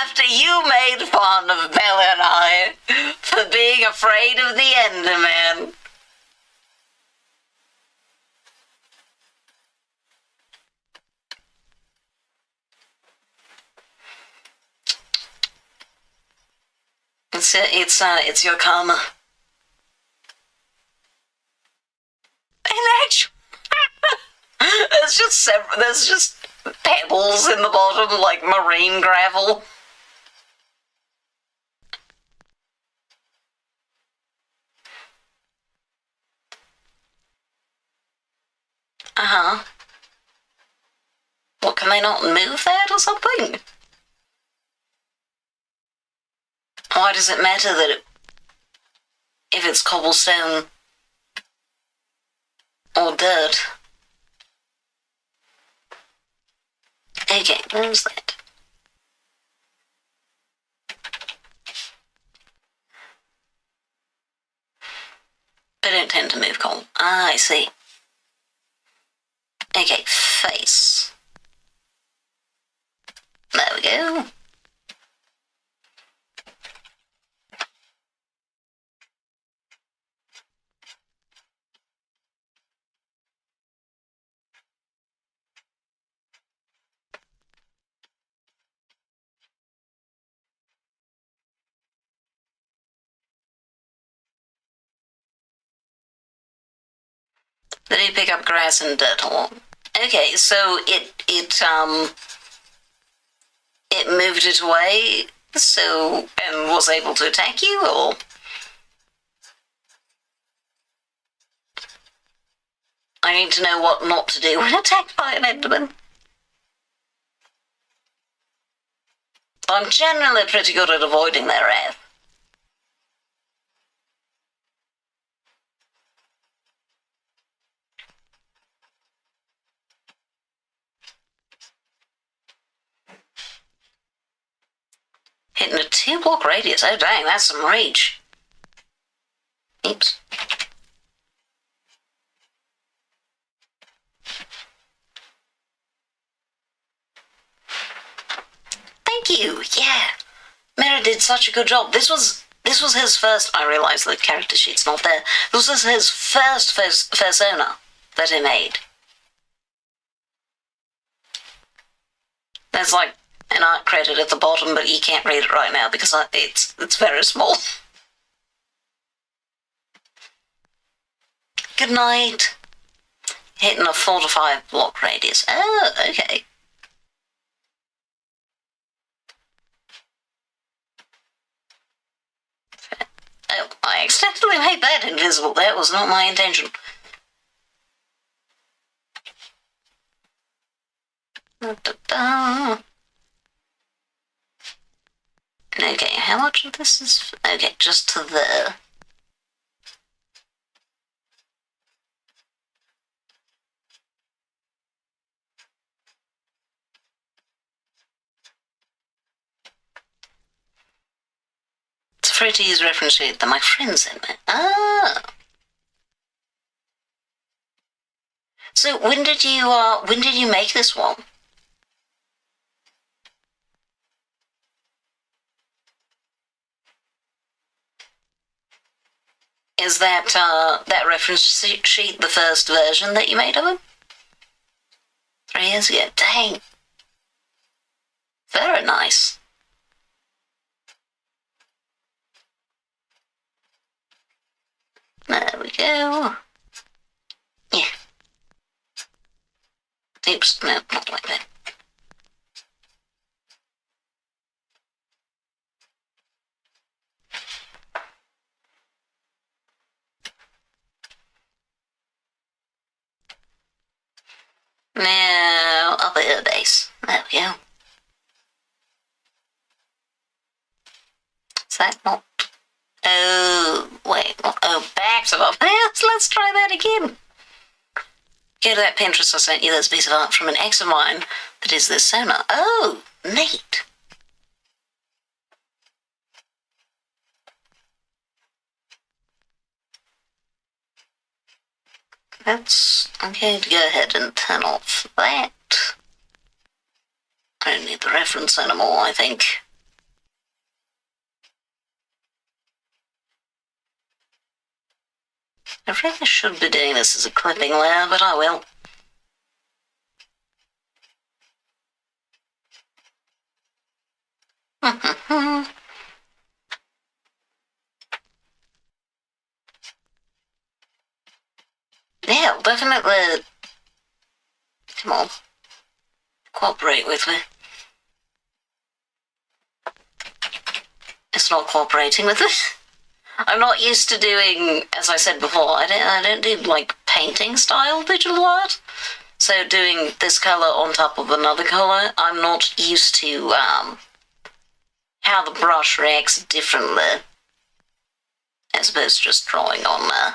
After you made fun of Bella and I for being afraid of the Enderman. Let's It's your karma. And actually, there's just pebbles in the bottom, like marine gravel. Uh-huh. What, can they not move that or something? Why does it matter if it's cobblestone or dirt? Okay, there's that. They don't tend to move coal. Ah, I see. Okay, face. There we go. Did he pick up grass and dirt all? Okay, so it moved it away, and was able to attack you, or? I need to know what not to do when attacked by an Enderman. I'm generally pretty good at avoiding their wrath. Hitting a 2-block radius. Oh dang, that's some reach. Oops. Thank you. Yeah, Mira did such a good job. This was his first. I realise the character sheet's not there. This was his first persona that he made. There's like an art credit at the bottom, but you can't read it right now because it's very small. Good night. Hitting a 4 to 5 block radius. Oh, okay. Oh, I accidentally made that invisible. That was not my intention. Da-da-da. Okay, how much of this is... Okay, just to there. It's free to use reference sheet that my friend sent me. Ah! So when did you make this one? Is that reference sheet the first version that you made of it? 3 years ago. Dang. Very nice. There we go. Yeah. Oops, no, not like that. Now, upper air base. There we go. Is that not... Oh, wait. Oh, back to up. Yes, let's try that again. Go to that Pinterest I sent you. There's a piece of art from an ex of mine that is this sonar. Oh, neat. I'm going to go ahead and turn off that. I don't need the reference anymore, I think. I really should be doing this as a clipping layer, but I will. definitely... Come on. Cooperate with me. It's not cooperating with me. I'm not used to doing, as I said before, I don't do, like, painting style digital art. So doing this colour on top of another colour, I'm not used to, how the brush reacts differently. As opposed to just drawing on there.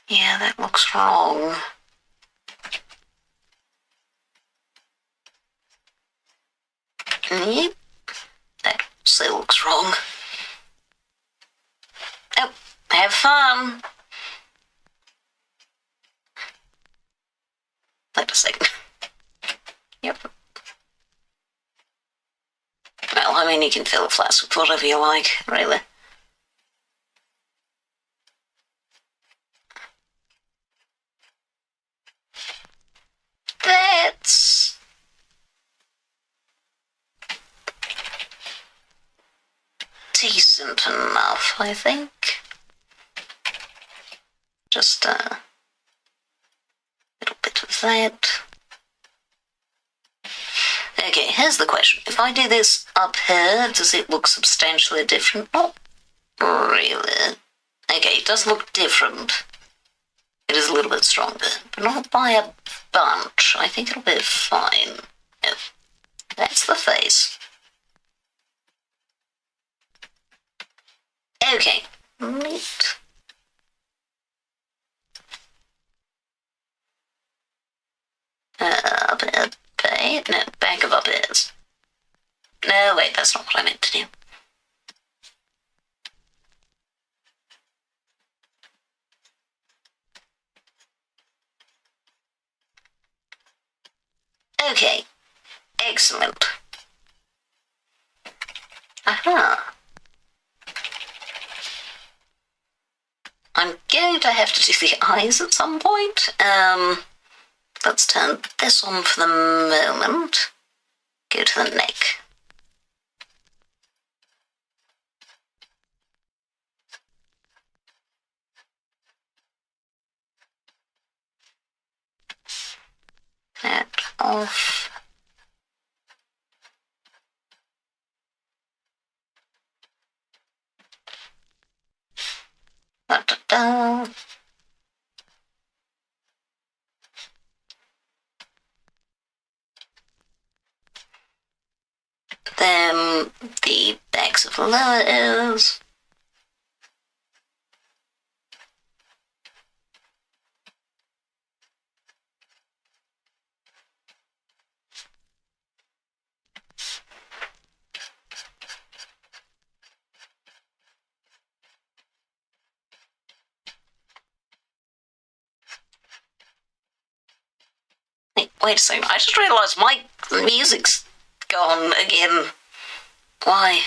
Yeah, that looks wrong. Yep. That still looks wrong. Oh, have fun. Wait a second. Yep. Well, I mean, you can fill a flask with whatever you like, really. That's... decent enough, I think. Just a little bit of that. Okay, here's the question. If I do this up here, does it look substantially different? Not really. Okay, it does look different. It is a little bit stronger, but not by a bunch. I think it'll be fine. No, that's the face. Okay, neat. Up here. No, back of up ears. No, wait, that's not what I meant to do. Okay, excellent. Aha. I'm going to have to do the eyes at some point. Let's turn this on for the moment. Go to the neck. That off. Da-da-da. Then the backs of the lower ears. Wait a second, I just realised my music's gone again. Why?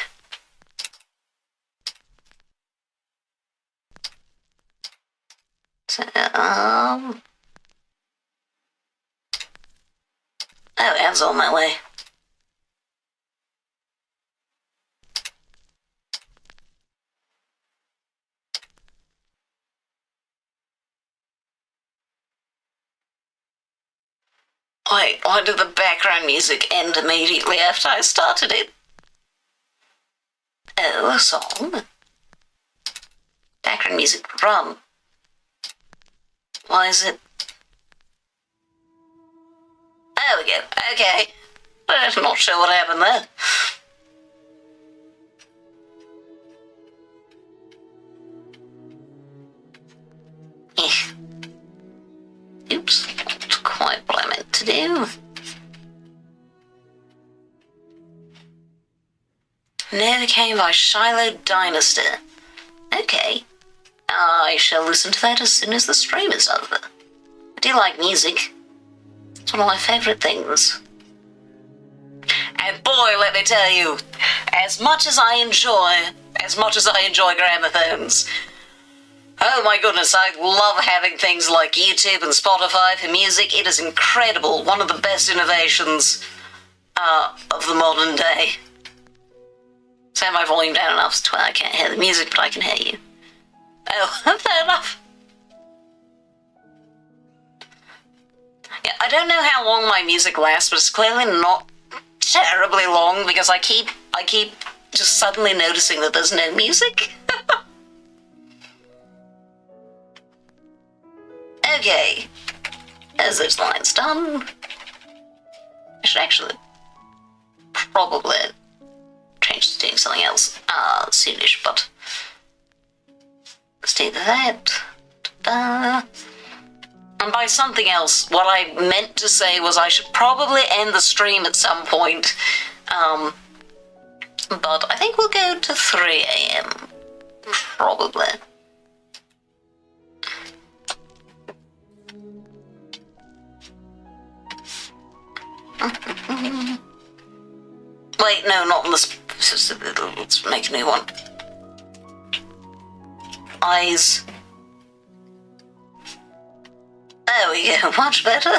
So, oh, it's on my way. Wait, why did the background music end immediately after I started it? Oh, a song. Background music from. Why is it? There we go. Okay. I'm not sure what happened there. Oops, not quite what I meant to do. Novocaine by Shiloh Dynasty. Okay. I shall listen to that as soon as the stream is over. I do like music. It's one of my favourite things. And boy, let me tell you, as much as I enjoy gramophones, oh my goodness, I love having things like YouTube and Spotify for music. It is incredible. One of the best innovations of the modern day. Set my volume down enough so I can't hear the music, but I can hear you. Oh, fair enough. Yeah, I don't know how long my music lasts, but it's clearly not terribly long because I keep just suddenly noticing that there's no music. Okay, as those lines done, I should actually probably change to doing something else soonish, but let's do that. Ta-da. And by something else, what I meant to say was I should probably end the stream at some point, but I think we'll go to 3 a.m. probably. Wait, no, not on this. Let's make a new one. Eyes. There we go, much better.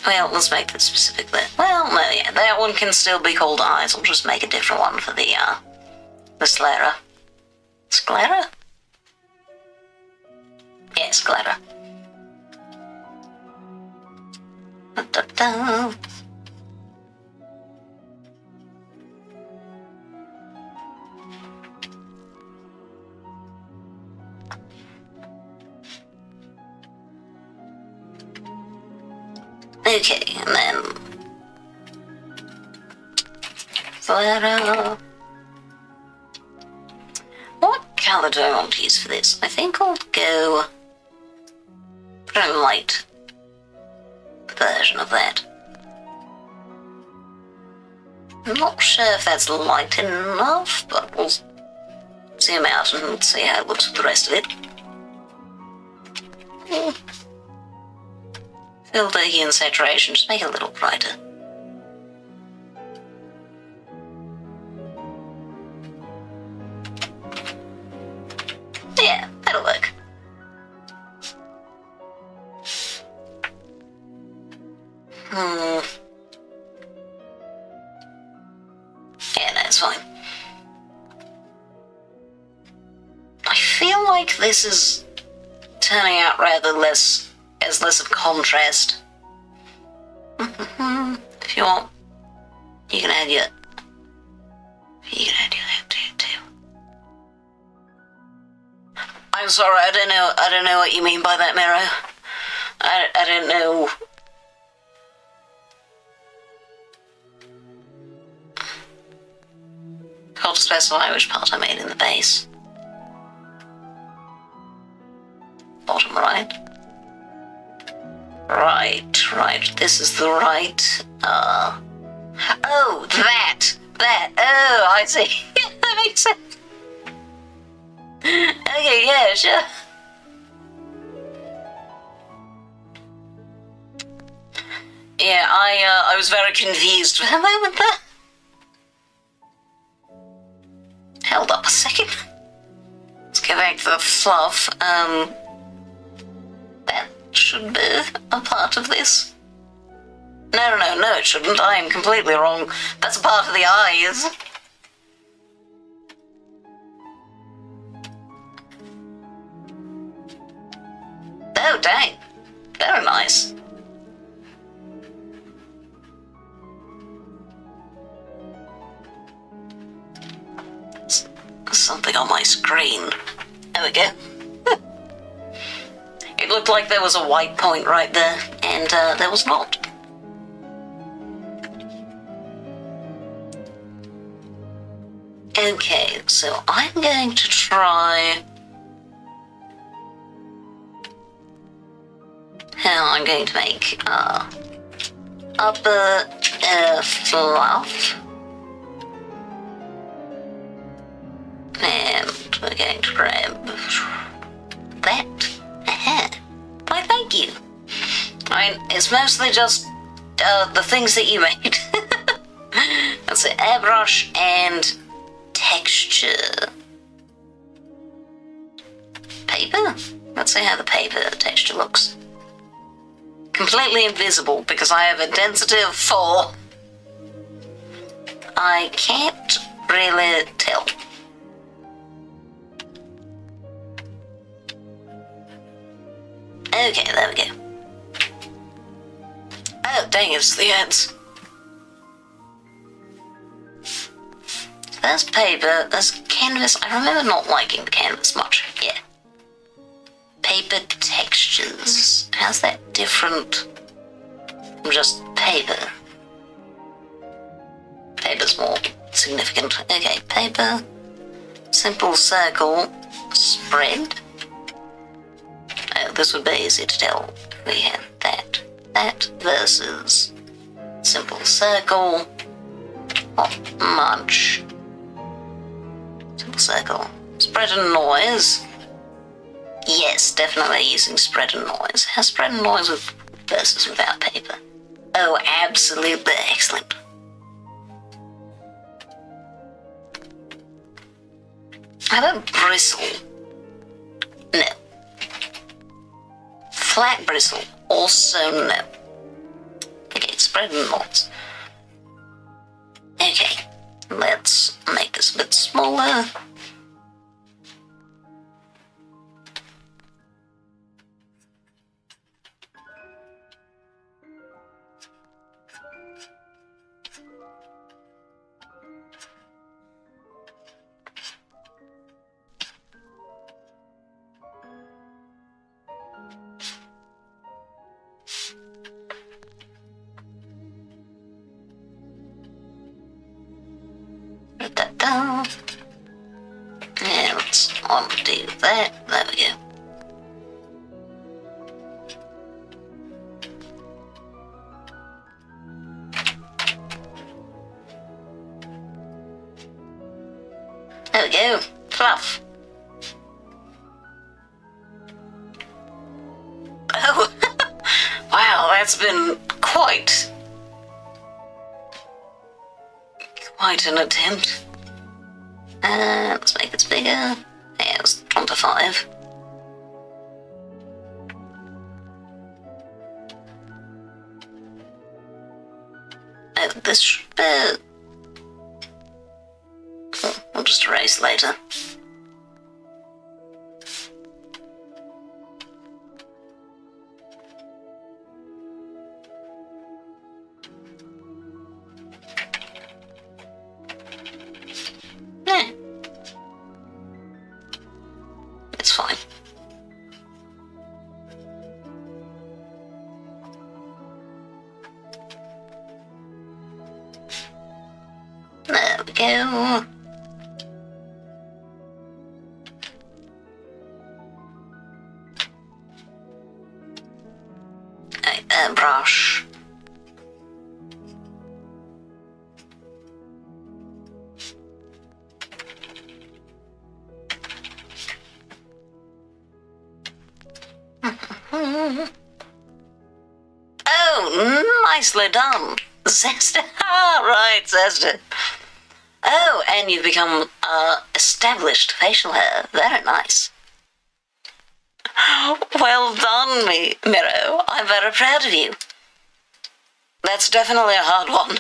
Well, let's make that specifically. Well, no, yeah, that one can still be called eyes. I'll just make a different one for the sclera. Sclera? Yeah, sclera. Da-da-da. Okay, and then sclera. What colour do I want to use for this? I think I'll go for a light version of that. I'm not sure if that's light enough, but we'll zoom out and see how it looks with the rest of it. Filter and saturation, just make it a little brighter. Yeah, that'll work. Yeah, no, it's fine. I feel like this is turning out rather less of contrast. If you want, you can add your that too. I'm sorry, I don't know what you mean by that, Miro. I don't know. Got to specify which part I made in the base. Bottom right. Right. This is the right. Oh, that. Oh, I see. That makes sense. Okay, yeah, sure. Yeah, I was very confused for a moment there. Held up a second. Let's go back to the fluff. That should be a part of this. No, it shouldn't. I am completely wrong. That's a part of the eyes. Oh, dang. Very nice. Something on my screen. There we go. It looked like there was a white point right there, and there was not. Okay, so I'm going to try... How I'm going to make upper fluff. And we're going to grab that. Why, thank you. I mean, it's mostly just the things that you made. That's it, airbrush and texture. Paper? Let's see how the paper texture looks. completely invisible because I have a density of 4. I can't really tell. Okay, there we go. Oh, dang, it's the ants. There's paper, there's canvas. I remember not liking the canvas much. Yeah. Paper textures. How's that different from just paper? Paper's more significant. Okay, paper, simple circle, spread. Oh, this would be easy to tell if we had that. That versus simple circle. Not much. Simple circle. Spread and noise. Yes, definitely using spread and noise. How's spread and noise with versus without paper? Oh, absolutely excellent. How about bristle? No. Flat bristle? Also no. Okay, spread and noise. Okay, let's make this a bit smaller. Put that down. And let's undo that. There we go. There we go. Fluff. Oh, wow, that's been quite an attempt. Let's make it bigger. Yeah, let's 25. Oh, this should we'll just erase later. It's fine. There we go. Brush. Oh, nicely done. Zesta. Right, Zesta. Oh, and you've become established facial hair. Very nice. Well done, Miro. I'm very proud of you. That's definitely a hard one.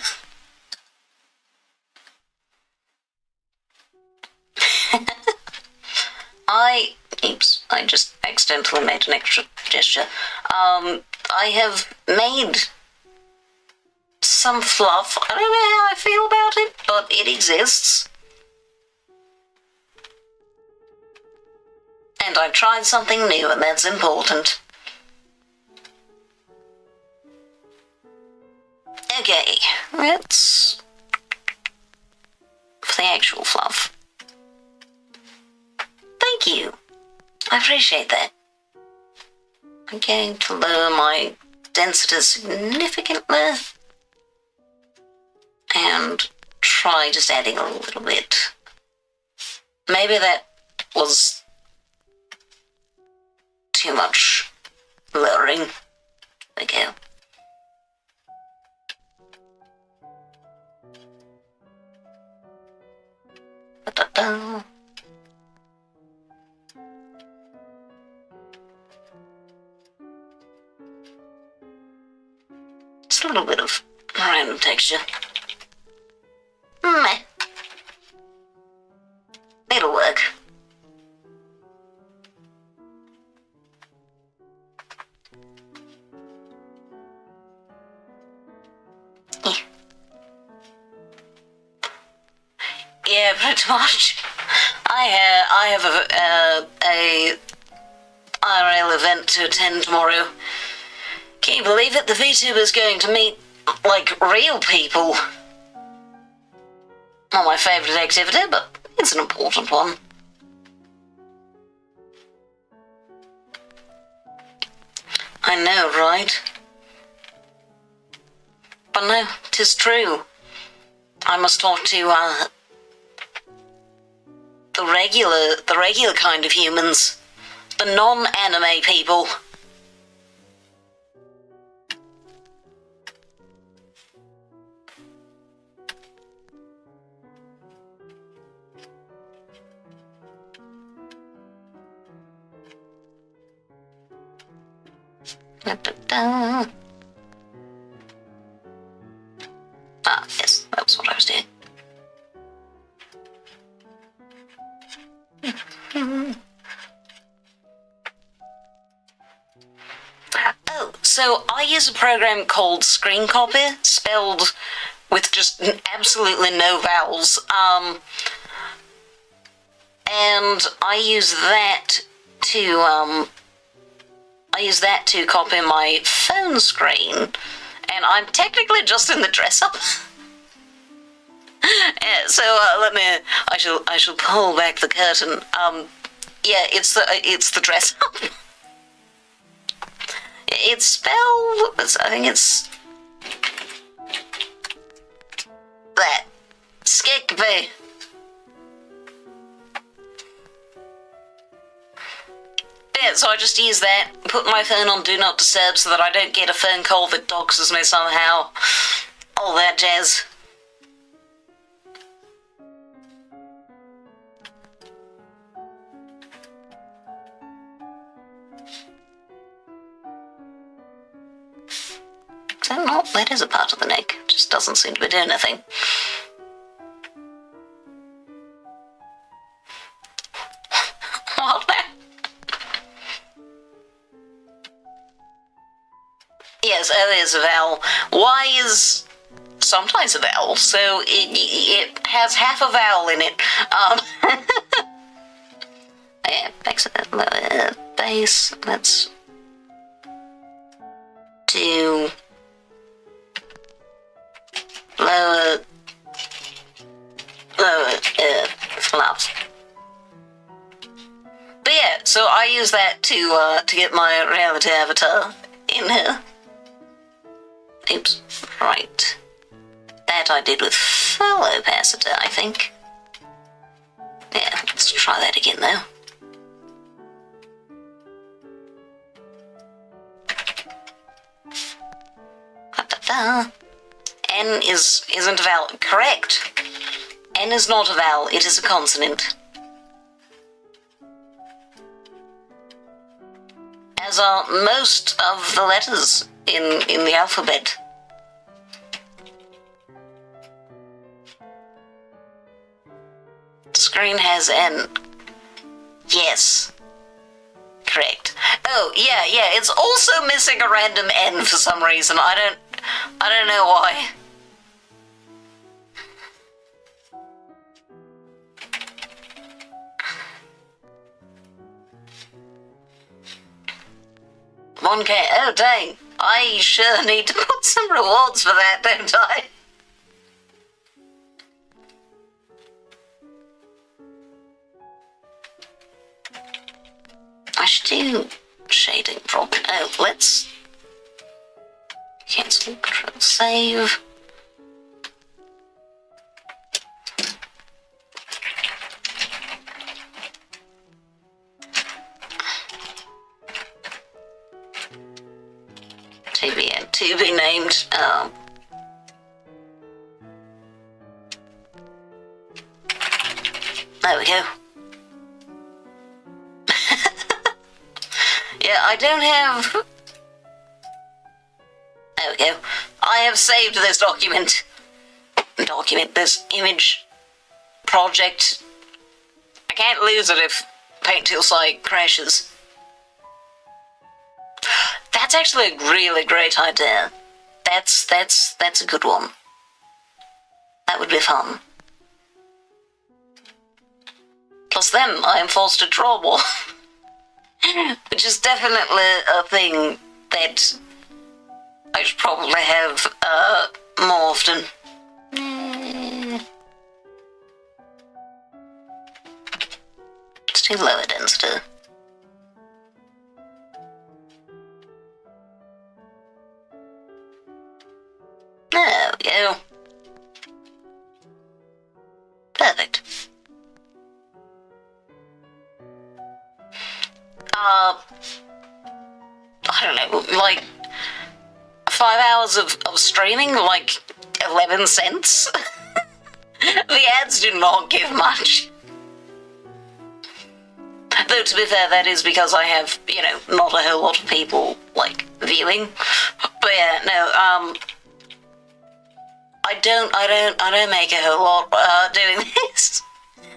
I just accidentally made an extra gesture. I have made some fluff. I don't know how I feel about it, but it exists. And I tried something new, and that's important. Okay, let's... for the actual fluff. Thank you. I appreciate that. I'm going to lower my density significantly. And try just adding a little bit. Maybe that was too much lowering. There we go. Da-da-da. just a little bit of random texture. Meh. It'll work. Yeah, pretty much. I have a IRL event to attend tomorrow. Can you believe it? The VTuber's going to meet, like, real people. Not my favourite activity, but it's an important one. I know, right? But no, 'tis true. I must talk to, the regular kind of humans. The non-anime people. Da-da-da. Ah, yes, that was what I was doing. Oh, so I use a program called Screen Copy, spelled with just absolutely no vowels, and I use that to copy my phone screen, and I'm technically just in the dress-up. So I shall pull back the curtain. Yeah, it's the dress-up. It's spelled, I think it's that. Skekbe. Yeah, so I just use that, put my phone on Do Not Disturb so that I don't get a phone call that doxes me somehow. All that jazz. Oh, that is a part of the neck. Just doesn't seem to be doing anything. What? Yes, O is a vowel. Y is sometimes a vowel, so it has half a vowel in it. Yeah, makes it lower bass. Let's do lower flaps. But yeah, so I use that to get my reality avatar in here. Oops, right. That I did with full opacity, I think. Yeah, let's try that again though. Da-da-da. N isn't a vowel. Correct. N is not a vowel, it is a consonant. As are most of the letters in the alphabet. The screen has N. Yes. Correct. Oh, yeah, it's also missing a random N for some reason. I don't know why. $1K. Oh, dang. I sure need to put some rewards for that, don't I? I should do shading problem. Oh, let's cancel, control, save. To be named. There we go. Yeah, I don't have... There we go. I have saved this this image project. I can't lose it if Paint Tool site crashes. That's actually a really great idea. That's a good one. That would be fun. Plus then I am forced to draw more. Which is definitely a thing that I should probably have more often. It's too low a density. There we go. Perfect. I don't know, like 5 hours of streaming, like 11 cents? The ads do not give much. Though, to be fair, that is because I have, you know, not a whole lot of people, like, viewing. But yeah, no, I don't make a whole lot, doing this.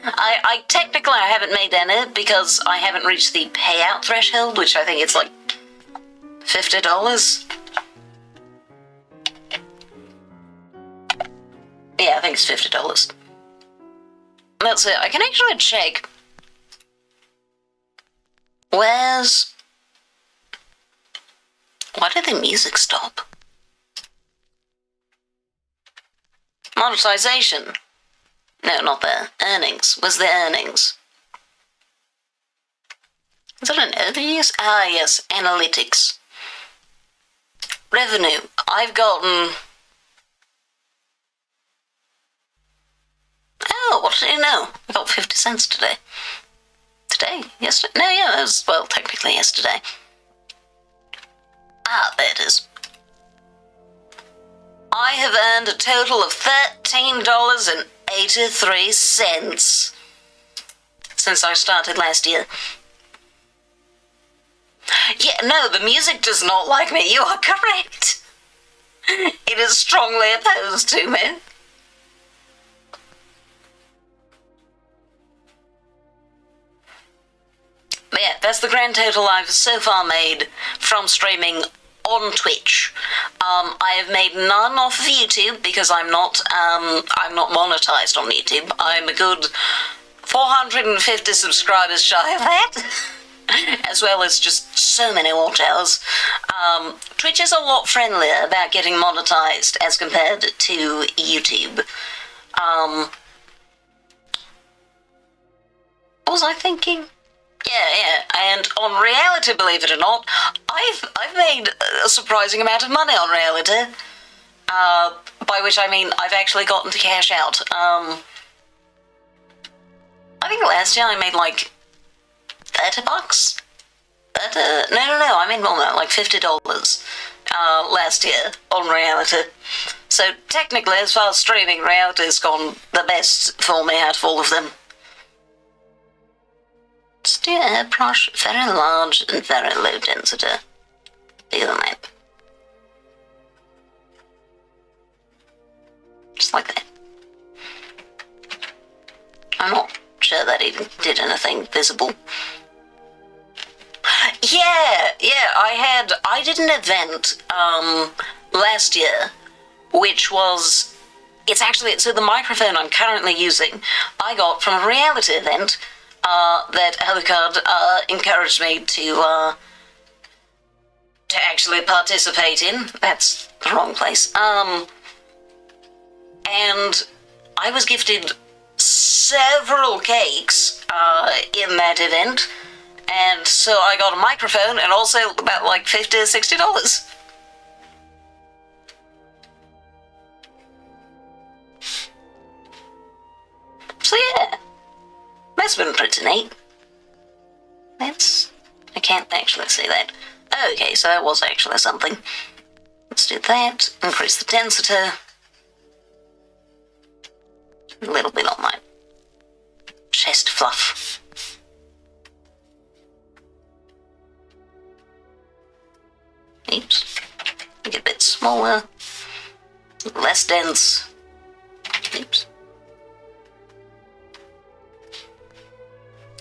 I technically I haven't made any because I haven't reached the payout threshold, which I think it's like $50. Yeah, I think it's $50. That's it. I can actually check. Why did the music stop? Monetization. No, not there. Earnings. Where's the earnings? Is that an overuse? Ah, yes. Analytics. Revenue. I've gotten... Oh, what did you know? I got 50 cents today. Today? Yesterday? No, yeah, it was, well, technically yesterday. Ah, there it is. I have earned a total of $13.83 since I started last year. Yeah, no, the music does not like me. You are correct. It is strongly opposed to me. But yeah, that's the grand total I've so far made from streaming on Twitch. I have made none off of YouTube because I'm not monetized on YouTube. I'm a good 450 subscribers shy of that. As well as just so many watch hours. Twitch is a lot friendlier about getting monetized as compared to YouTube. What was I thinking? Yeah, and on reality, believe it or not, I've made a surprising amount of money on reality. By which I mean I've actually gotten to cash out. I think last year I made like $30? No, I made more than that, like $50 last year on reality. So technically, as far as streaming, reality's gone the best for me out of all of them. Steer airbrush, very large and very low density. Feel the map. Just like that. I'm not sure that even did anything visible. Yeah, I did an event last year, which was, so the microphone I'm currently using, I got from a reality event that Alucard encouraged me to actually participate in. That's the wrong place. And I was gifted several cakes in that event, and so I got a microphone and also about like $50 or $60. So yeah, that's been pretty neat. I can't actually see that. Okay, so that was actually something. Let's do that, increase the density. A little bit on my chest fluff. Oops. Make it a bit smaller. less dense. Oops.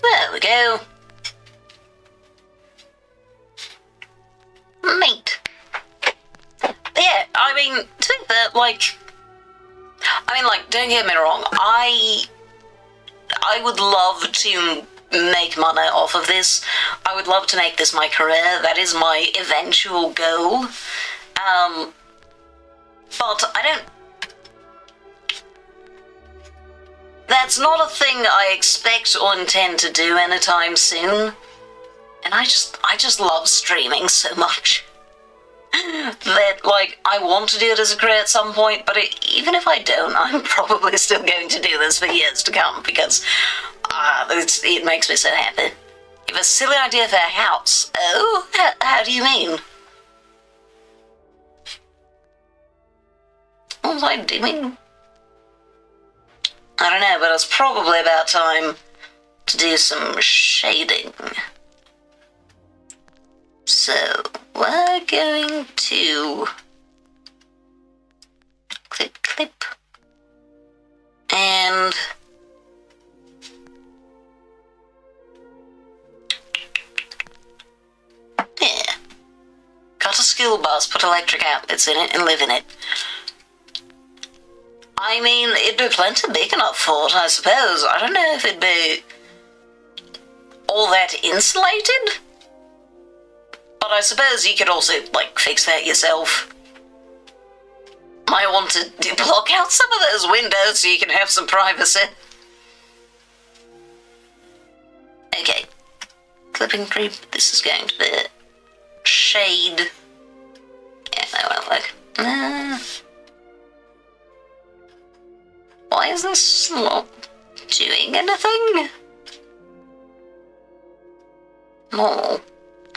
There we go. Neat. Yeah, I mean, to be fair, don't get me wrong, I would love to make money off of this. I would love to make this my career. That is my eventual goal. But I don't... That's not a thing I expect or intend to do anytime soon. And I just love streaming so much. That, I want to do it as a career at some point, but even if I don't, I'm probably still going to do this for years to come, because it makes me so happy. You have a silly idea for a house. Oh? How do you mean? What was I doing? I don't know, but it's probably about time to do some shading. So, we're going to clip, and yeah, got a school bus, put electric outlets in it, and live in it. I mean, it'd be plenty big enough for it, I suppose. I don't know if it'd be all that insulated. But I suppose you could also, fix that yourself. Might want to block out some of those windows so you can have some privacy. Okay. Clipping creep. This is going to be shade. Yeah, that won't work. Why is this not doing anything? No.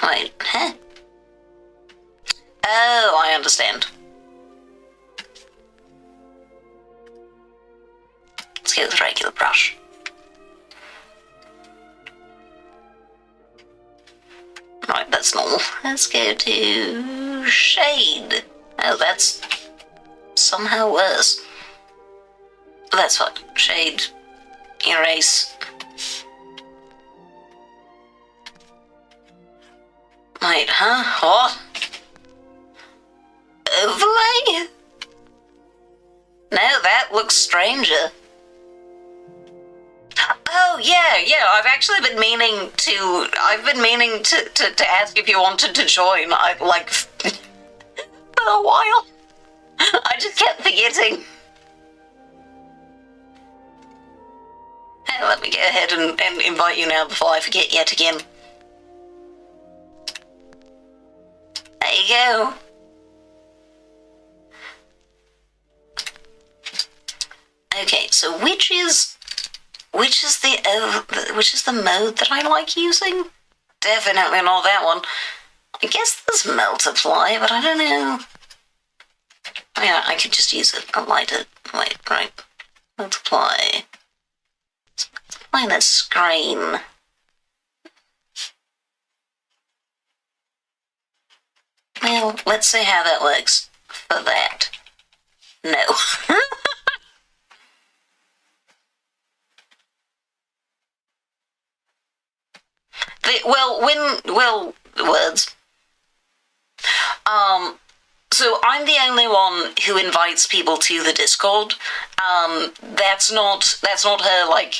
Wait, huh? Oh, I understand. Let's go with a regular brush. Right, that's normal. Let's go to shade. Oh, that's somehow worse. That's fine. Shade, erase. Wait, huh? What? Overlay? No, that looks stranger. Oh, yeah, I've actually been meaning to... to ask if you wanted to join, for a while. I just kept forgetting. Hey, let me go ahead and invite you now before I forget yet again. There you go. Okay, so which is the mode that I like using? Definitely not that one. I guess there's multiply, but I don't know. I mean, I could just use a lighter. Wait, right. Multiply. Multiply the screen. Well, let's see how that works for that. No. Words. So I'm the only one who invites people to the Discord. That's not her,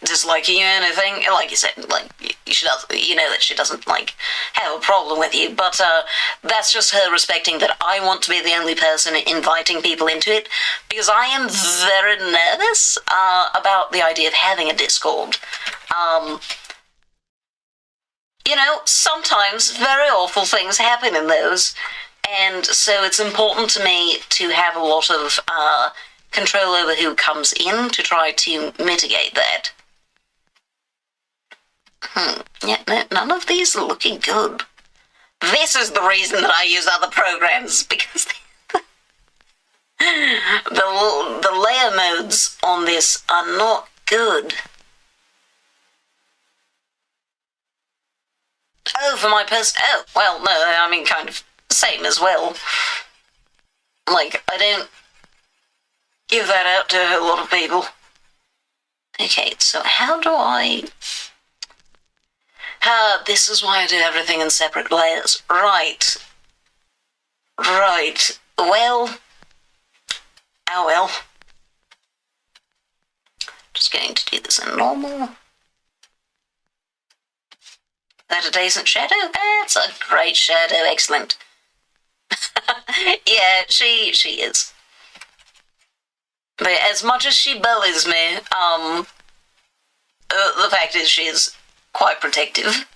disliking you or anything. Like you said, she does, that she doesn't, have a problem with you. But, that's just her respecting that I want to be the only person inviting people into it. Because I am very nervous, about the idea of having a Discord. Sometimes very awful things happen in those. And so it's important to me to have a lot of control over who comes in to try to mitigate that. Yeah, no, none of these are looking good. This is the reason that I use other programs, because the layer modes on this are not good. Oh, for my oh, well, no, I mean, kind of same as well. I don't give that out to a lot of people. Okay, so how do I... this is why I do everything in separate layers. Right. Well. Oh well. Just going to do this in normal. That a decent shadow? That's a great shadow, excellent. Yeah, she is. But as much as she bullies me, the fact is she is quite protective.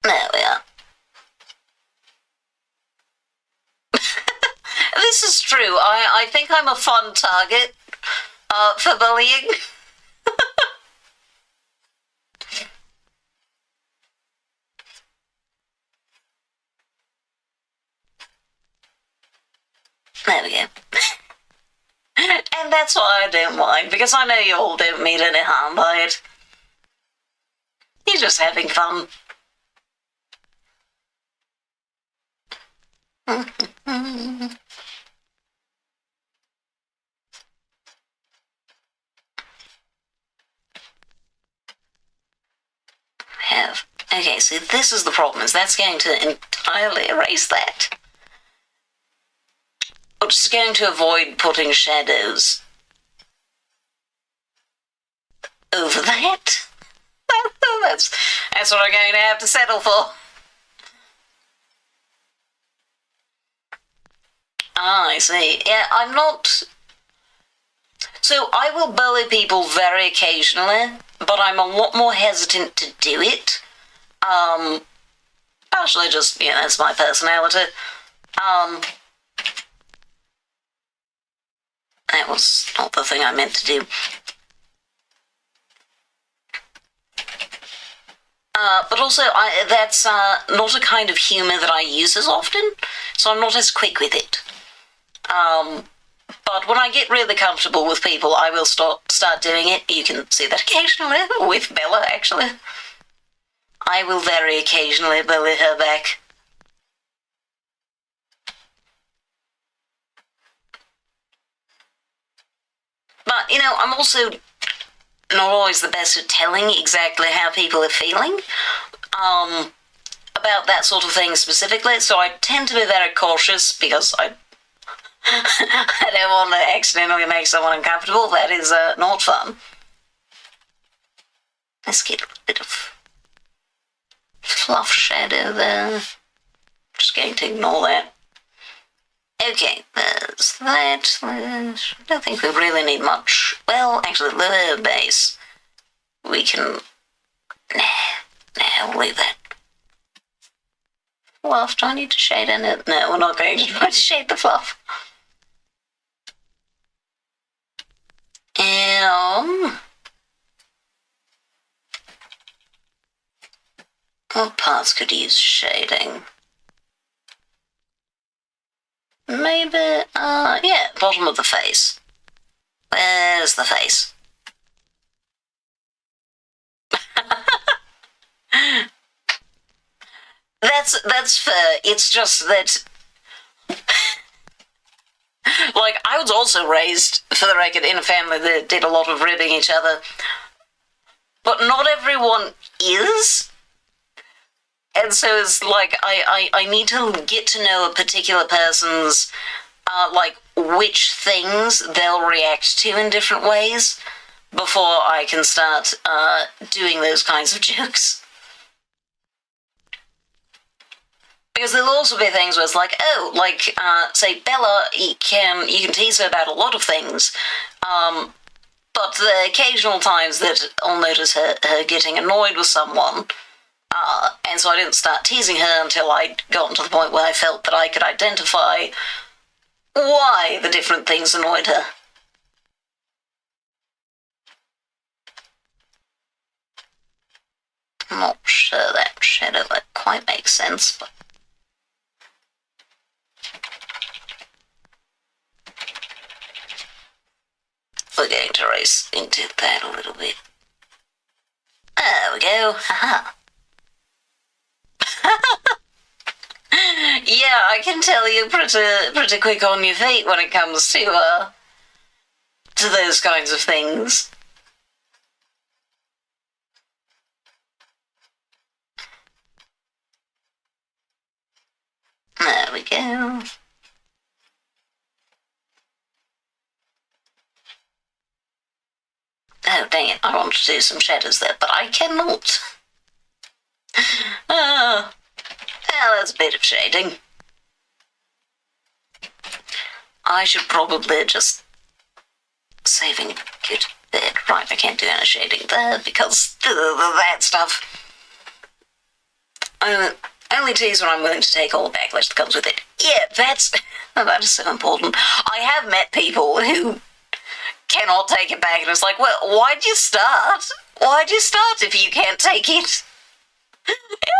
There we are. This is true. I think I'm a fun target for bullying. There we go. And that's why I don't mind, because I know you all don't mean any harm by it. You're just having fun. Okay, so this is the problem, is that's going to entirely erase that. I'm just going to avoid putting shadows over that. That's what I'm going to have to settle for. I see. Yeah, I'm not... So I will bully people very occasionally, but I'm a lot more hesitant to do it. Partially just, that's my personality. That was not the thing I meant to do. But also, that's not a kind of humour that I use as often, so I'm not as quick with it. But when I get really comfortable with people, I will start doing it. You can see that occasionally, with Bella, actually. I will very occasionally bully her back. But, I'm also not always the best at telling exactly how people are feeling about that sort of thing specifically, so I tend to be very cautious because I don't want to accidentally make someone uncomfortable. That is not fun. Let's get a bit of fluff shadow there. Just going to ignore that. Okay, there's that. I don't think we really need much. Well, actually, the base. We can... Nah, we'll leave that. Fluff, do I need to shade in it? No, we're not going to try to shade the fluff. What parts could use shading? Maybe, yeah, bottom of the face. Where's the face? That's fair. It's just that... Like, I was also raised, for the record, in a family that did a lot of ribbing each other. But not everyone is. And so it's like, I need to get to know a particular person's, which things they'll react to in different ways before I can start doing those kinds of jokes. Because there'll also be things where it's like, say Bella, you can tease her about a lot of things, but the occasional times that I'll notice her getting annoyed with someone, and so I didn't start teasing her until I'd gotten to the point where I felt that I could identify why the different things annoyed her. I'm not sure that shadow quite makes sense, but... We're going to race into that a little bit. There we go, haha. Yeah, I can tell you're pretty quick on your feet when it comes to those kinds of things. There we go. Oh, dang it, I want to do some shadows there, but I cannot. Well, that's a bit of shading. I should probably just saving a good bit. Right, I can't do any shading there because that stuff. Only tease when I'm willing to take all the backlash that comes with it. Yeah, that is so important. I have met people who cannot take it back, and it's like, well, why'd you start? Why'd you start if you can't take it? Yeah,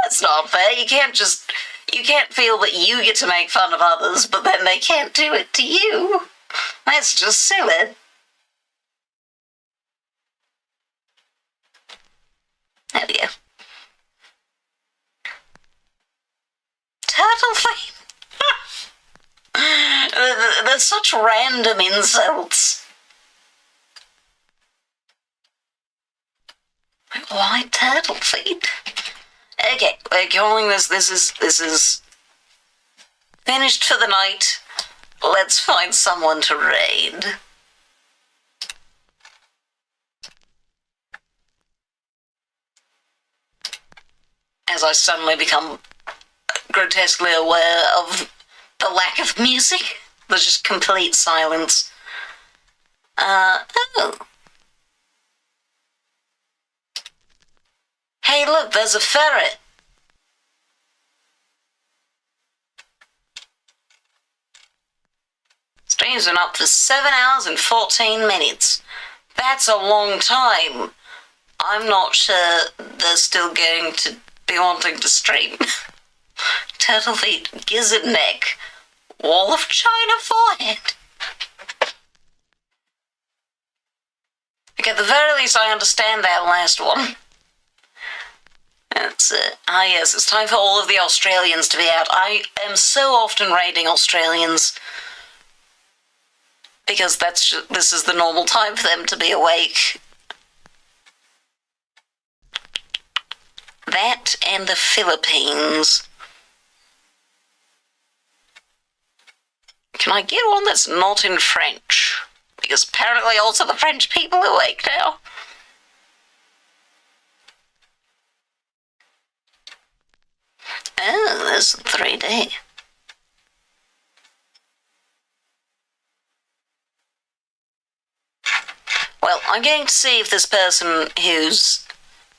it's not fair. You can't feel that you get to make fun of others, but then they can't do it to you. That's just silly. There we go. Turtle feet. They're such random insults. Why turtle feet? Okay, we're calling this is finished for the night. Let's find someone to raid. As I suddenly become grotesquely aware of the lack of music. There's just complete silence. Oh. Hey, look, there's a ferret. Stream's been up for 7 hours and 14 minutes. That's a long time. I'm not sure they're still going to be wanting to stream. Turtle feet, gizzard neck, wall of China forehead. Okay, at the very least I understand that last one. Yes, it's time for all of the Australians to be out. I am so often raiding Australians because this is the normal time for them to be awake. That and the Philippines. Can I get one that's not in French? Because apparently also the French people are awake now. Oh, there's 3D. Well, I'm going to see if this person who's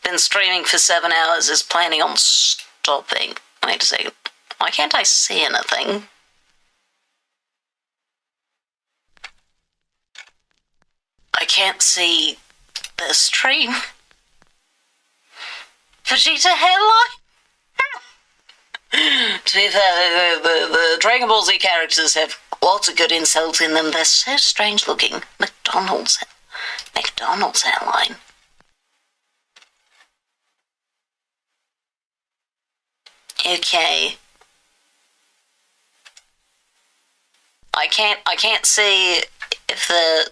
been streaming for 7 hours is planning on stopping. Wait a second. Why can't I see anything? I can't see the stream. Vegeta hairline? To be fair, the Dragon Ball Z characters have lots of good insults in them. They're so strange looking. McDonald's hairline. Okay. I can't see if the...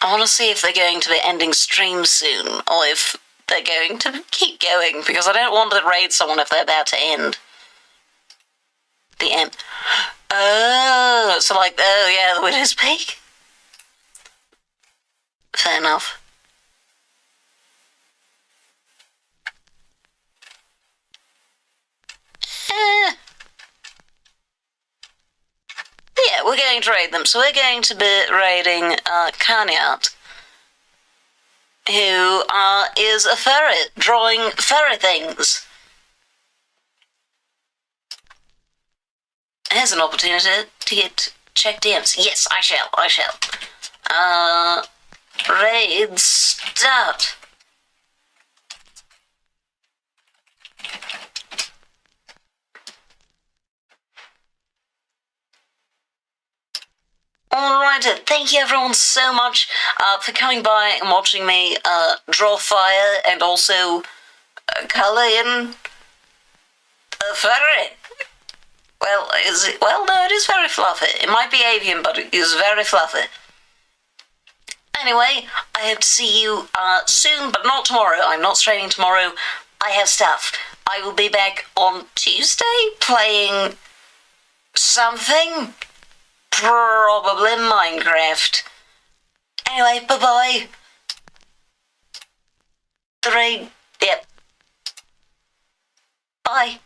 I want to see if they're going to be ending stream soon, or if they're going to keep going, because I don't want to raid someone if they're about to end. The end. Oh, so like, oh yeah, the Widow's Peak? Fair enough. Yeah, we're going to raid them. So we're going to be raiding Kanyat, who is a ferret, drawing furry things. Here's an opportunity to get checked in. Yes, I shall. Raid start. Alright, thank you everyone so much for coming by and watching me draw fire and also colour in a ferret. Well, is it? Well, no, it is very fluffy. It might be avian, but it is very fluffy. Anyway, I hope to see you soon, but not tomorrow. I'm not streaming tomorrow. I have stuff. I will be back on Tuesday playing something. Probably Minecraft. Anyway, bye-bye. 3, yep. Bye.